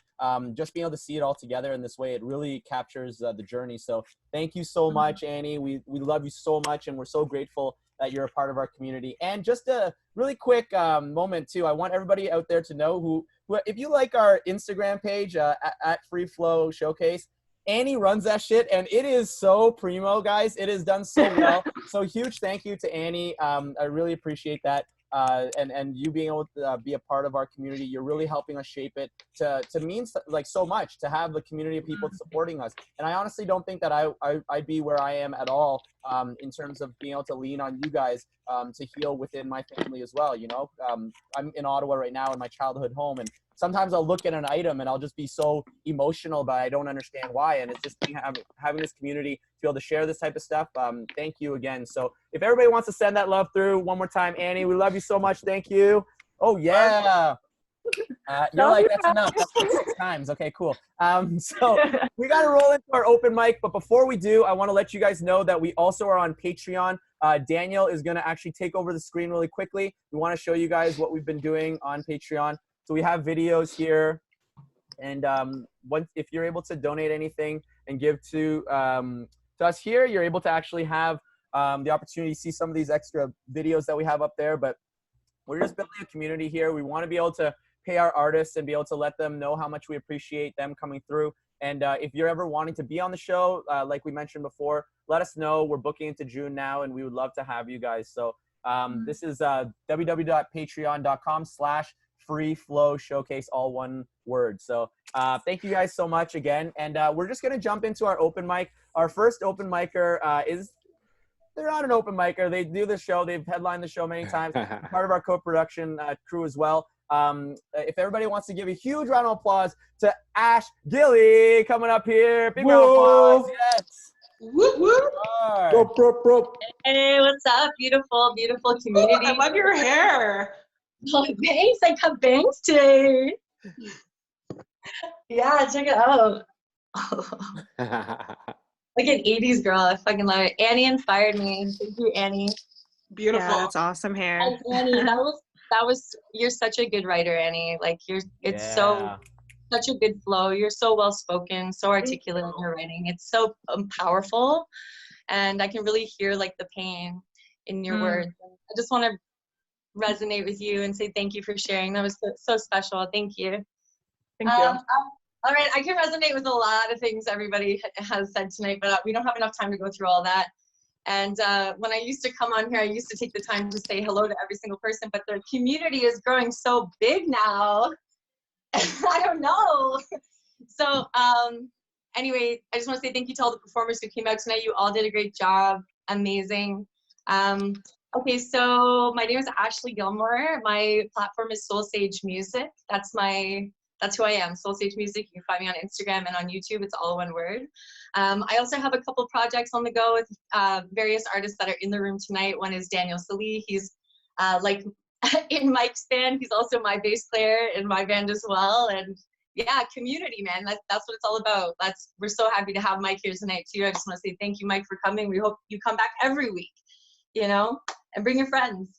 just being able to see it all together in this way, it really captures the journey. So thank you so much, Annie. We love you so much, and we're so grateful that you're a part of our community. And just a really quick moment too, I want everybody out there to know who if you like our Instagram page at FreeFlow Showcase, Annie runs that shit, and it is so primo, guys. It is done so well. So huge thank you to Annie. I really appreciate that. And you being able to be a part of our community. You're really helping us shape it to mean like so much, to have the community of people supporting us. And I honestly don't think that I'd be where I am at all in terms of being able to lean on you guys to heal within my family as well. You know, I'm in Ottawa right now in my childhood home, and sometimes I'll look at an item and I'll just be so emotional, but I don't understand why. And it's just having this community to be able to share this type of stuff. Thank you again. So if everybody wants to send that love through one more time, Annie, we love you so much. Thank you. Oh yeah. You're like, that's enough. That's like 6 times. Okay, cool. So we got to roll into our open mic. But before we do, I want to let you guys know that we also are on Patreon. Daniel is going to actually take over the screen really quickly. We want to show you guys what we've been doing on Patreon. So we have videos here. And if you're able to donate anything and give to us here, you're able to actually have the opportunity to see some of these extra videos that we have up there. But we're just building a community here. We want to be able to pay our artists and be able to let them know how much we appreciate them coming through. And if you're ever wanting to be on the show, like we mentioned before, let us know. We're booking into June now, and we would love to have you guys. So this is www.patreon.com/FreeFlow Showcase, all one word. So thank you guys so much again. And we're just going to jump into our open mic. Our first open micer they're not an open micer. They do the show. They've headlined the show many times. Part of our co-production crew as well. If everybody wants to give a huge round of applause to Ash Gilly coming up here. Big round of applause. Yes. Whoop, whoop. Hey, what's up? Beautiful, beautiful community. I love your hair. Oh, thanks. I cut bangs today. Yeah, check it out. Like an 80s girl. I fucking love it. Annie inspired me. Thank you, Annie. Beautiful. Yeah, that's awesome hair. And Annie, that was you're such a good writer, Annie. Like it's so such a good flow. You're so well spoken, so articulate in your writing. It's so powerful, and I can really hear like the pain in your words. I just want to resonate with you and say thank you for sharing. That was so special. Thank you. Thank you. All right, I can resonate with a lot of things everybody has said tonight, but we don't have enough time to go through all that. And when I used to come on here, I used to take the time to say hello to every single person, but the community is growing so big now. I don't know. So anyway, I just want to say thank you to all the performers who came out tonight. You all did a great job. Amazing. Okay, so my name is Ashley Gilmore. My platform is Soul Sage Music. That's who I am, Soul Sage Music. You can find me on Instagram and on YouTube. It's all one word. I also have a couple projects on the go with various artists that are in the room tonight. One is Daniel Salee. He's like in Mike's band. He's also my bass player in my band as well. And yeah, community, man. That's what it's all about. We're so happy to have Mike here tonight too. I just want to say thank you, Mike, for coming. We hope you come back every week, you know, and bring your friends.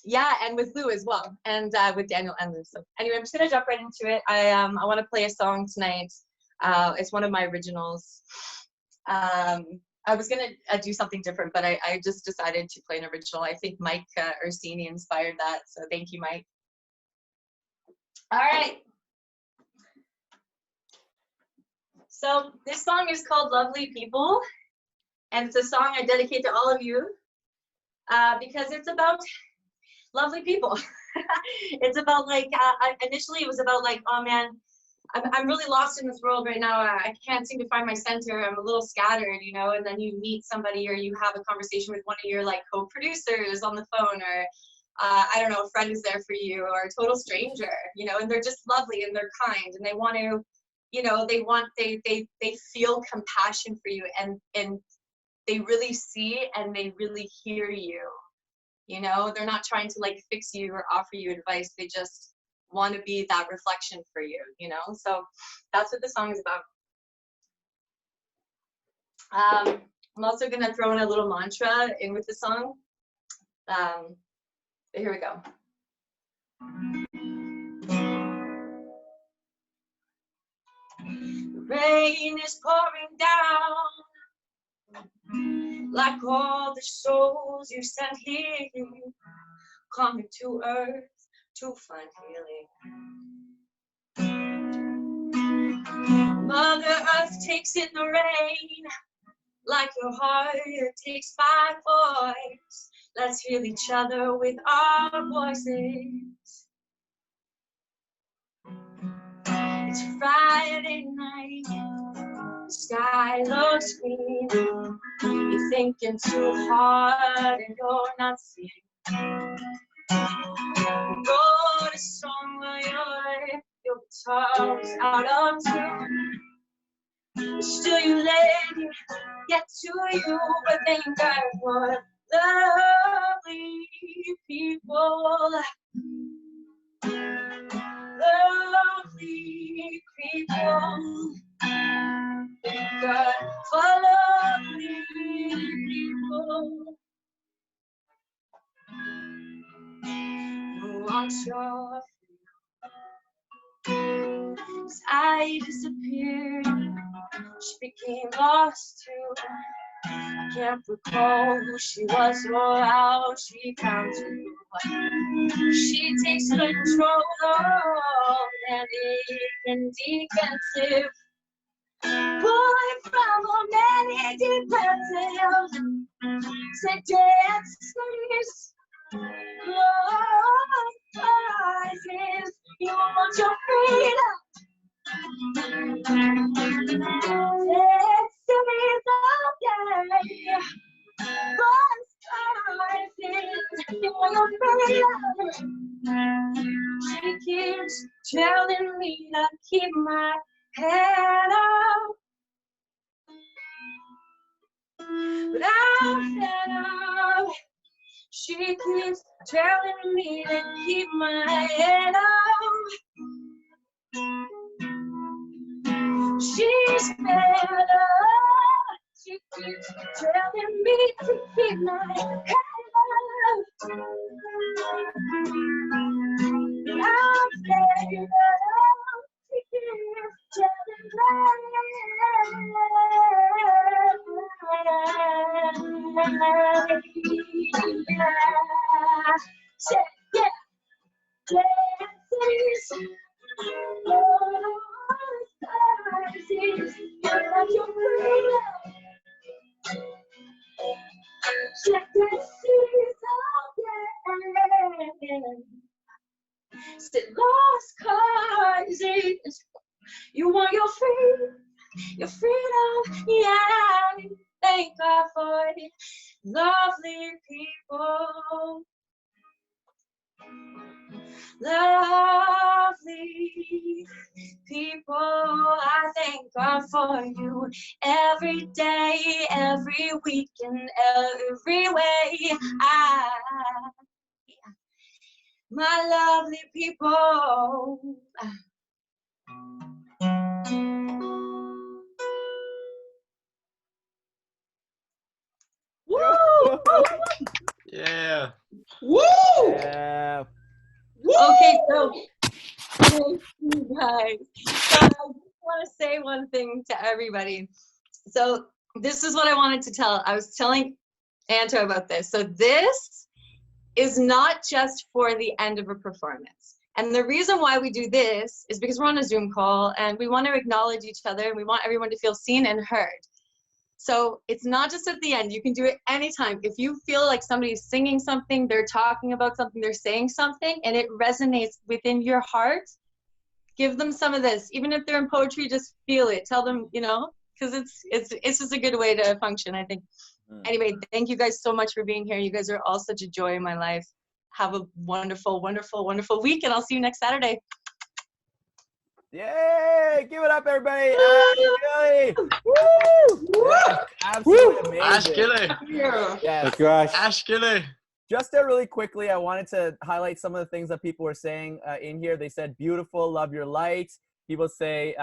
Yeah, and with Lou as well, and with Daniel and Lou. So anyway, I'm just gonna jump right into it. I want to play a song tonight. It's one of my originals. I was gonna do something different, but I just decided to play an original. I think Mike Ursini inspired that, so thank you, Mike. All right. So this song is called "Lovely People," and it's a song I dedicate to all of you because it's about lovely people. It's about like initially it was about like, oh man, I'm really lost in this world right now. I can't seem to find my center. I'm a little scattered, you know. And then you meet somebody or you have a conversation with one of your like co-producers on the phone, or I don't know, a friend is there for you, or a total stranger, you know. And they're just lovely and they're kind and they want to, you know, they feel compassion for you, and they really see and they really hear you. You know, they're not trying to like fix you or offer you advice. They just want to be that reflection for you, you know? So that's what the song is about. I'm also gonna throw in a little mantra in with the song. But here we go. The rain is pouring down like all the souls you sent here, coming to earth to find healing. Mother Earth takes in the rain like your heart takes my voice. Let's heal each other with our voices. It's Friday night, the sky looks green. You're thinking too hard and you're not seeing. Wrote a song where your guitar's out of tune. Still you let it get to you, but thank God for lovely people. Lovely people. Thank God for lovely people. Who wants your as I disappeared, she became lost too. I can't recall who she was or how she found you. She takes control of and defensive. Boy from a many defensive. Said dances, love rises. You want your freedom. She keeps telling me to keep my head up, but I'm fed up. She keeps telling me to keep my head up. She's fed up. She keeps telling me to keep my head up. I'm fed up. She keeps telling Said lost causes. You want your freedom, yeah. Thank God for it. Lovely people. Lovely people, I thank God for you every day, every week, in every way. My lovely people. Woo! Yeah. Woo! Yeah. Okay, so thank you guys. So I just want to say one thing to everybody. So this is what I wanted to tell. I was telling Anto about this. So this is not just for the end of a performance. And the reason why we do this is because we're on a Zoom call and we want to acknowledge each other and we want everyone to feel seen and heard. So it's not just at the end. You can do it anytime. If you feel like somebody's singing something, they're talking about something, they're saying something, and it resonates within your heart, give them some of this. Even if they're in poetry, just feel it. Tell them, you know, because it's just a good way to function, I think. Anyway, thank you guys so much for being here. You guys are all such a joy in my life. Have a wonderful, wonderful, wonderful week, and I'll see you next Saturday. Yay! Give it up, everybody! Ashley! Woo! Yeah, absolutely amazing. Ashkilly. Yes. Thank you, Ash. Ashkilly. Just really quickly, I wanted to highlight some of the things that people were saying in here. They said, beautiful, love your light. People say,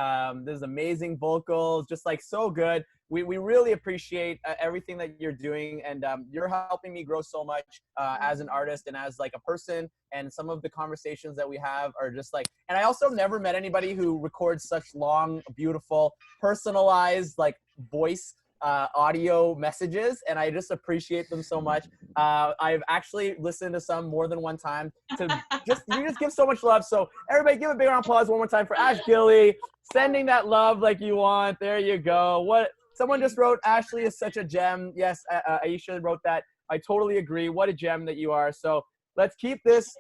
there's amazing vocals, just like so good. we really appreciate everything that you're doing, and you're helping me grow so much as an artist and as like a person. And some of the conversations that we have are just like, and I also never met anybody who records such long, beautiful, personalized like voice audio messages, and I just appreciate them so much. I've actually listened to some more than one time. You just give so much love. So everybody, give a big round of applause one more time for Ash Gilly, sending that love like you want. There you go. What someone just wrote, Ashley is such a gem. Yes, Aisha wrote that. I totally agree. What a gem that you are. So let's keep this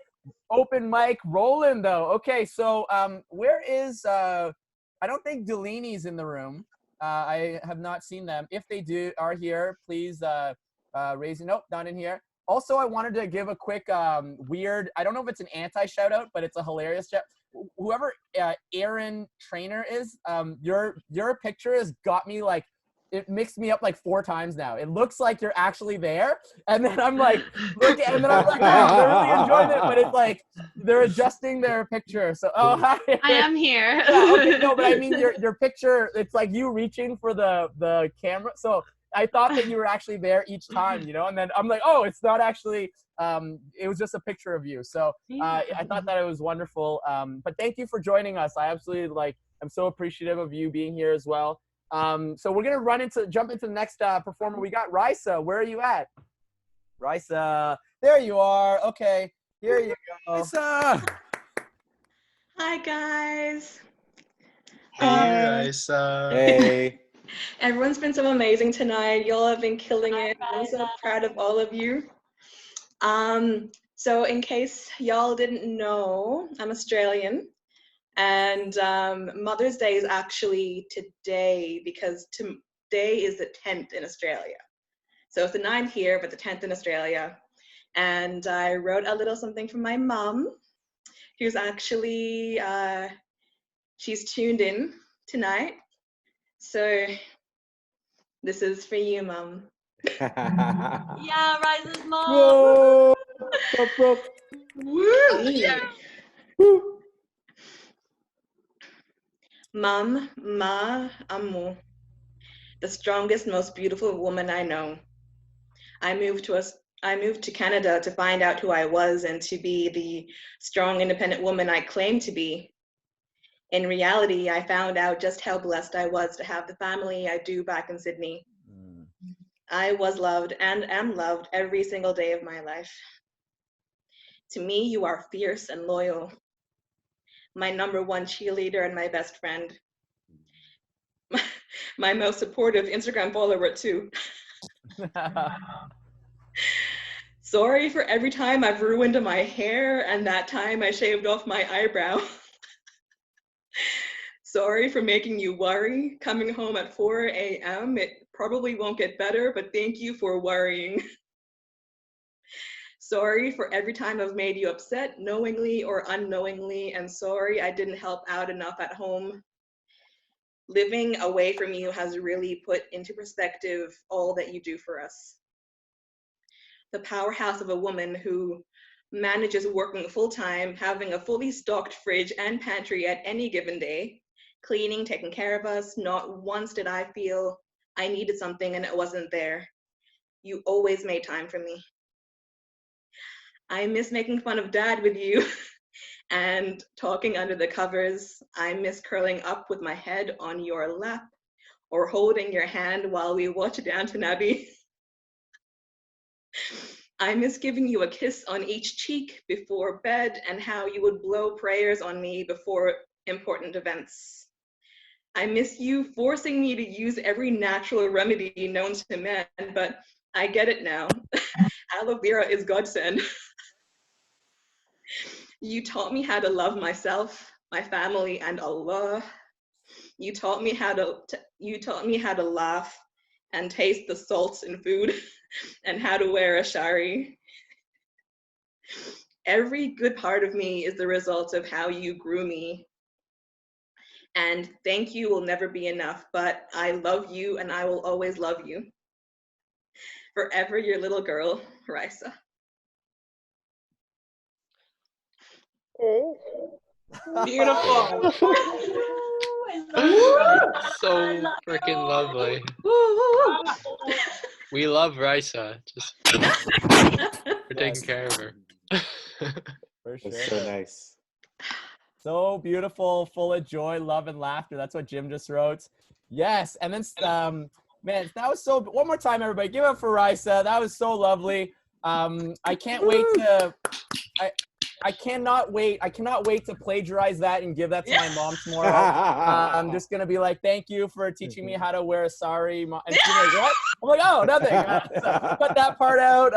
open mic rolling, though. Okay, so where is I don't think Delaney's in the room. I have not seen them. If they are here, please raise it. Nope, not in here. Also, I wanted to give a quick weird, I don't know if it's an anti-shout out, but it's a hilarious shout. Whoever Aaron Trainer is, your picture has got me like, it mixed me up like 4 times now. It looks like you're actually there. And then I'm like, look, and then I'm like, oh, they're really enjoying it. But it's like, they're adjusting their picture. So, oh, hi. I am here. Yeah, okay, no, but I mean, your picture, it's like you reaching for the camera. So I thought that you were actually there each time, you know? And then I'm like, oh, it's not actually, it was just a picture of you. So I thought that it was wonderful. But thank you for joining us. I absolutely I'm so appreciative of you being here as well. So we're gonna jump into the next performer. We got Risa. Where are you at? Risa, there you are. Okay, here you go. Risa. Hi guys. Hey, Risa. Hey. Everyone's been so amazing tonight. Y'all have been killing it. I'm so proud of all of you. So in case y'all didn't know, I'm Australian. And Mother's Day is actually today, because today is the 10th in Australia. So it's the 9th here, but the 10th in Australia. And I wrote a little something for my mom, who's actually, she's tuned in tonight. So this is for you, Mom. Yeah, Rise's mom. Whoa. Woo! Yeah. Mom, ma, amu, the strongest, most beautiful woman I know. I moved to Canada to find out who I was and to be the strong, independent woman I claimed to be. In reality, I found out just how blessed I was to have the family I do back in Sydney. I was loved and am loved every single day of my life. To me, you are fierce and loyal. My #1 cheerleader and my best friend. My most supportive Instagram follower too. Sorry for every time I've ruined my hair and that time I shaved off my eyebrow. Sorry for making you worry. Coming home at 4 a.m. It probably won't get better, but thank you for worrying. Sorry for every time I've made you upset, knowingly or unknowingly, and sorry I didn't help out enough at home. Living away from you has really put into perspective all that you do for us. The powerhouse of a woman who manages working full-time, having a fully stocked fridge and pantry at any given day, cleaning, taking care of us. Not once did I feel I needed something and it wasn't there. You always made time for me. I miss making fun of Dad with you and talking under the covers. I miss curling up with my head on your lap or holding your hand while we watch Downton Abbey. I miss giving you a kiss on each cheek before bed and how you would blow prayers on me before important events. I miss you forcing me to use every natural remedy known to men, but I get it now. Aloe vera is godsend. You taught me how to love myself, my family, and Allah. You taught me how to laugh and taste the salts in food and how to wear a shari. Every good part of me is the result of how you grew me. And thank you will never be enough, but I love you and I will always love you. Forever your little girl, Risa. Beautiful. So freaking lovely. We love Risa. Just we're taking care of her. For sure. That's so nice. So beautiful, full of joy, love, and laughter. That's what Jim just wrote. Yes, and then man, that was so. One more time, everybody, give it up for Risa. That was so lovely. I can't wait to. I cannot wait. I cannot wait to plagiarize that and give that to my mom tomorrow. I'm just gonna be like, "Thank you for teaching me how to wear a sari." And she's like, "What?" I'm like, "Oh, nothing." So cut that part out.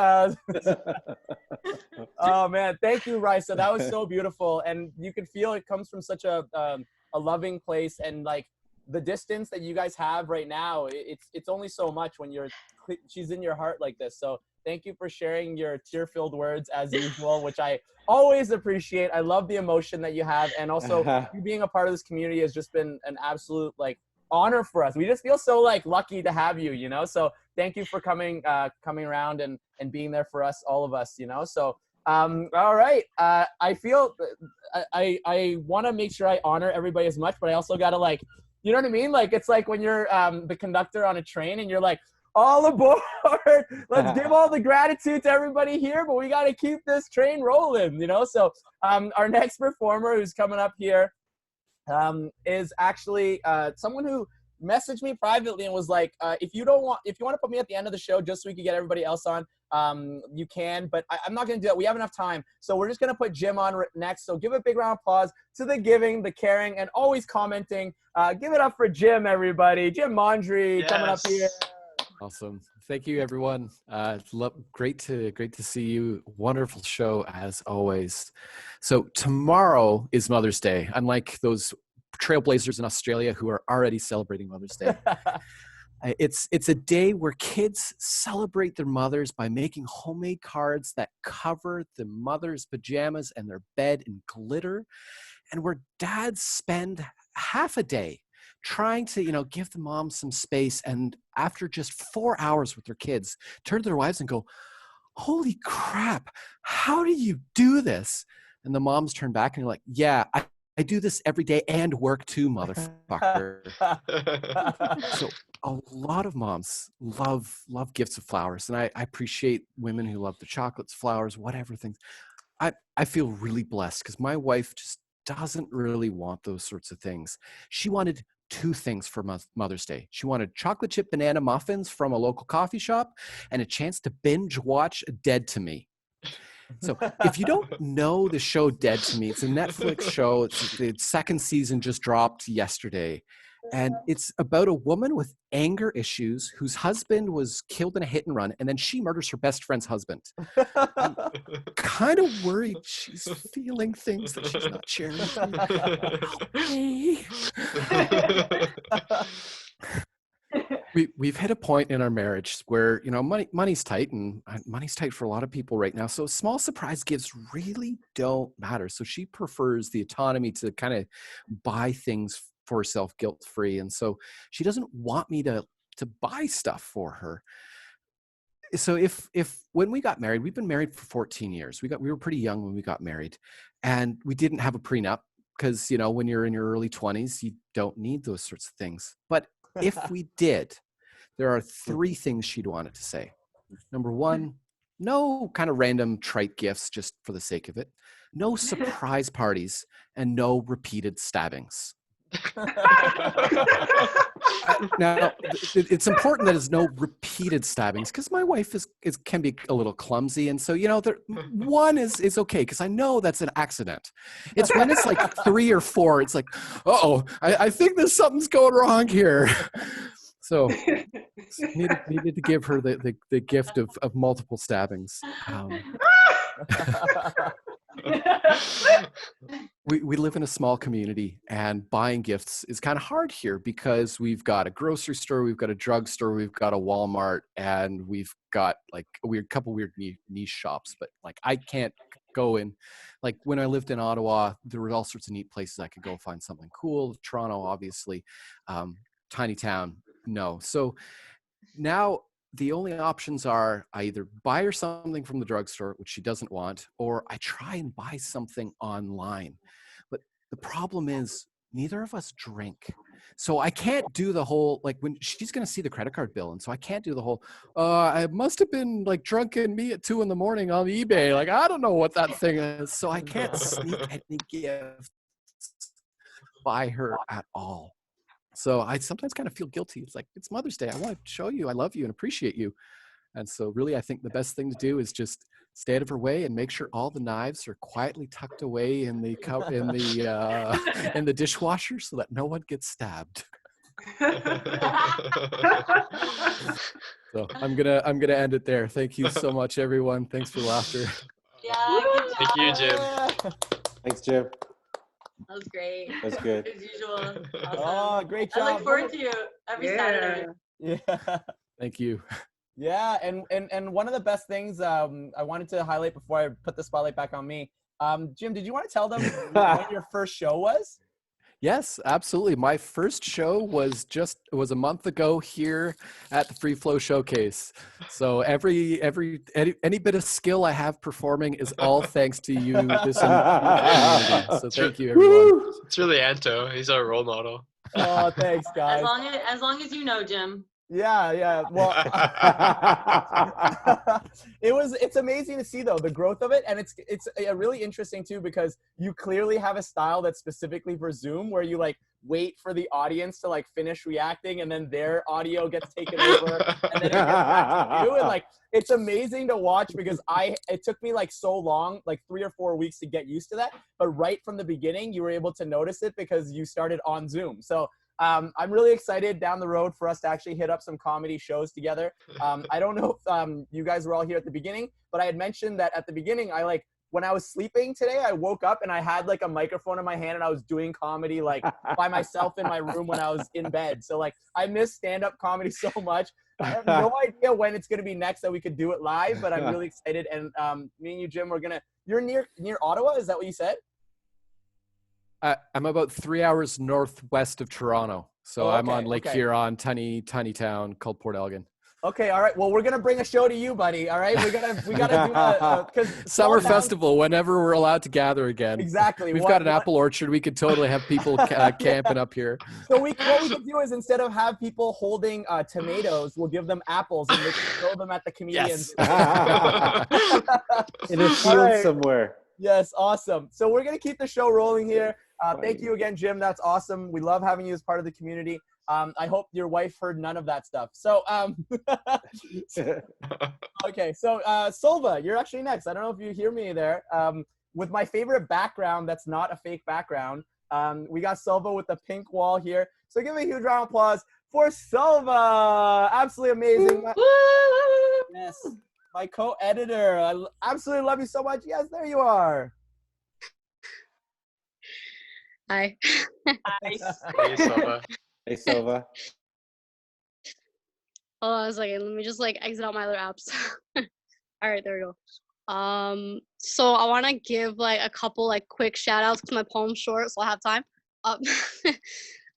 Oh man, thank you, Risa. That was so beautiful, and you can feel it comes from such a loving place, and like the distance that you guys have right now, it's only so much when she's in your heart like this. So thank you for sharing your tear-filled words as usual, which I always appreciate. I love the emotion that you have, and also you being a part of this community has just been an absolute like honor for us. We just feel so like lucky to have you, you know. So thank you for coming around and being there for us, all of us, you know. So all right, I feel I want to make sure I honor everybody as much, but I also gotta like, you know what I mean? Like it's like when you're the conductor on a train and you're like, all aboard, let's give all the gratitude to everybody here, but we got to keep this train rolling, you know? So our next performer who's coming up here is actually someone who messaged me privately and was like, if you want to put me at the end of the show just so we can get everybody else on, you can, but I'm not going to do that. We have enough time. So we're just going to put Jim on next. So give a big round of applause to the giving, the caring, and always commenting. Give it up for Jim, everybody. Jim Mondry coming up here. Awesome. Thank you, everyone. Great to see you. Wonderful show as always. So tomorrow is Mother's Day, unlike those trailblazers in Australia who are already celebrating Mother's Day. It's a day where kids celebrate their mothers by making homemade cards that cover the mother's pajamas and their bed in glitter, and where dads spend half a day trying to, give the mom some space, and after just 4 hours with their kids, turn to their wives and go, "Holy crap, how do you do this?" And the moms turn back and you're like, "Yeah, I do this every day and work too, motherfucker." So a lot of moms love gifts of flowers, and I appreciate women who love the chocolates, flowers, whatever things. I feel really blessed because my wife just doesn't really want those sorts of things. She wanted 2 things for Mother's Day. She wanted chocolate chip banana muffins from a local coffee shop and a chance to binge watch Dead to Me. So if you don't know the show Dead to Me, it's a Netflix show. The 2nd season just dropped yesterday. And it's about a woman with anger issues whose husband was killed in a hit and run, and then she murders her best friend's husband. I'm kind of worried she's feeling things that she's not sharing with me. We've hit a point in our marriage where, money's tight, and money's tight for a lot of people right now. So small surprise gifts really don't matter. So she prefers the autonomy to kind of buy things for herself guilt-free. And so she doesn't want me to buy stuff for her. So if when we got married, we've been married for 14 years. We were pretty young when we got married, and we didn't have a prenup because, when you're in your early 20s, you don't need those sorts of things. But if we did, there are 3 things she'd wanted to say. Number 1, no kind of random trite gifts just for the sake of it. No surprise parties, and no repeated stabbings. Now, it's important that there's no repeated stabbings because my wife can be a little clumsy, and so one is okay because I know that's an accident. It's when it's like 3 or 4, it's like, uh-oh, I think there's something's going wrong here. So needed to give her the gift of multiple stabbings. We live in a small community, and buying gifts is kind of hard here because we've got a grocery store, we've got a drugstore, we've got a Walmart, and we've got like a couple weird niche shops. But like I can't go in. Like when I lived in Ottawa, there were all sorts of neat places I could go find something cool. Toronto, obviously, tiny town, no. So now the only options are I either buy her something from the drugstore, which she doesn't want, or I try and buy something online. But the problem is neither of us drink. So I can't do the whole, like when she's going to see the credit card bill. And so I can't do the whole, I must have been like drunken me at 2 a.m. on eBay. Like, I don't know what that thing is. So I can't sneak any gifts by her at all. So I sometimes kind of feel guilty. It's like, it's Mother's Day. I want to show you I love you and appreciate you. And so really, I think the best thing to do is just stay out of her way and make sure all the knives are quietly tucked away in the in the dishwasher so that no one gets stabbed. So I'm gonna end it there. Thank you so much, everyone. Thanks for the laughter. Yeah, good Thank you, job. Jim. Thanks, Jim. That was great. That's good. As usual. Awesome. Oh, great job. I look forward to you every Saturday. Yeah. Thank you. Yeah, and one of the best things I wanted to highlight before I put the spotlight back on me, Jim, did you want to tell them when your first show was? Yes, absolutely. My first show was a month ago here at the FreeFlow Showcase. So any bit of skill I have performing is all thanks to you, this community. So thank you, everyone. It's really Anto. He's our role model. Oh, thanks, guys. As long as you know, Jim. Yeah. Well, it's amazing to see though the growth of it, and it's really interesting too because you clearly have a style that's specifically for Zoom where you like wait for the audience to like finish reacting and then their audio gets taken over and then it gets back to you, and like it's amazing to watch because it took me like so long, like 3 or 4 weeks to get used to that, but right from the beginning you were able to notice it because you started on Zoom. So I'm really excited down the road for us to actually hit up some comedy shows together. I don't know if you guys were all here at the beginning, but I had mentioned that at the beginning, when I was sleeping today, I woke up and I had like a microphone in my hand and I was doing comedy like by myself in my room when I was in bed. So like I miss stand-up comedy so much. I have no idea when it's going to be next that we could do it live, but I'm really excited. And me and you, Jim, you're near Ottawa. Is that what you said? I'm about 3 hours northwest of Toronto. So I'm on Lake Huron, tiny town called Port Elgin. Okay, all right. Well, we're gonna bring a show to you, buddy. All right, we gotta do a summer festival whenever we're allowed to gather again. Exactly. We've got an apple orchard. We could totally have people camping up here. So what we could do is instead of have people holding tomatoes, we'll give them apples and they can throw them at the comedians. Yes. In a field somewhere. Yes, awesome. So we're gonna keep the show rolling here. Thank you again, Jim. That's awesome. We love having you as part of the community. I hope your wife heard none of that stuff. So, okay. So, Silva, you're actually next. I don't know if you hear me there. With my favorite background, that's not a fake background. We got Silva with the pink wall here. So give a huge round of applause for Silva. Absolutely amazing. Yes. My co-editor. I absolutely love you so much. Yes, there you are. Hi. Hey, Silva. Hey, Silva. Hold on a second. Let me just like exit out my other apps. All right, there we go. So I want to give like a couple like quick shout outs because my poem's short, so I'll have time.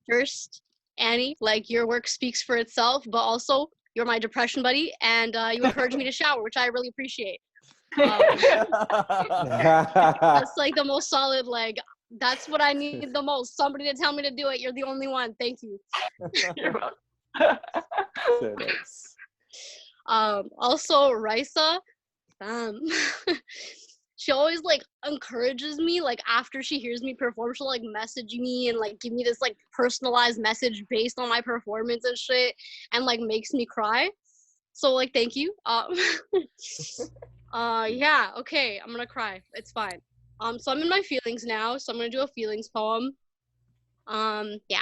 First, Annie, like your work speaks for itself, but also you're my depression buddy, and you encourage me to shower, which I really appreciate. That's like the most solid, like, that's what I need the most. Somebody to tell me to do it. You're the only one. Thank you. You're welcome. Also, Raisa, she always like encourages me. Like after she hears me perform, she'll like message me and like give me this like personalized message based on my performance and shit, and like makes me cry. So like, thank you. Yeah. Okay, I'm gonna cry. It's fine. So I'm in my feelings now, so I'm gonna do a feelings poem. Yeah.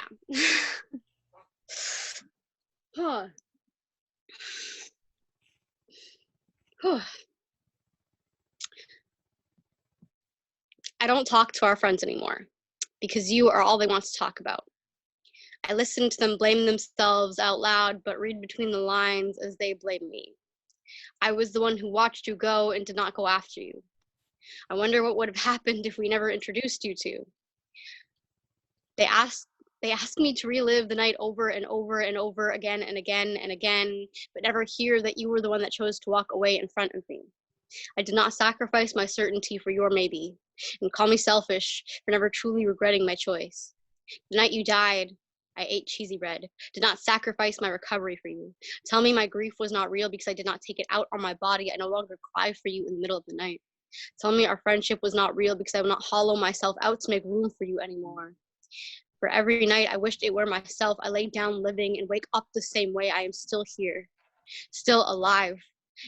I don't talk to our friends anymore because you are all they want to talk about. I listen to them blame themselves out loud, but read between the lines as they blame me. I was the one who watched you go and did not go after you. I wonder what would have happened if we never introduced you to. They asked me to relive the night over and over and over again and again and again, but never hear that you were the one that chose to walk away in front of me. I did not sacrifice my certainty for your maybe, and call me selfish for never truly regretting my choice. The night you died, I ate cheesy bread, did not sacrifice my recovery for you. Tell me my grief was not real because I did not take it out on my body. I no longer cry for you in the middle of the night. Tell me our friendship was not real because I will not hollow myself out to make room for you anymore. For every night I wished it were myself, I lay down living and wake up the same way. I am still here, still alive,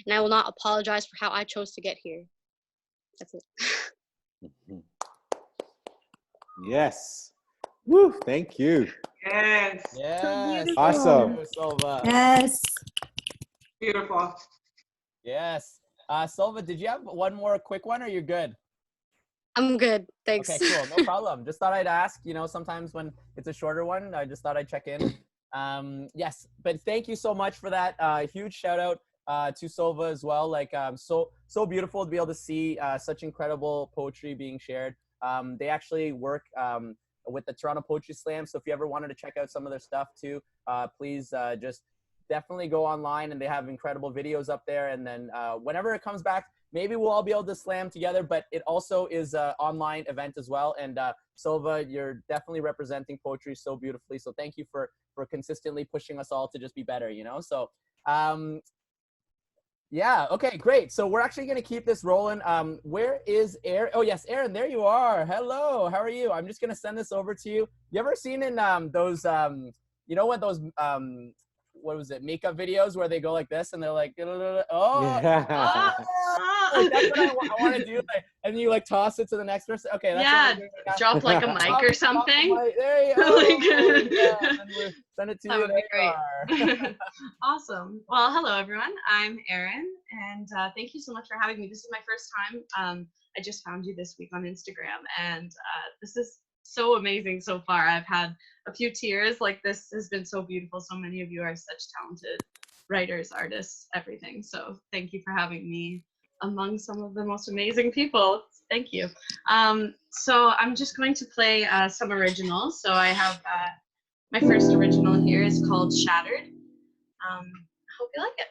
and I will not apologize for how I chose to get here. That's it. Yes. Woo, thank you. Yes. Yes. Awesome. Silva. Yes. Beautiful. Yes. Silva, did you have one more quick one or you're good? I'm good. Thanks. Okay, cool. No problem. Just thought I'd ask, you know, sometimes when it's a shorter one, I just thought I'd check in. Yes, but thank you so much for that. Huge shout out to Silva as well. Like, so beautiful to be able to see such incredible poetry being shared. They actually work with the Toronto Poetry Slam. So if you ever wanted to check out some of their stuff too, please just definitely go online, and they have incredible videos up there. And then whenever it comes back, maybe we'll all be able to slam together, but it also is an online event as well. And Silva, you're definitely representing poetry so beautifully. So thank you for consistently pushing us all to just be better, you know? So yeah, okay, great. So we're actually gonna keep this rolling. Where is Aaron? Oh yes, Aaron, there you are. Hello, how are you? I'm just gonna send this over to you. You ever seen in those, you know what, those, what was it, makeup videos where they go like this and they're like, oh, Yeah. like, that's what I want to do. Like, and you like toss it to the next person. Okay, that's Yeah, what we're doing right now. drop like a mic or something. There you go. Yeah, and then we'll send it to That you. would There be you great. Awesome. Well, hello everyone. I'm Erin, and thank you so much for having me. This is my first time. I just found you this week on Instagram, and this is so amazing so far. I've had a few tears. Like, this has been so beautiful. So many of you are such talented writers, artists, everything. So thank you for having me among some of the most amazing people. Thank you. So I'm just going to play some originals. So I have my first original here is called Shattered. I hope you like it.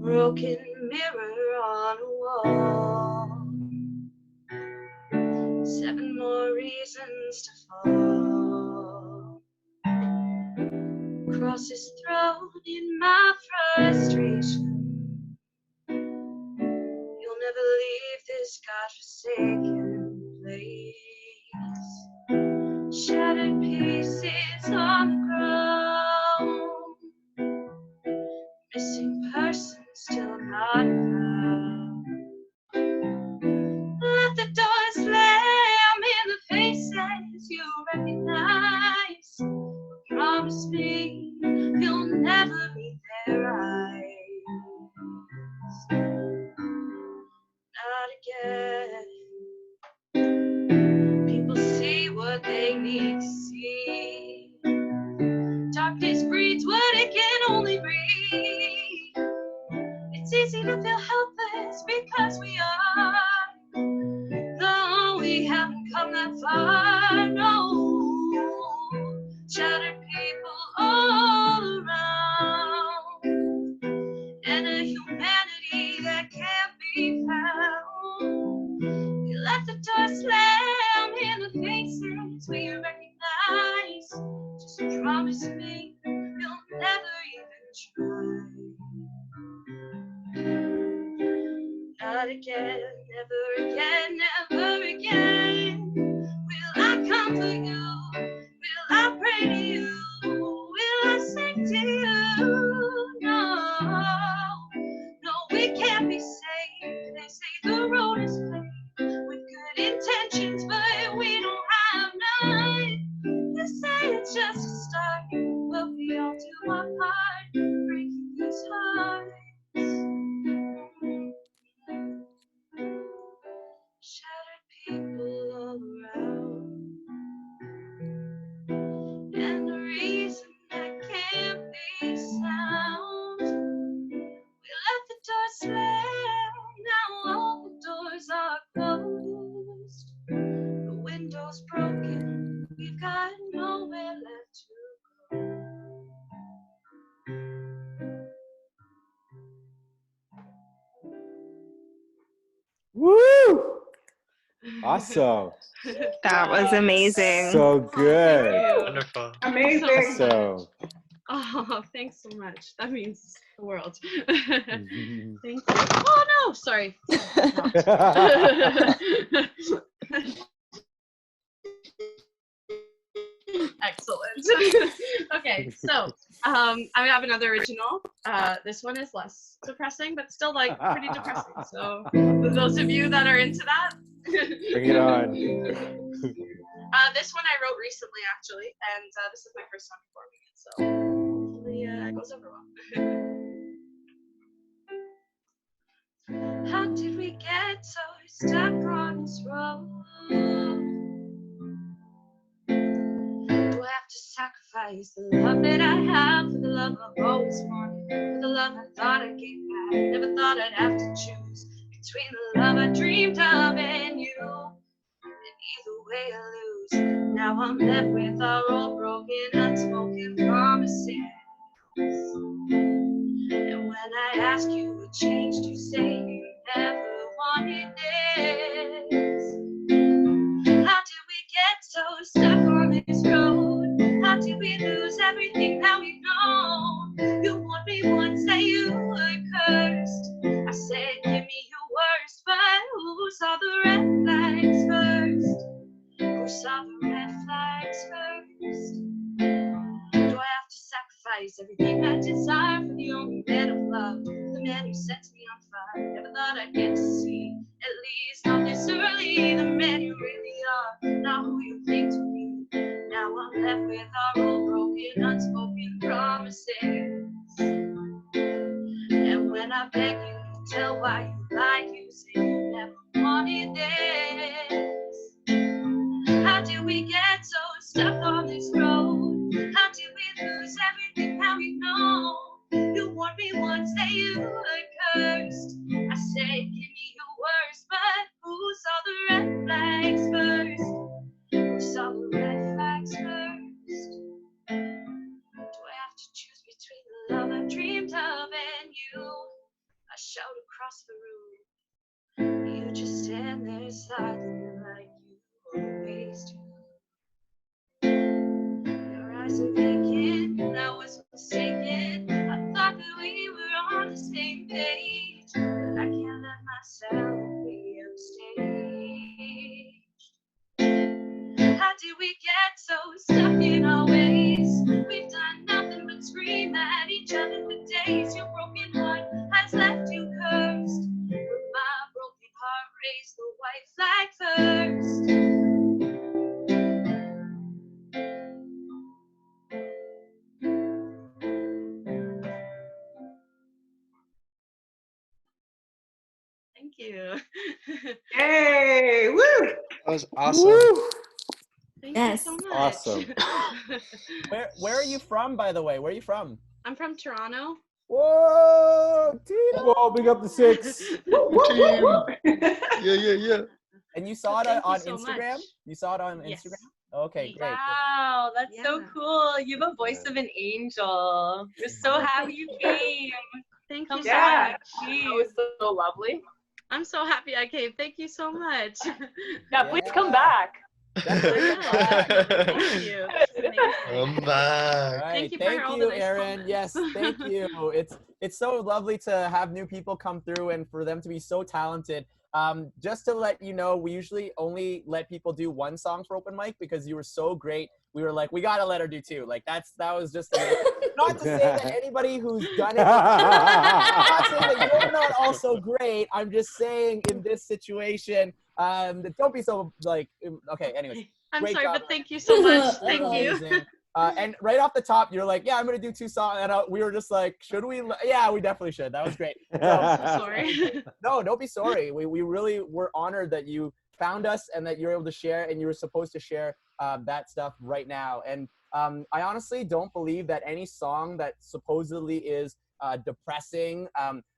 Broken mirror on a wall, 7 more reasons to fall. Crosses thrown in my frustration. You'll never leave this godforsaken place. Shattered pieces on the ground. Missing person still not found. Let the door slam in the faces you recognize. Promise me you'll never meet their eyes. Not again. People see what they need to see. Darkness breeds what it can only breed. It's easy to feel helpless because we are. No, we haven't come that far, no. Shattered people all around, and a humanity that can't be found. We let the door slam in the faces we recognize. Just promise me you'll never even try. Not again, never again, never again. Will I come for you? Will I pray to you? Will I sing to you? No, no, we can't be saved. They say the road is paved with good intentions, but we don't have none. You say it's just a start, but we all do our part, breaking these hearts. Shattered people all around, and the reason that can't be sound. We let the door slam, now all the doors are closed. The window's broken, we've got nowhere left to go. Awesome. That was amazing. So good. Wonderful. Amazing. So. Oh, thanks so much. That means the world. Thank you. Oh no, sorry. Excellent. Okay, so I have another original. This one is less depressing, but still like pretty depressing. So for those of you that are into that, Bring it on. this one I wrote recently actually, and this is my first time performing it, so hopefully it goes over well. How did we get so stuck on this road? Do I have to sacrifice the love that I have for the love I've always wanted, for the love I thought I gave back? Never thought I'd have to choose between the love I dreamed of and you. And either way I lose. Now I'm left with our old broken, unspoken promises. And when I ask you what changed, you say you never wanted this. How did we get so stuck on this road? How did we lose everything that we've known? You warned me once that you were cursed. I said, give me your worst, but who saw the red flags first? Who saw the red flags first? Do I have to sacrifice everything I desire for the only man of love, the man who sets me on fire? Never thought I'd get to see, at least not this early, the man you really are, not who you think to be. Now I'm left with our old broken, unspoken promises. And when I beg you to tell why you lied, you say you never wanted this. How did we get so stuck on this road? How did we lose everything that we know? You warned me once that you were cursed. I said, give me your worst, but who saw the red flags first? Who saw the red flags first? Do I have to choose between the love I dreamed of and you? I shout across the room. You just stand there silently like you always do. Your eyes are vacant, and I was mistaken. I thought that we were on the same page, but I can't let myself be upstaged. How did we get so stuck in our ways? We've done nothing but scream at each other for days. Your broken heart has left you cursed, but my broken heart raised the white flag first. Thank you. Yay! Woo! That was awesome. Thank you so much. Awesome. Where are you from, by the way? Where are you from? I'm from Toronto. Whoa, Tina! Whoa, big up the six. Yeah. And you saw it Thank you on so Instagram? much. You saw it on Yes. Instagram? Okay, great. Wow, that's so cool. You have a voice of an angel. We're so happy you came. Thank Come you back, so much. please. That was so lovely. I'm so happy I came. Thank you so much. Yeah, please come back. Thank you. That's amazing. Come back. All right, Thank you for thank all you, the nice Aaron. comments. Yes, thank you. It's so lovely to have new people come through and for them to be so talented. Just to let you know, we usually only let people do one song for open mic because you were so great. We were like, we gotta let her do two. Like that was just amazing. Not to say that anybody who's done it, I'm not saying that you're not also great. I'm just saying in this situation, don't be so like. Okay, anyways. I'm Great sorry, job, but thank you so much. Aaron. Thank you. Amazing. And right off the top, you're like, yeah, I'm going to do two songs. And we were just like, should we? Yeah, we definitely should. That was great. I'm so sorry. No, don't be sorry. We really were honored that you found us and that you're able to share and you were supposed to share that stuff right now. And I honestly don't believe that any song that supposedly is depressing,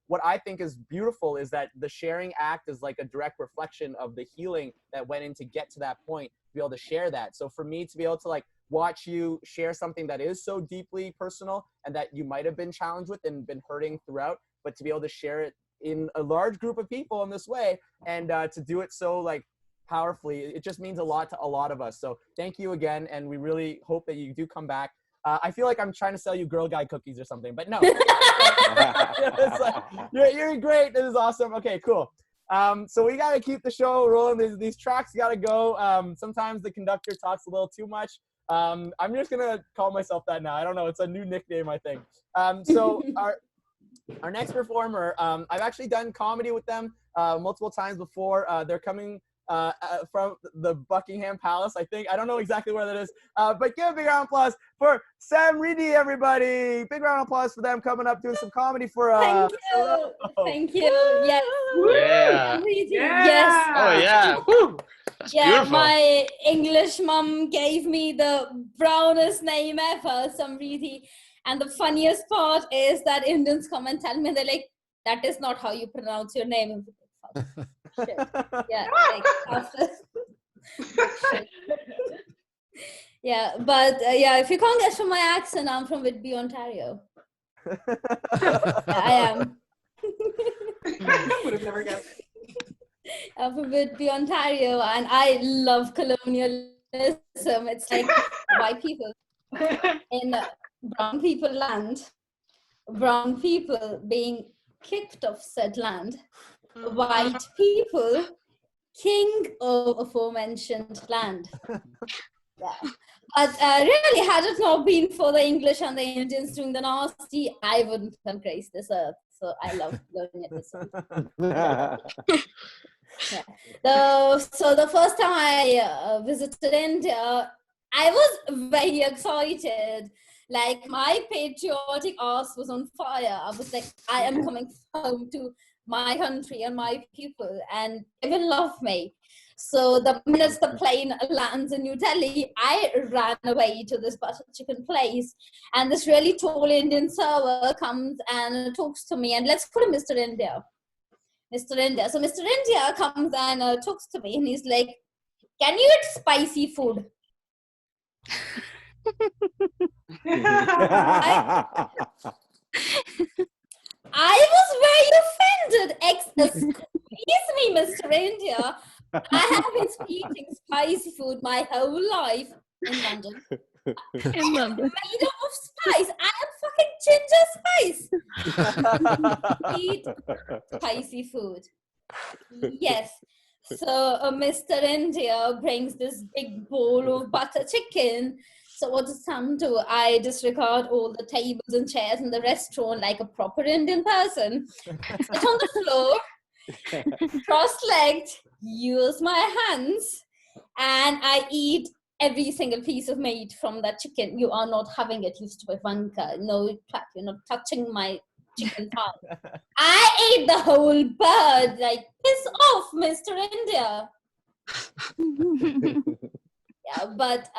what I think is beautiful is that the sharing act is like a direct reflection of the healing that went in to get to that point, to be able to share that. So for me to be able to like watch you share something that is so deeply personal and that you might have been challenged with and been hurting throughout, but to be able to share it in a large group of people in this way and to do it so like powerfully. It just means a lot to a lot of us. So thank you again, and we really hope that you do come back. I feel like I'm trying to sell you Girl Guide cookies or something, but no. It's like, you're great. This is awesome. Okay, cool. So we got to keep the show rolling. These tracks got to go. Sometimes the conductor talks a little too much. I'm just going to call myself that now. I don't know. It's a new nickname, I think. So our next performer, I've actually done comedy with them multiple times before. They're coming from the Buckingham Palace, I think. I don't know exactly where that is. But give a big round of applause for Sam Reedy, everybody. Big round of applause for them coming up doing some comedy for Thank you. Thank you. Yes. Yeah. Yes. Oh yeah. Woo. That's Yeah, beautiful. my English mom gave me the brownest name ever, Samriti. And the funniest part is that Indians come and tell me, they're like, that is not how you pronounce your name. Shit. Yeah, like after. Shit. Yeah, but yeah, if you can't guess from my accent, I'm from Whitby, Ontario. Yeah, I am. Would have never guessed. I'm from Whitby, Ontario, and I love colonialism. It's like white people in brown people land, brown people being kicked off said land, white people king of aforementioned land. Yeah. But really, had it not been for the English and the Indians doing the nasty, I wouldn't have graced this earth. So I love colonialism. Yeah. So the first time I visited India, I was very excited. Like my patriotic ass was on fire. I was like, I am coming home to my country and my people, and they will love me. So the minute the plane lands in New Delhi, I ran away to this butter chicken place, and this really tall Indian server comes and talks to me, and let's call him Mr. India. Mr. India. So Mr. India comes and talks to me, and he's like, can you eat spicy food? I was very offended. Excuse me, Mr. India. I have been eating spicy food my whole life in London. In London. Made up of spice. I am fucking ginger spice. Eat spicy food. Yes. So Mr. India brings this big bowl of butter chicken. So what does Sam do? I disregard all the tables and chairs in the restaurant like a proper Indian person. Sit on the floor, cross-legged, use my hands, and I eat every single piece of meat from that chicken. You are not having it, you stupid wanker. No, you're not touching my chicken thigh. I ate the whole bird. Like, piss off, Mr. India. Yeah, but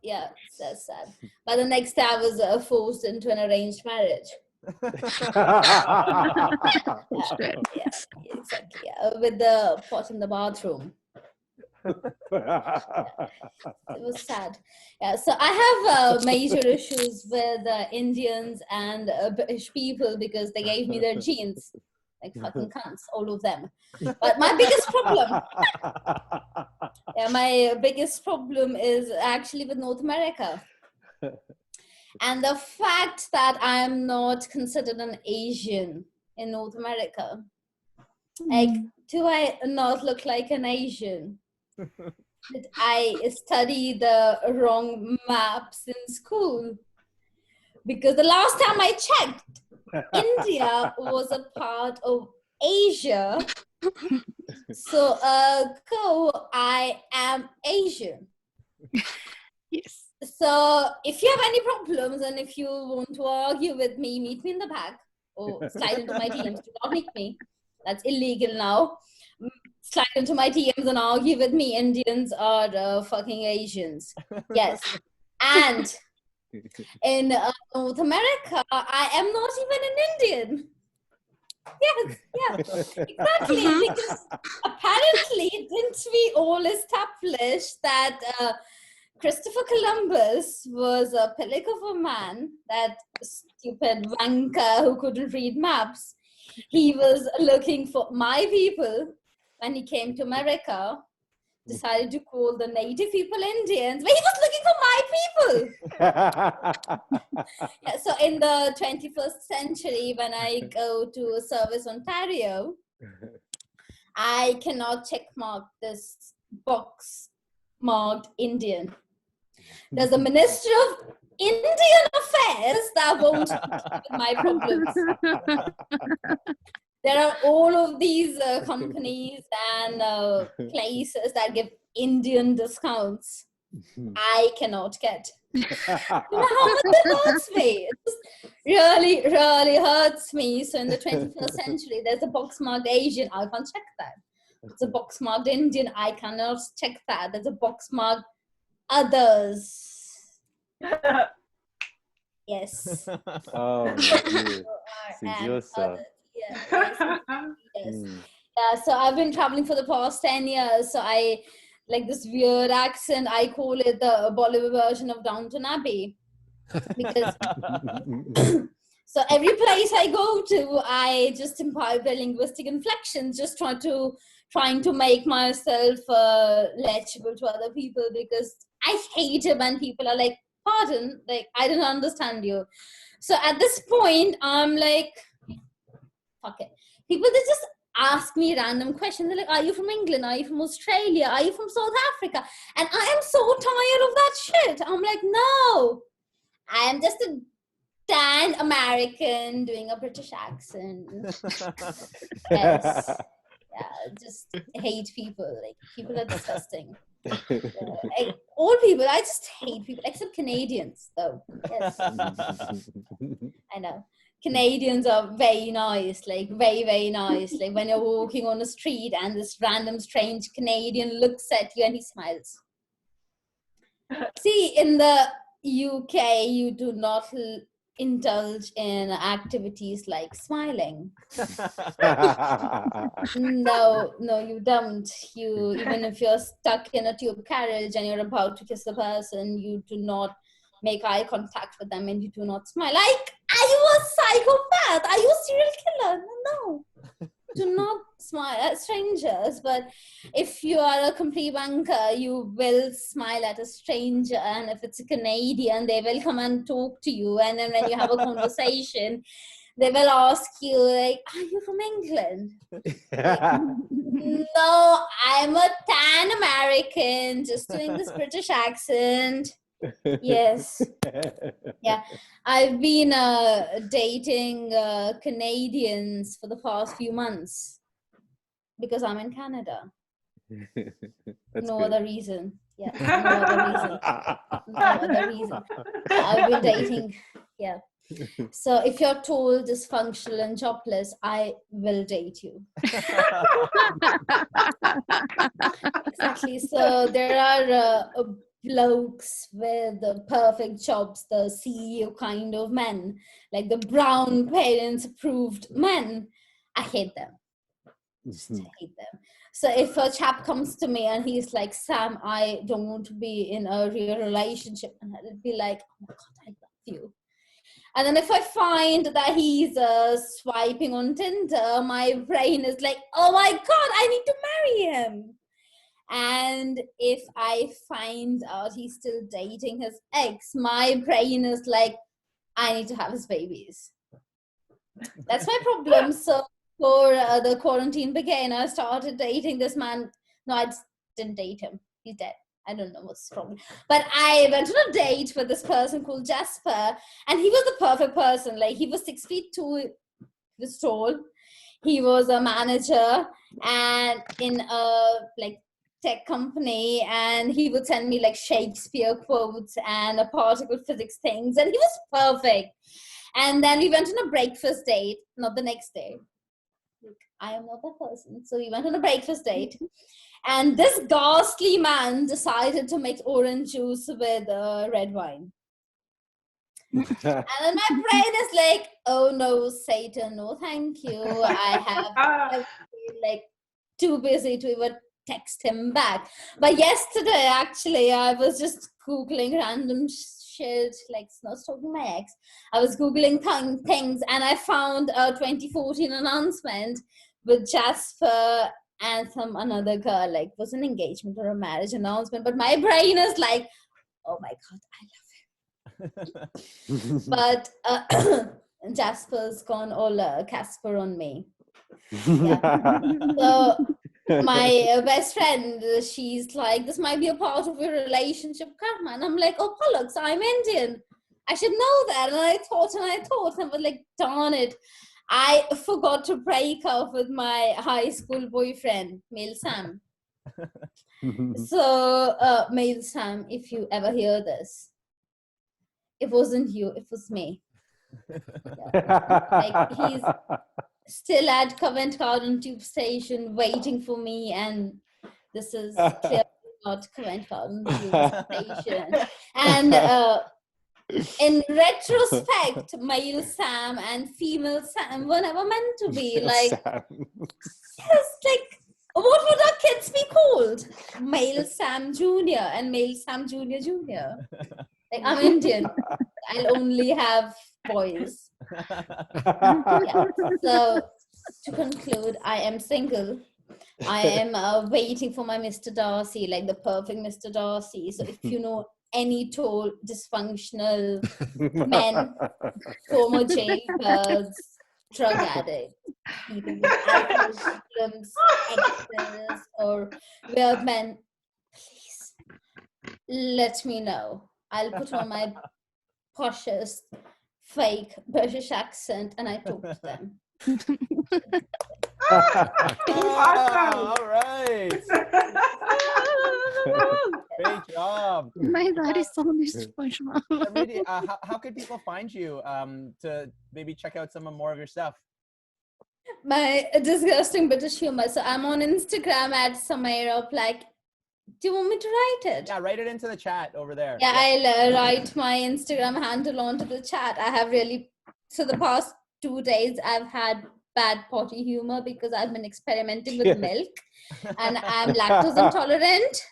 yeah, that's sad. But the next day I was forced into an arranged marriage. Yeah, exactly. Yeah, with the pot in the bathroom. Yeah, it was sad. Yeah, so I have major issues with Indians and British people because they gave me their genes. Like fucking cunts, all of them. But my biggest problem, my biggest problem is actually with North America. And the fact that I am not considered an Asian in North America. Like, do I not look like an Asian? Did I study the wrong maps in school? Because the last time I checked, India was a part of Asia. So, I am Asian. Yes. So, if you have any problems and if you want to argue with me, meet me in the back or slide into my DMs. Do not meet me. That's illegal now. Slide into my DMs and argue with me. Indians are fucking Asians. Yes. And in North America, I am not even an Indian. Yes, yeah, exactly. Because apparently, didn't we all establish that Christopher Columbus was a pillock of a man, that stupid wanker who couldn't read maps? He was looking for my people when he came to America decided to call the native people Indians, but he was looking for my people. Yeah, so in the 21st century, when I go to Service Ontario, I cannot check mark this box marked Indian. There's a Minister of Indian Affairs that won't deal with my problems. There are all of these companies and places that give Indian discounts. I cannot get. You know how much it hurts me? It just really, really hurts me. So in the 21st century, there's a box marked Asian. I can't check that. There's a box marked Indian. I cannot check that. There's a box marked others. Yes. Oh, my dear. Yes. Yeah, so I've been traveling for the past 10 years. So I like this weird accent. I call it the Bollywood version of Downton Abbey. Because so every place I go to, I just imbibe the linguistic inflections, just trying to make myself legible to other people, because I hate it when people are like, pardon, like, I don't understand you. So at this point, I'm like, fuck it. People, they just ask me random questions. They're like, are you from England? Are you from Australia? Are you from South Africa? And I am so tired of that shit. I'm like, no, I am just a tan American doing a British accent. Yes. Yeah, just hate people. Like, people are disgusting. All people, I just hate people, except Canadians, though. Yes. I know. Canadians are very nice, like very, very nice. Like when you're walking on the street and this random strange Canadian looks at you and he smiles. See, in the UK, you do not indulge in activities like smiling. No, you don't. You, even if you're stuck in a tube carriage and you're about to kiss the person, you do not make eye contact with them and you do not smile. Like, are you a psychopath? Are you a serial killer? No. Do not smile at strangers. But if you are a complete wanker, you will smile at a stranger. And if it's a Canadian, they will come and talk to you. And then when you have a conversation, they will ask you, like, are you from England? Like, no, I'm a tan American, just doing this British accent. Yes. Yeah, I've been dating Canadians for the past few months because I'm in Canada. No other reason. Yeah, no other reason. No other reason. I've been dating. Yeah. So if you're tall, dysfunctional, and jobless, I will date you. Exactly. So there are blokes with the perfect jobs, the CEO kind of men, like the brown parents approved men. I hate them. Just hate them. So if a chap comes to me and he's like, Sam, I don't want to be in a real relationship, and I'd be like, oh my God, I love you. And then if I find that he's swiping on Tinder, my brain is like, oh my God, I need to marry him. And if I find out he's still dating his ex, my brain is like, I need to have his babies. That's my problem. So before the quarantine began, I started dating this man. No, I just didn't date him. He's dead. I don't know what's the problem. But I went on a date with this person called Jasper, and he was the perfect person. Like, he was 6'2", he was tall. He was a manager and in a like tech company, and he would send me like Shakespeare quotes and particle physics things, and he was perfect. And then we went on a breakfast date, not the next day. I am not that person. So we went on a breakfast date. And this ghastly man decided to mix orange juice with red wine. And then my brain is like, oh no, Satan, no thank you. I've been like too busy to even text him back. But yesterday, actually, I was just Googling random shit, like not stalking my ex. I was Googling things, and I found a 2014 announcement with Jasper and some another girl, like was an engagement or a marriage announcement. But my brain is like, oh my God, but Jasper's gone all Casper on me. Yeah. So my best friend, she's like, this might be a part of your relationship karma. And I'm like, oh, bollocks, I'm Indian. I should know that. And I thought, and I was like, darn it. I forgot to break up with my high school boyfriend, Male Sam. So, Male Sam, if you ever hear this, it wasn't you, it was me. Yeah. Like, he's still at Covent Garden Tube Station waiting for me, and this is clearly not Covent Garden Tube Station. And in retrospect, male Sam and female Sam were never meant to be. Like, yes, like, what would our kids be called? Male Sam Jr. and male Sam Jr. Jr. Like, I'm Indian. I'll only have boys. Yeah. So, to conclude, I am single. I am waiting for my Mr. Darcy, like the perfect Mr. Darcy. So if you know any tall, dysfunctional men, former jailbirds, drug addicts, people with alcohol problems, exes, or weird men, please let me know. I'll put on my poshest fake British accent and I talk to them. All right. Great job. My God is so dysfunctional. Amriti, how could people find you to maybe check out some more of your stuff? My disgusting British humor. So I'm on Instagram at Samairop. Like, do you want me to write it? Yeah, write it into the chat over there. Yeah, I'll write my Instagram handle onto the chat. I have really, so the past 2 days, I've had bad potty humor because I've been experimenting with milk and I'm lactose intolerant.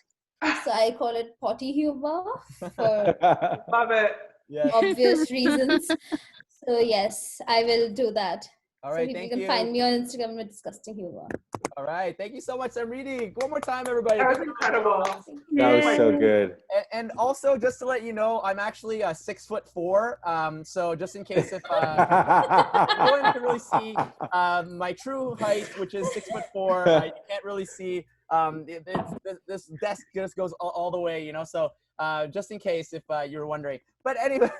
So I call it potty humor for Love it. obvious reasons. So yes, I will do that. All right, so thank you you. can find me on Instagram with disgusting humor. All right, thank you so much, Amriti. One more time, everybody. That was incredible. That was so good. And also, just to let you know, I'm actually 6'4". So just in case if no one can really see my true height, which is 6'4", you can't really see. This desk just goes all the way, you know. So just in case if you were wondering. But anyway,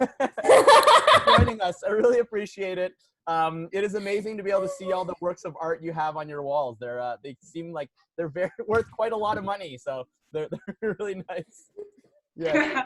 joining us, I really appreciate it. It is amazing to be able to see all the works of art you have on your walls. They seem like they're very worth quite a lot of money. So they're really nice. Yeah.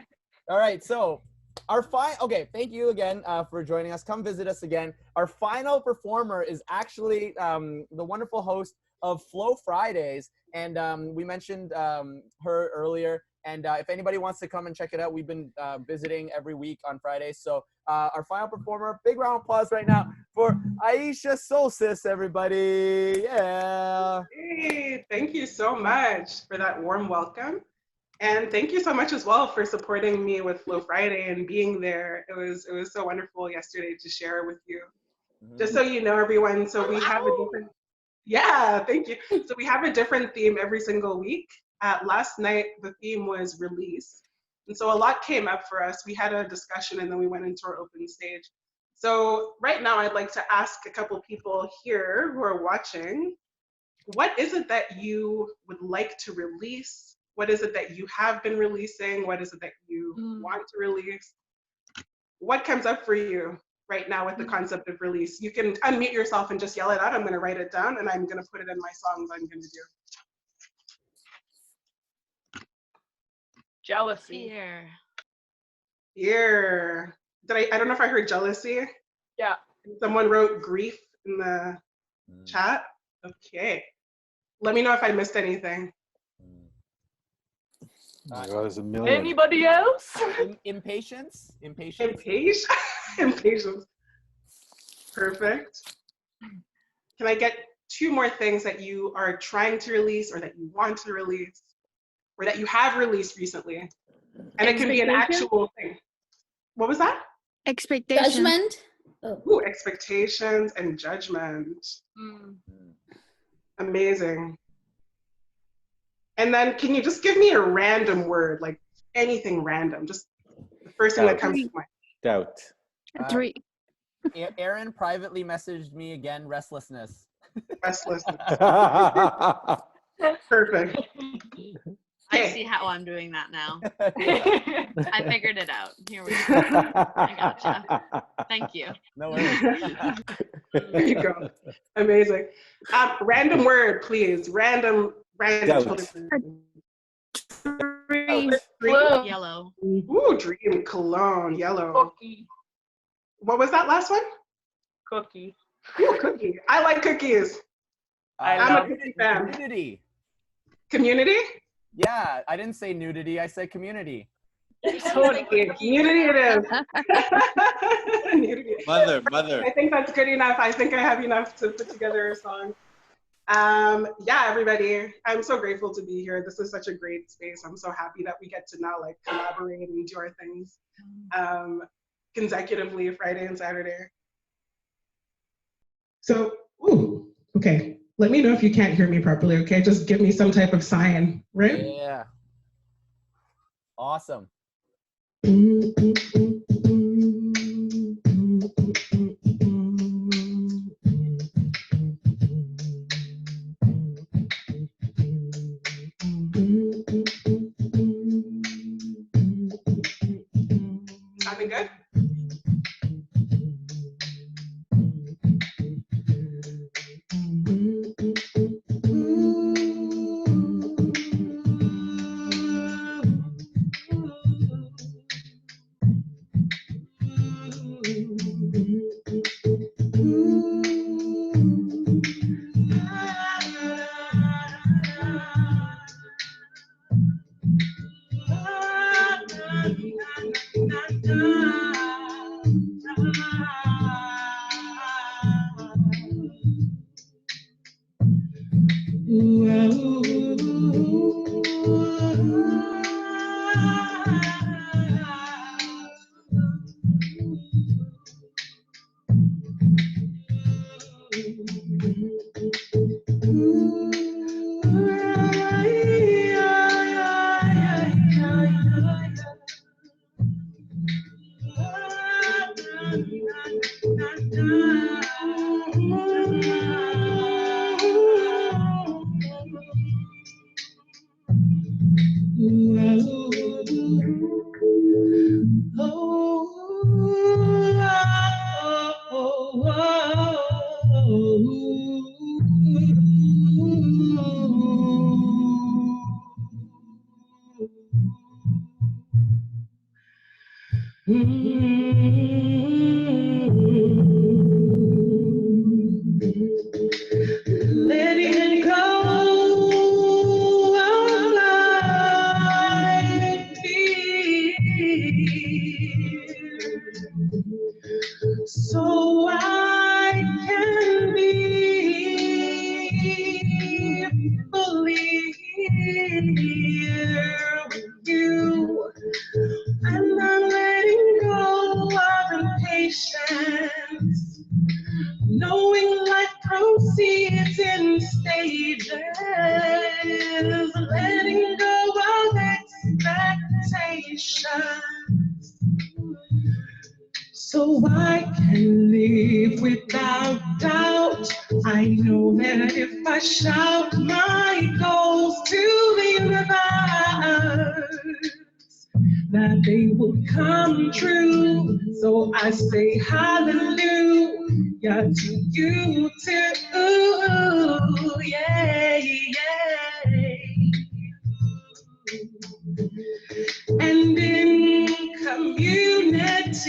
All right. So our okay. Thank you again for joining us. Come visit us again. Our final performer is actually the wonderful host of Flow Fridays, and we mentioned her earlier. And if anybody wants to come and check it out, we've been visiting every week on Fridays. So our final performer, big round of applause right now for Aisha Solstice, everybody. Yeah. Hey, thank you so much for that warm welcome. And thank you so much as well for supporting me with Flow Friday and being there. It was so wonderful yesterday to share with you. Just so you know, everyone, so we have a different, thank you. So we have a different theme every single week. Last night, the theme was release. And so a lot came up for us. We had a discussion and then we went into our open stage. So right now, I'd like to ask a couple people here who are watching, what is it that you would like to release? What is it that you have been releasing? What is it that you want to release? What comes up for you right now with the concept of release? You can unmute yourself and just yell it out. I'm going to write it down and I'm going to put it in my songs I'm going to do. Jealousy. Fear. I don't know if I heard jealousy. Yeah. Someone wrote grief in the chat. Okay. Let me know if I missed anything. There's a million. Anybody else? Impatience. Impatience. Perfect. Can I get 2 more things that you are trying to release or that you want to release or that you have released recently? And it can be an actual thing. What was that? Expectations. Judgment. Ooh, expectations and judgment. Amazing. And then can you just give me a random word, like anything random, just the first thing that comes to mind. Doubt. 3. Aaron privately messaged me again, restlessness. Restlessness. Perfect. I see how I'm doing that now. I figured it out. Here we go. I gotcha. Thank you. No worries. There you go. Amazing. Random word, please. Random. Doubt. Dream. Yellow. Ooh, dream. Cologne. Yellow. Cookie. What was that last one? Cookie. Ooh, cookie. I like cookies. I'm a cookie fan. Community. Community? Yeah, I didn't say nudity. I said community. Community it is. Mother. I think that's good enough. I think I have enough to put together a song. Yeah, everybody, I'm so grateful to be here. This is such a great space. I'm so happy that we get to now like collaborate and do our things consecutively Friday and Saturday. So, ooh, okay. Let me know if you can't hear me properly, okay? Just give me some type of sign, right? Yeah. Awesome. Sounding good? Letting go of my fear, so I can be fully here with you. I'm not letting go of impatience, knowing life proceeds in stages, letting go of expectations, so I can live without doubt. I know that if I shout my goals to the universe, that they will come true. So I say hallelujah to you too. Yeah, yeah. And in community,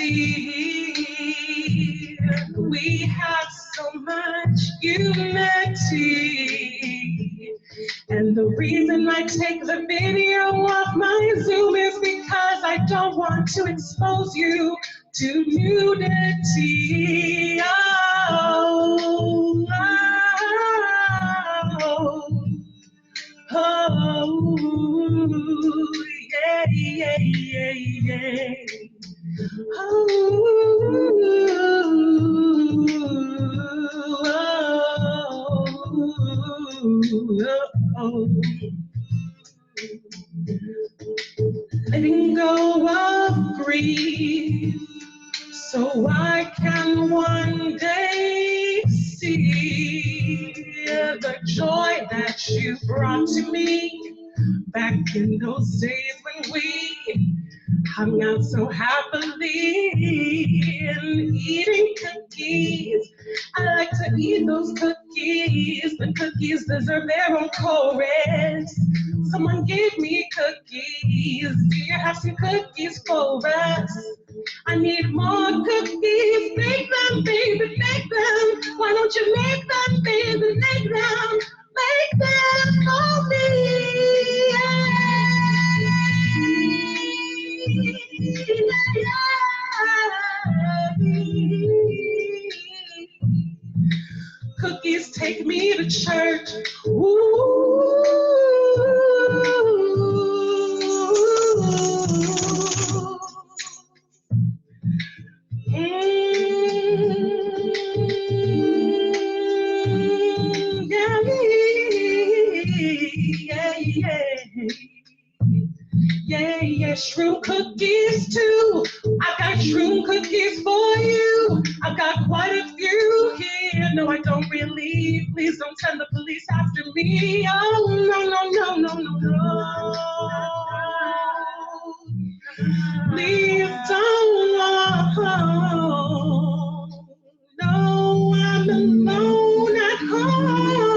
we have so much unity. And the reason I take the video off my Zoom is because I don't want to expose you to nudity. Oh, yeah, yeah, yeah, yeah. go of grief, so I can one day see the joy that you brought to me back in those days when we hung out so happily and eating cookies. I like to eat those cookies. The cookies deserve their own chorus. Someone gave me cookies. Do you have some cookies for us? I need more cookies. Make them, baby, make them. Why don't you make them, baby, make them. Make them for me. Cookies take me to church. Ooh. Yeah, shroom cookies too. I got shroom cookies for you. I've got quite a few here. No, I don't really. Please don't send the police after me. Oh, no. Please don't. No, I'm alone at home.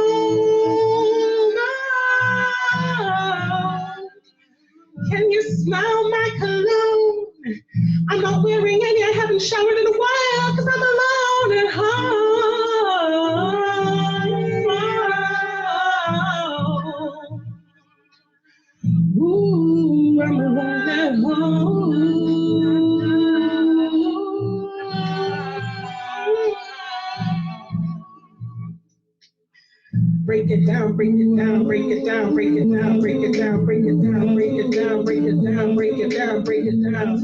Can you smell my cologne? I'm not wearing any, I haven't showered in a while because I'm alone at home. Ooh, I'm alone at home. Break it down, break it down, break it down, break it down, break it down, break it down, break it down, break it down, break it down, break it down.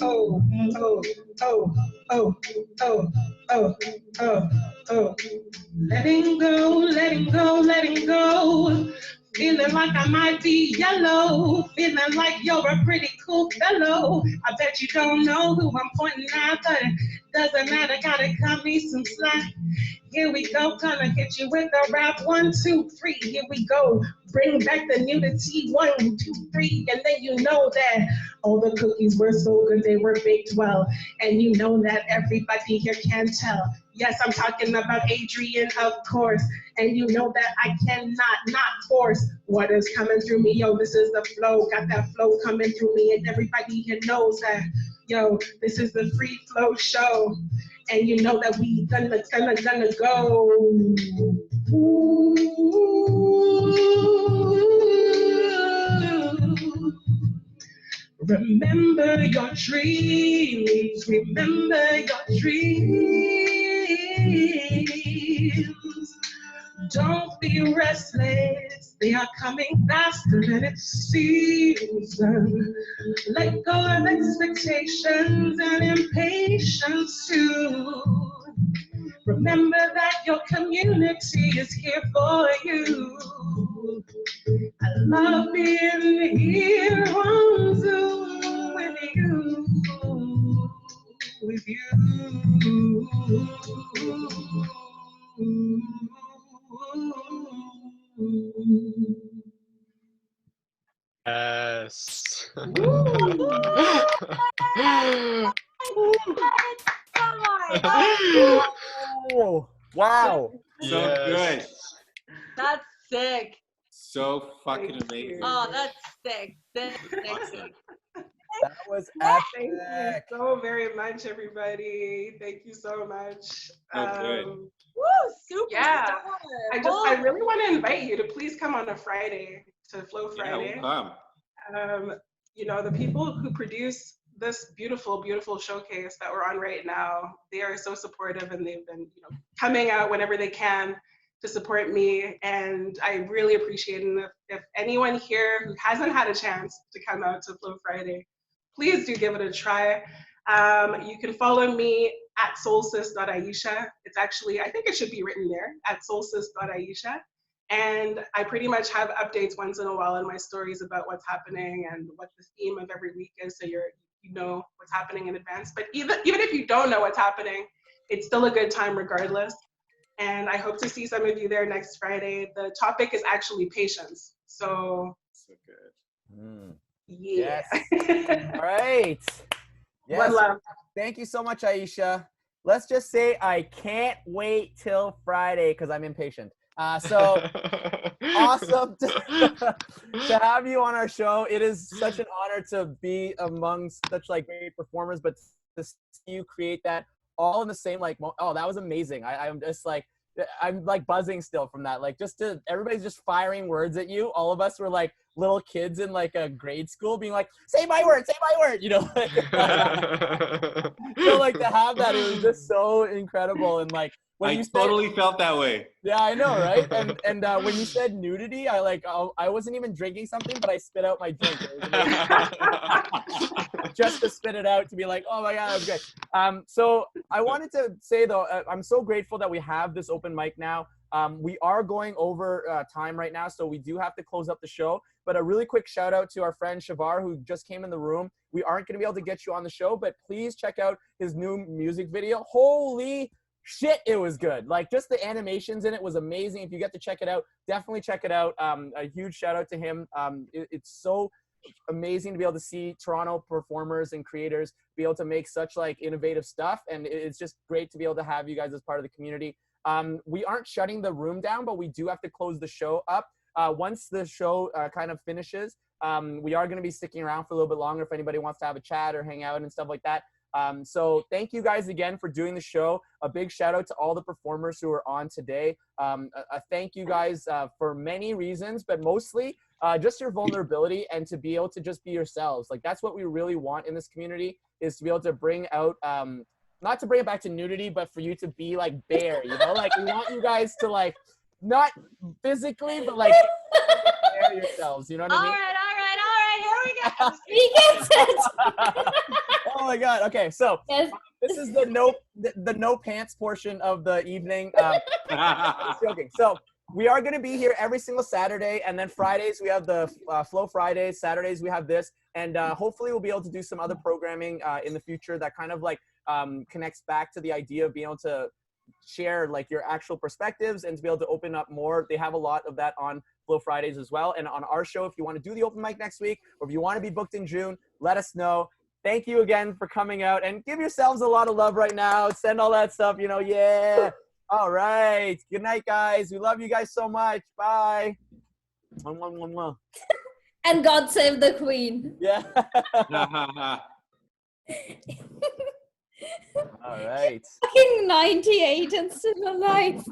Oh, oh, oh, oh, oh, oh, oh, oh. Letting go, letting go, letting go. Feeling like I might be yellow. Feeling like you're a pretty cool fellow. I bet you don't know who I'm pointing at, but it doesn't matter, gotta cut me some slack. Here we go, gonna hit you with a rap. 1, 2, 3, here we go. Bring back the nudity. 1, 2, 3, and then you know that all the cookies were so good, they were baked well. And you know that everybody here can tell. Yes, I'm talking about Adrian, of course. And you know that I cannot not force what is coming through me. Yo, this is the flow, got that flow coming through me. And everybody here knows that, yo, this is the FreeFlow show. And you know that we gonna go. Ooh. Remember your dreams, remember your dreams. Don't be restless, they are coming faster than it seems. Let go of expectations and impatience too. Remember that your community is here for you. I love being here on Zoom with you. With you. Yes. Oh, wow. So good. That's sick. So fucking amazing. Oh, that's sick. Sick. Awesome. That was Thank you so very much, everybody. Thank you so much. So good. Woo, super. Yeah, star. I really want to invite you to please come on a Friday to Flow Friday. Yeah, we'll come. You know, the people who produce this beautiful, beautiful showcase that we're on right now, they are so supportive, and they've been, you know, coming out whenever they can to support me, and I really appreciate it. If anyone here who hasn't had a chance to come out to Flow Friday, please do give it a try. You can follow me at solstice.aisha. It's actually, I think it should be written there, at solstice.aisha. And I pretty much have updates once in a while in my stories about what's happening and what the theme of every week is, so you know what's happening in advance. But even if you don't know what's happening, it's still a good time regardless. And I hope to see some of you there next Friday. The topic is actually patience. So Mm. yeah. Yes. All right. Yes. One love. Thank you so much, Aisha. Let's just say I can't wait till Friday because I'm impatient. So awesome to have you on our show. It is such an honor to be amongst such like great performers, but to see you create that all in the same like, oh, that was amazing. I'm just like, I'm like buzzing still from that. Like everybody's just firing words at you. All of us were like little kids in like a grade school being like, say my word, you know? So like to have that, it was just so incredible. And like, when you totally felt that way. Yeah, I know, right? And when you said nudity, I wasn't even drinking something, but I spit out my drink. Just to spit it out to be like, oh my God, that was great. So I wanted to say though, I'm so grateful that we have this open mic now. We are going over time right now, so we do have to close up the show. But a really quick shout out to our friend Shavar, who just came in the room. We aren't going to be able to get you on the show, but please check out his new music video. Holy shit, it was good. Like just the animations in it was amazing. If you get to check it out, definitely check it out. A huge shout out to him. It's so amazing to be able to see Toronto performers and creators be able to make such like innovative stuff, and it's just great to be able to have you guys as part of the community. We aren't shutting the room down, but we do have to close the show up. Once the show kind of finishes, we are going to be sticking around for a little bit longer if anybody wants to have a chat or hang out and stuff like that. So thank you guys again for doing the show. A big shout out to all the performers who are on today. A thank you guys for many reasons, but mostly just your vulnerability and to be able to just be yourselves. Like that's what we really want in this community, is to be able to bring out, not to bring it back to nudity, but for you to be like bare, you know, like we want you guys to like, not physically, but like bare yourselves, you know what I mean? All right, here we go. Oh my God. Okay, so this is the no pants portion of the evening. Just joking. So we are going to be here every single Saturday, and then Fridays we have the Flow Fridays. Saturdays we have this, and hopefully we'll be able to do some other programming in the future that kind of like connects back to the idea of being able to share like your actual perspectives and to be able to open up more. They have a lot of that on Flow Fridays as well. And on our show, if you want to do the open mic next week, or if you want to be booked in June, let us know. Thank you again for coming out, and give yourselves a lot of love right now. Send all that stuff, you know, yeah. All right. Good night, guys. We love you guys so much. Bye. And God save the Queen. Yeah. All right. Fucking 98 and still alive.